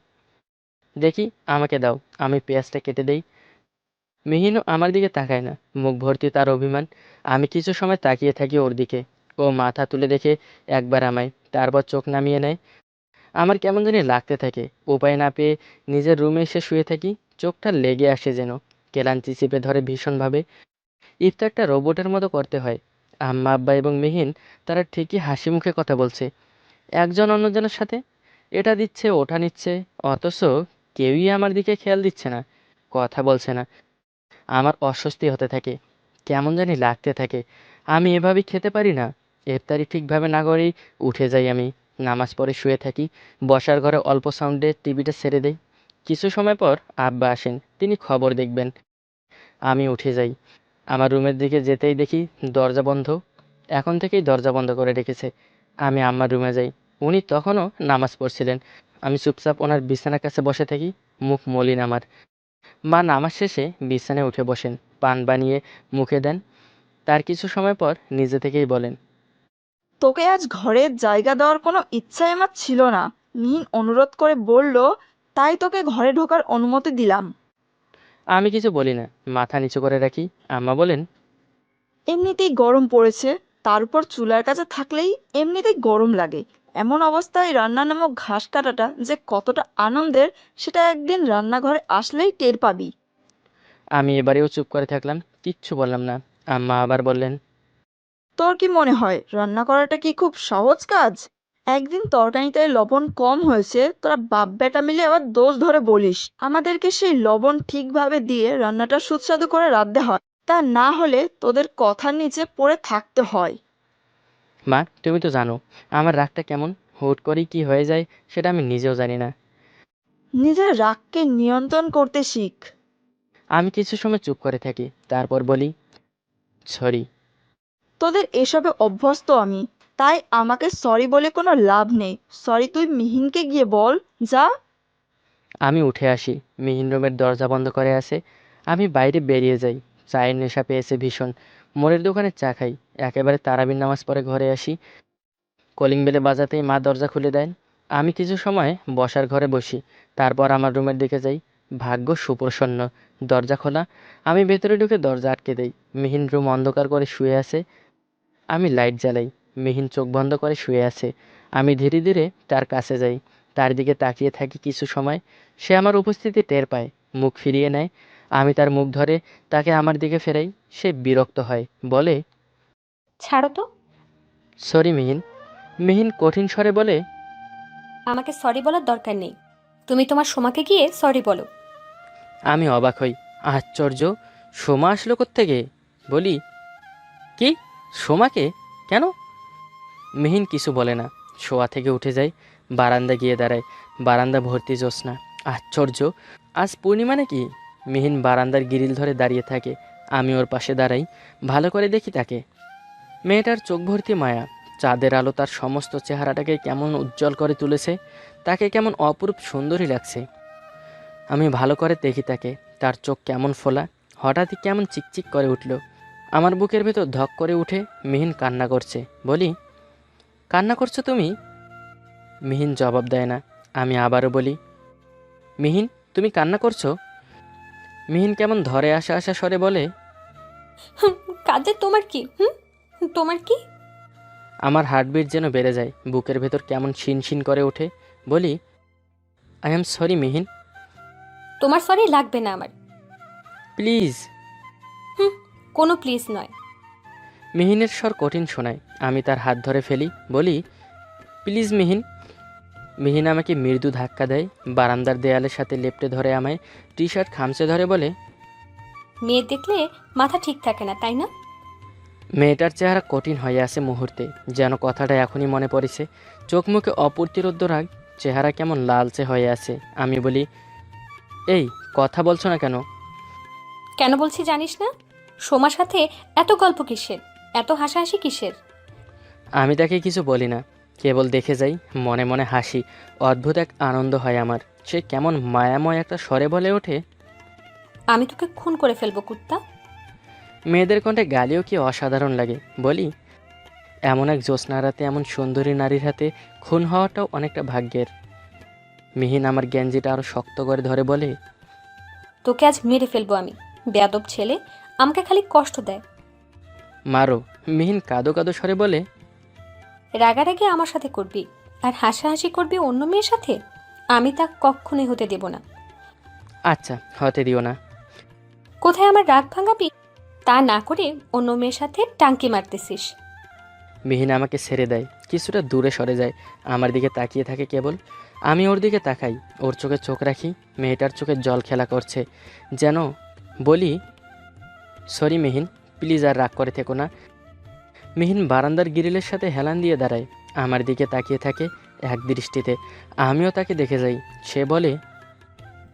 দেখি আমাকে দাও, আমি পেঁয়াজটা কেটে দেই। মিহিনও আমার দিকে তাকায় না, মুখ ভর্তি তার অভিমান। আমি কিছু সময় তাকিয়ে থাকি ওর দিকে। ও মাথা তুলে দেখে একবার আমায়, তারপর চোখ নামিয়ে নেয়। আমার কেমন জানি লাগতে থাকে, উপায় না পেয়ে নিজের রুমে এসে শুয়ে থাকি। চোখটা লেগে আসে যেন, ক্লান্তি চেপে ধরে ভীষণভাবে। ইফতারটা রোবটের মতো করতে হয়। আম্মা আব্বা এবং মিহিন তারা ঠিকই হাসি মুখে কথা বলছে একজন অন্যজনের সাথে, এটা দিচ্ছে ওটা নিচ্ছে, অথচ কেউই আমার দিকে খেয়াল দিচ্ছে না, কথা বলছে না। আমার অস্বস্তি হতে থাকে, কেমন জানি লাগতে থাকে। আমি এভাবেই খেতে পারি না। ইফতারি ঠিকভাবে না করেই উঠে যাই আমি, নামাজ পড়ে শুয়ে থাকি। বসার ঘরে অল্প সাউন্ডে টিভিটা ছেড়ে দেই। কিছু সময় পর আব্বা আসেন, তিনি খবর দেখবেন। আমি উঠে যাই, আমার রুমের দিকে যেতেই দেখি দরজা বন্ধ। এখন থেকেই দরজা বন্ধ করে রেখেছে। আমি আম্মার রুমে যাই, উনি তখনও নামাজ পড়ছিলেন। আমি চুপচাপ ওনার বিছানার কাছে বসে থাকি, মুখ মলিন আমার। মা নামাজ শেষে বিছানায় উঠে বসেন, পান বানিয়ে মুখে দেন। তার কিছু সময় পর নিজে থেকেই বলেন, তোকে আজ ঘরের জায়গা দেওয়ার কোনো ইচ্ছাই আমার ছিল না। মিহিন অনুরোধ করে বলল, তাই তোকে ঘরে ঢোকার অনুমতি দিলাম। আমি কিছু বলি না, মাথা নিচু করে রাখি। আম্মা বলেন, এমনিতেই গরম পড়েছে, তার উপর চুলার কাছে থাকলেই এমনিতেই গরম লাগে। এমন অবস্থায় রান্না নামক ঘাস কাটাটা যে কতটা আনন্দের সেটা একদিন রান্নাঘরে আসলেই টের পাবি। আমি এবারেও চুপ করে থাকলাম, কিচ্ছু বললাম না। আম্মা আবার বললেন, তোর কি মনে হয় রান্না করাটা কি খুব সহজ কাজ? একদিন তরকারিতে লবণ কম হয়েছে, তোরা বাপ বেটা মিলে আবার দোষ ধরে বলিস আমাদেরকে সেই লবণ ঠিকভাবে দিয়ে রান্নাটা সুস্বাদু করে রাঁধতে হয়, তা না হলে তোদের কথার নিচে পড়ে থাকতে হয়। মা তুমি তো জানো আমার রাগটা কেমন, হুট করেই কি হয়ে যায় সেটা আমি নিজেও জানি না। নিজের রাগকে নিয়ন্ত্রণ করতে শিখ। আমি কিছু সময় চুপ করে থাকি, তারপর বলি, সরি। তোদের এসবে অভ্যস্ত আমি, তাই আমাকে সরি বলে কোনো লাভ নেই। সরি তুই মিহিনকে গিয়ে বল, যা। আমি উঠে আসি, মিহিন রুমের দরজা বন্ধ করে আছে। আমি বাইরে বেরিয়ে যাই। চায়ের নেশা পেয়েছে ভীষণ। মোড়ের দোকানে চা খাই। একেবারে তারাবির নামাজ পড়ে ঘরে আসি। কলিং বেলে বাজাতেই মা দরজা খুলে দেন। আমি কিছু সময় বসার ঘরে বসি, তারপর আমার রুমের দিকে যাই। ভাগ্য সুপ্রসন্ন, দরজা খোলা। আমি ভেতরে ঢুকে দরজা আটকে দেই। মিহিন রুম অন্ধকার করে শুয়ে আছে। আমি লাইট জ্বালাই। মিহিন চোখ বন্ধ করে শুয়ে আছে। আমি ধীরে ধীরে তার কাছে যাই। তার দিকে তাকিয়ে থাকি কিছু সময়। সে আমার উপস্থিতি টের পায়, মুখ ফিরিয়ে নেয়। আমি তার মুখ ধরে তাকে আমার দিকে ফেরাই। সে বিরক্ত হয়, বলে, ছাড়ো তো। সরি মিহিন। মিহিন কঠিন স্বরে বলে, আমাকে সরি বলার দরকার নেই। তুমি তোমার সোমাকে গিয়ে সরি বলো। আমি অবাক হই। আশ্চর্য, সোমা আসলো কোত্থেকে? বলি, কি, সোমাকে? কেন? মিহিন কিছু বলে না। শোয়া থেকে উঠে যায়, বারান্দা গিয়ে দাঁড়ায়। বারান্দা ভর্তি জ্যোৎস্না। আশ্চর্য, আজ পূর্ণিমা নাকি? মিহিন বারান্দার গ্রিল ধরে দাঁড়িয়ে থাকে। আমি ওর পাশে দাঁড়াই, ভালো করে দেখি তাকে। মেয়েটার চোখ ভর্তি মায়া। চাঁদের আলো তার সমস্ত চেহারাটাকে কেমন উজ্জ্বল করে তুলেছে। তাকে কেমন অপরূপ সুন্দরী লাগছে। আমি ভালো করে দেখি তাকে। তার চোখ কেমন ফোলা, হঠাৎই কেমন চিকচিক করে উঠল। আমার বুকের ভেতর ধক করে উঠে। মিহিন কান্না করছে। বলি, কান্না করছো তুমি? মিহিন জবাব দেয় না। আমি আবারও বলি, মিহিন তুমি কান্না করছো? মিহিন কেমন ধরে আসা আসা স্বরে বলে, কাজে তোমার কি? তোমার কি? আমার হার্টবিট যেন বেড়ে যায়, বুকের ভেতর কেমন শিন করে ওঠে। বলি, আই এম সরি মিহিন। তোমার সরি লাগবে না আমার। প্লিজ। কোনো প্লিজ নয়। মিহিনের স্বর কঠিন শোনায়। আমি তার হাত ধরে ফেলি, বলি, প্লিজ মিহিন। মিহিন আমাকে মৃদু ধাক্কা দেয়, বারান্দার দেয়ালের সাথে লেপ্টে ধরে আমায় টি শার্ট খামচে ধরে বলে, মেয়ে দেখলে মাথা ঠিক থাকে না, তাই না? মেয়েটার চেহারা কঠিন হয়ে আসে মুহূর্তে, যেন কথাটা এখনই মনে পড়েছে। চোখ মুখে অপ্রতিরোধ্য রাগ, চেহারা কেমন লালচে হয়ে আছে। আমি বলি, এই কথা বলছো না কেন? কেন বলছি জানিস না? সোমার সাথে এত গল্প কিসের, এত হাসাহাসি কিসের? আমি তাকে কিছু বলি না, কেবল দেখে যাই, মনে মনে হাসি। অদ্ভুত এক আনন্দ হয় আমার। সে কেমন মায়াময় একটা স্বরে বলে ওঠে, আমি তোকে খুন করে ফেলবো কুত্তা। মেয়েদের কণ্ঠে গালিও কি অসাধারণ লাগে। বলি, এমন এক জ্যোৎস্না রাতে এমন সুন্দরী নারীর হাতে খুন হওয়াটাও অনেকটা ভাগ্যের। মিহিন আমার গেঞ্জিটা আরও শক্ত করে ধরে বলে, তোকে আজ মেরে ফেলবো আমি। বেয়াদব ছেলে, আমাকে খালি কষ্ট দেয়। মারো। মিহিন কাঁদো কাঁদো স্বরে বলে, রাগারাগি আমার সাথে করবি আর হাসাহাসি করবি অন্য মেয়ের সাথে, আমি তা কখনোই হতে দেব না। আচ্ছা হতে দিও না। কোথায় আমার রাগ ভাঙাবি? তা না করে অন্য মেয়ের সাথে টাঙ্কি মারতেছিস। মিহিন আমাকে ছেড়ে দেয়, কিছুটা দূরে সরে যায়, আমার দিকে তাকিয়ে থাকে কেবল। আমি ওর দিকে তাকাই, ওর চোখে চোখ রাখি। মেয়েটার চোখে জল খেলা করছে যেন। বলি, সরি মিহিন, প্লিজ আর রাগ করে থেকো না। মিহিন বারান্দার গ্রিলের সাথে হেলান দিয়ে দাঁড়ায়, আমার দিকে তাকিয়ে থাকে এক দৃষ্টিতে। আমিও তাকে দেখে যাই। সে বলে,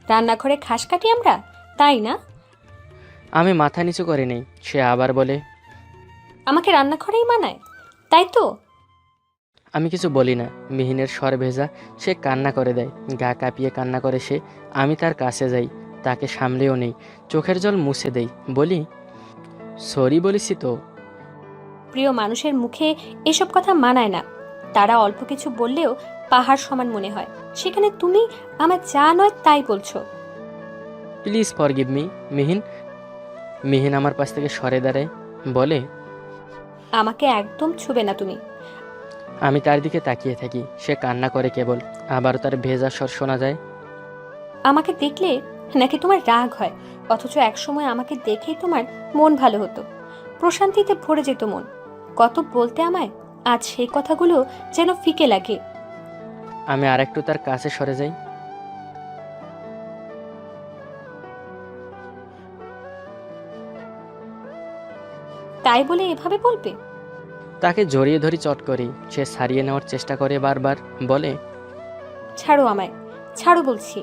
রান্নাঘরে ঘাস কাটি আমরা, তাই না? আমি মাথা নিচু করে নেই। সে আবার বলে, আমাকে রান্নাঘরেই মানায়, তাই তো? আমি কিছু বলি না। মিহিনের স্বর ভেজা, সে কান্না করে দেয়, গা কাঁপিয়ে কান্না করে সে। আমি তার কাছে যাই, তাকে সামলেও নেই, চোখের জল মুছে দেই। বলি, সরি বলেছি তো। প্রিয় মানুষের মুখে এসব কথা মানায় না। তারা অল্প কিছু বললেও পাহাড় সমান মনে হয়, সেখানে তুমি আমার যা নয় তাই বলছো। Please forgive me Mihin. Mihin আমার পাশ থেকে সরে দাঁড়ায়, বলে, আমাকে একদম ছুবে না তুমি। আমি তার দিকে তাকিয়ে থাকি, সে কান্না করে কেবল, আবারও তার ভেজা স্বর শোনা যায়। আমাকে দেখলে নাকি তোমার রাগ হয়, অথচ একসময় আমাকে দেখেই তোমার মন ভালো হতো, প্রশান্তিতে ভরে যেত মন। কত বলতে আমায়, আজ সেই কথাগুলো যেন ফিকে লাগে। আমি আরেকটু তার কাছে সরে যাই। তাই বলে এভাবে বলবে? তাকে জড়িয়ে ধরি চট করি, সে ছাড়িয়ে নেওয়ার চেষ্টা করে বারবার, বলে, ছাড়ো আমায়, ছাড়ো বলছি।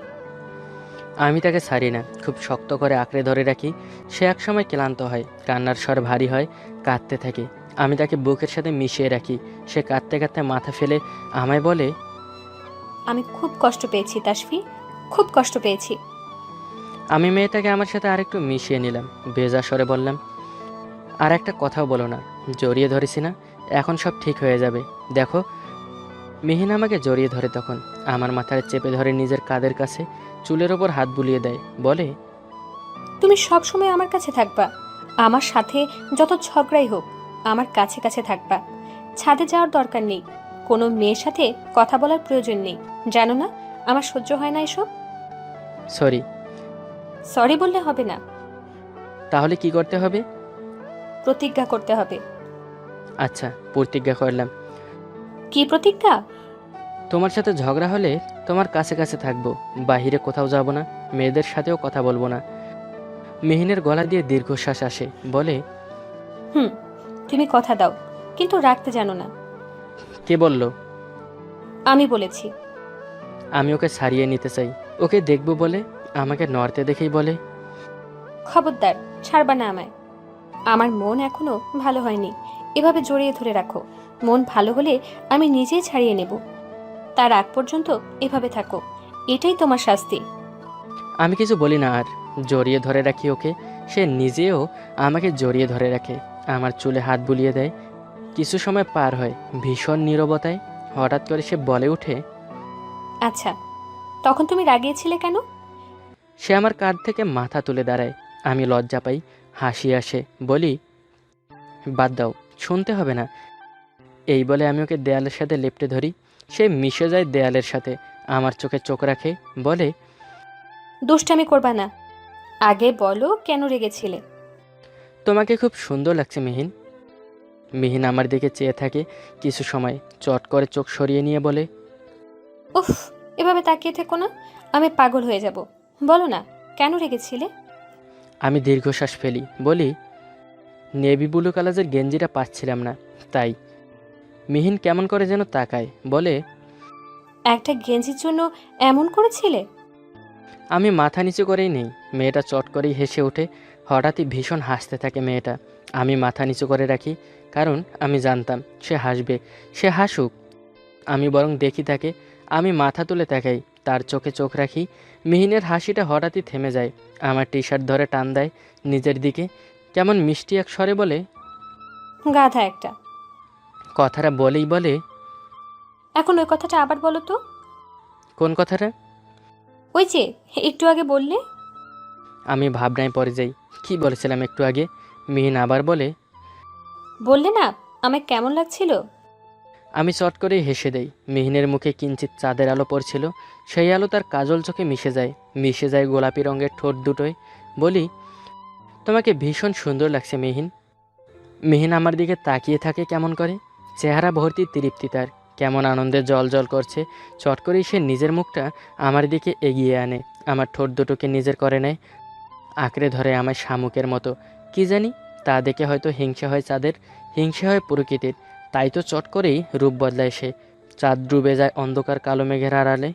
আমি তাকে ছাড়ি না, খুব শক্ত করে আঁকড়ে ধরে রাখি। সে একসময় ক্লান্ত হয়, কান্নার স্বর ভারী হয়, কাঁদতে থাকে। আমি তাকে বুকের সাথে মিশিয়ে রাখি। সে কাঁদতে কাঁদতে মাথা ফেলে আমায় বলে, আমি খুব কষ্ট পেয়েছি তাসফি, খুব কষ্ট পেয়েছি। আমি মেয়েটাকে আমার সাথে আরেকটু মিশিয়ে নিলাম, ভেজা স্বরে বললাম, আর একটা কথাও বলো না, জড়িয়ে ধরেছি না, এখন সব ঠিক হয়ে যাবে, দেখো। মিহিন আমাকে জড়িয়ে ধরে, তখন আমার মাথায় চেপে ধরে নিজের কাঁধের কাছে চুলের ওপর হাত বুলিয়ে দেয়, বলে, তুমি সব সময় আমার কাছে থাকবা, আমার সাথে যত ঝগড়াই হোক আমার কাছে কাছে থাকবা। ছাদে যাওয়ার দরকার নেই, কোনো মেয়ের সাথে কথা বলার প্রয়োজন নেই, জানো না আমার সহ্য হয় না এসব। সরি। সরি বললে হবে না, তাহলে কি করতে হবে? প্রতিজ্ঞা করতে হবে। আচ্ছা, প্রতিজ্ঞা করলাম। কি প্রতিজ্ঞা? তোমার সাথে ঝগড়া হলে তোমার কাছে কাছে থাকবো, বাহিরে কোথাও যাব না, মেয়েদের সাথেও কথা বলবো না। মিহিনের গলা দিয়ে দীর্ঘশ্বাস আসে, বলে, হুম, তুমি কথা দাও, কিন্তু রাখতে জানো না। কে বলল? আমি বলেছি। আমি ওকে ছাড়িয়ে নিতে চাই, ওকে দেখবো বলে আমাকে নড়তে দেখেই বলে, খবরদার, ছাড়বা না আমায়। আমার মন এখনো ভালো হয়নি, এভাবে জড়িয়ে ধরে রাখো। মন ভালো হলে আমি নিজেই ছাড়িয়ে নেব, তার আগ পর্যন্ত এভাবে থাকো, এটাই তোমার শাস্তি। আমি কিছু বলি না আর, জড়িয়ে ধরে রাখি ওকে। সে নিজেও আমাকে জড়িয়ে ধরে রাখে, আমার চুলে হাত বুলিয়ে দেয়। কিছু সময় পার হয় ভীষণ নীরবতায়। হঠাৎ করে সে বলে ওঠে, আচ্ছা, তখন তুমি রাগিয়েছিলে কেন? সে আমার কাঁধ থেকে মাথা তুলে দাঁড়ায়। আমি লজ্জা পাই, হাসি আসে, বলি, বাদ দাও, শুনতে হবে না। এই বলে আমি ওকে দেয়ালের সাথে লেপ্টে ধরি। সে মিশে যায় দেয়ালের সাথে, আমার চোখে চোখ রাখে, বলে, দুষ্টামি করবা না, আগে বলো কেন রেগেছিলে। তোমাকে খুব সুন্দর লাগছে মিহিন। মিহিন আমার দিকে চেয়ে থাকে কিছু সময়, চট করে চোখ সরিয়ে নিয়ে বলে, উফ, এভাবে তাকিয়ে থেকো না, আমি পাগল হয়ে যাব। বলো না কেন রেগেছিলে। আমি দীর্ঘশ্বাস ফেলি, বলি, নেভি ব্লু কালারের গেঞ্জিটা পাচ্ছিলাম না, তাই। মিহিন কেমন করে যেন তাকায়, বলে, একটা গেঞ্জির জন্য এমন করেছিলে? আমি মাথা নিচু করেই নেই। মেয়েটা চট করেই হেসে ওঠে, হঠাৎই ভীষণ হাসতে থাকে মেয়েটা। আমি মাথা নিচু করে রাখি, কারণ আমি জানতাম সে হাসবে। সে হাসুক, আমি বরং দেখি তাকে। আমি মাথা তুলে তাকাই, তার চোখে চোখ রাখি। মিহিনের হাসিটা হঠাৎই থেমে যায়, আমার টি শার্ট ধরে টান দেয় নিজের দিকে, কেমন মিষ্টি এক স্বরে বলে, গাধা একটা। কথাটা বলেই বলে, এখন ওই কথাটা আবার বলো তো। কোন কথাটা? ওই যে একটু আগে বললে। আমি ভাবনায় পড়ে যাই, কি বলেছিলাম একটু আগে? মিহিন আবার বললে না আমায় কেমন লাগছিল। আমি চট করেই হেসে দেই। মিহিনের মুখে কিঞ্চিত চাঁদের আলো পড়ছিল, সেই আলো তার কাজল চোখে মিশে যায় গোলাপি রঙের ঠোঁট দুটোয়। বলি, তোমাকে ভীষণ সুন্দর লাগছে মিহিন। মিহিন আমার দিকে তাকিয়ে থাকে কেমন করে, চেহারা ভর্তি তৃপ্তি তার, কেমন আনন্দে জল জল করছে। চট করেই সে নিজের মুখটা আমার দিকে এগিয়ে আনে, আমার ঠোঁট দুটোকে নিজের করে নেয়, আঁকড়ে ধরে আমার শামুকের মতো। কি জানি, তা দেখে হয়তো হিংসা হয় চাঁদের, হিংসা হয় প্রকৃতির। তাই তো চট করেই রূপ বদলায় সে। চাঁদ ডুবে যায় অন্ধকার কালো মেঘের আড়ালে।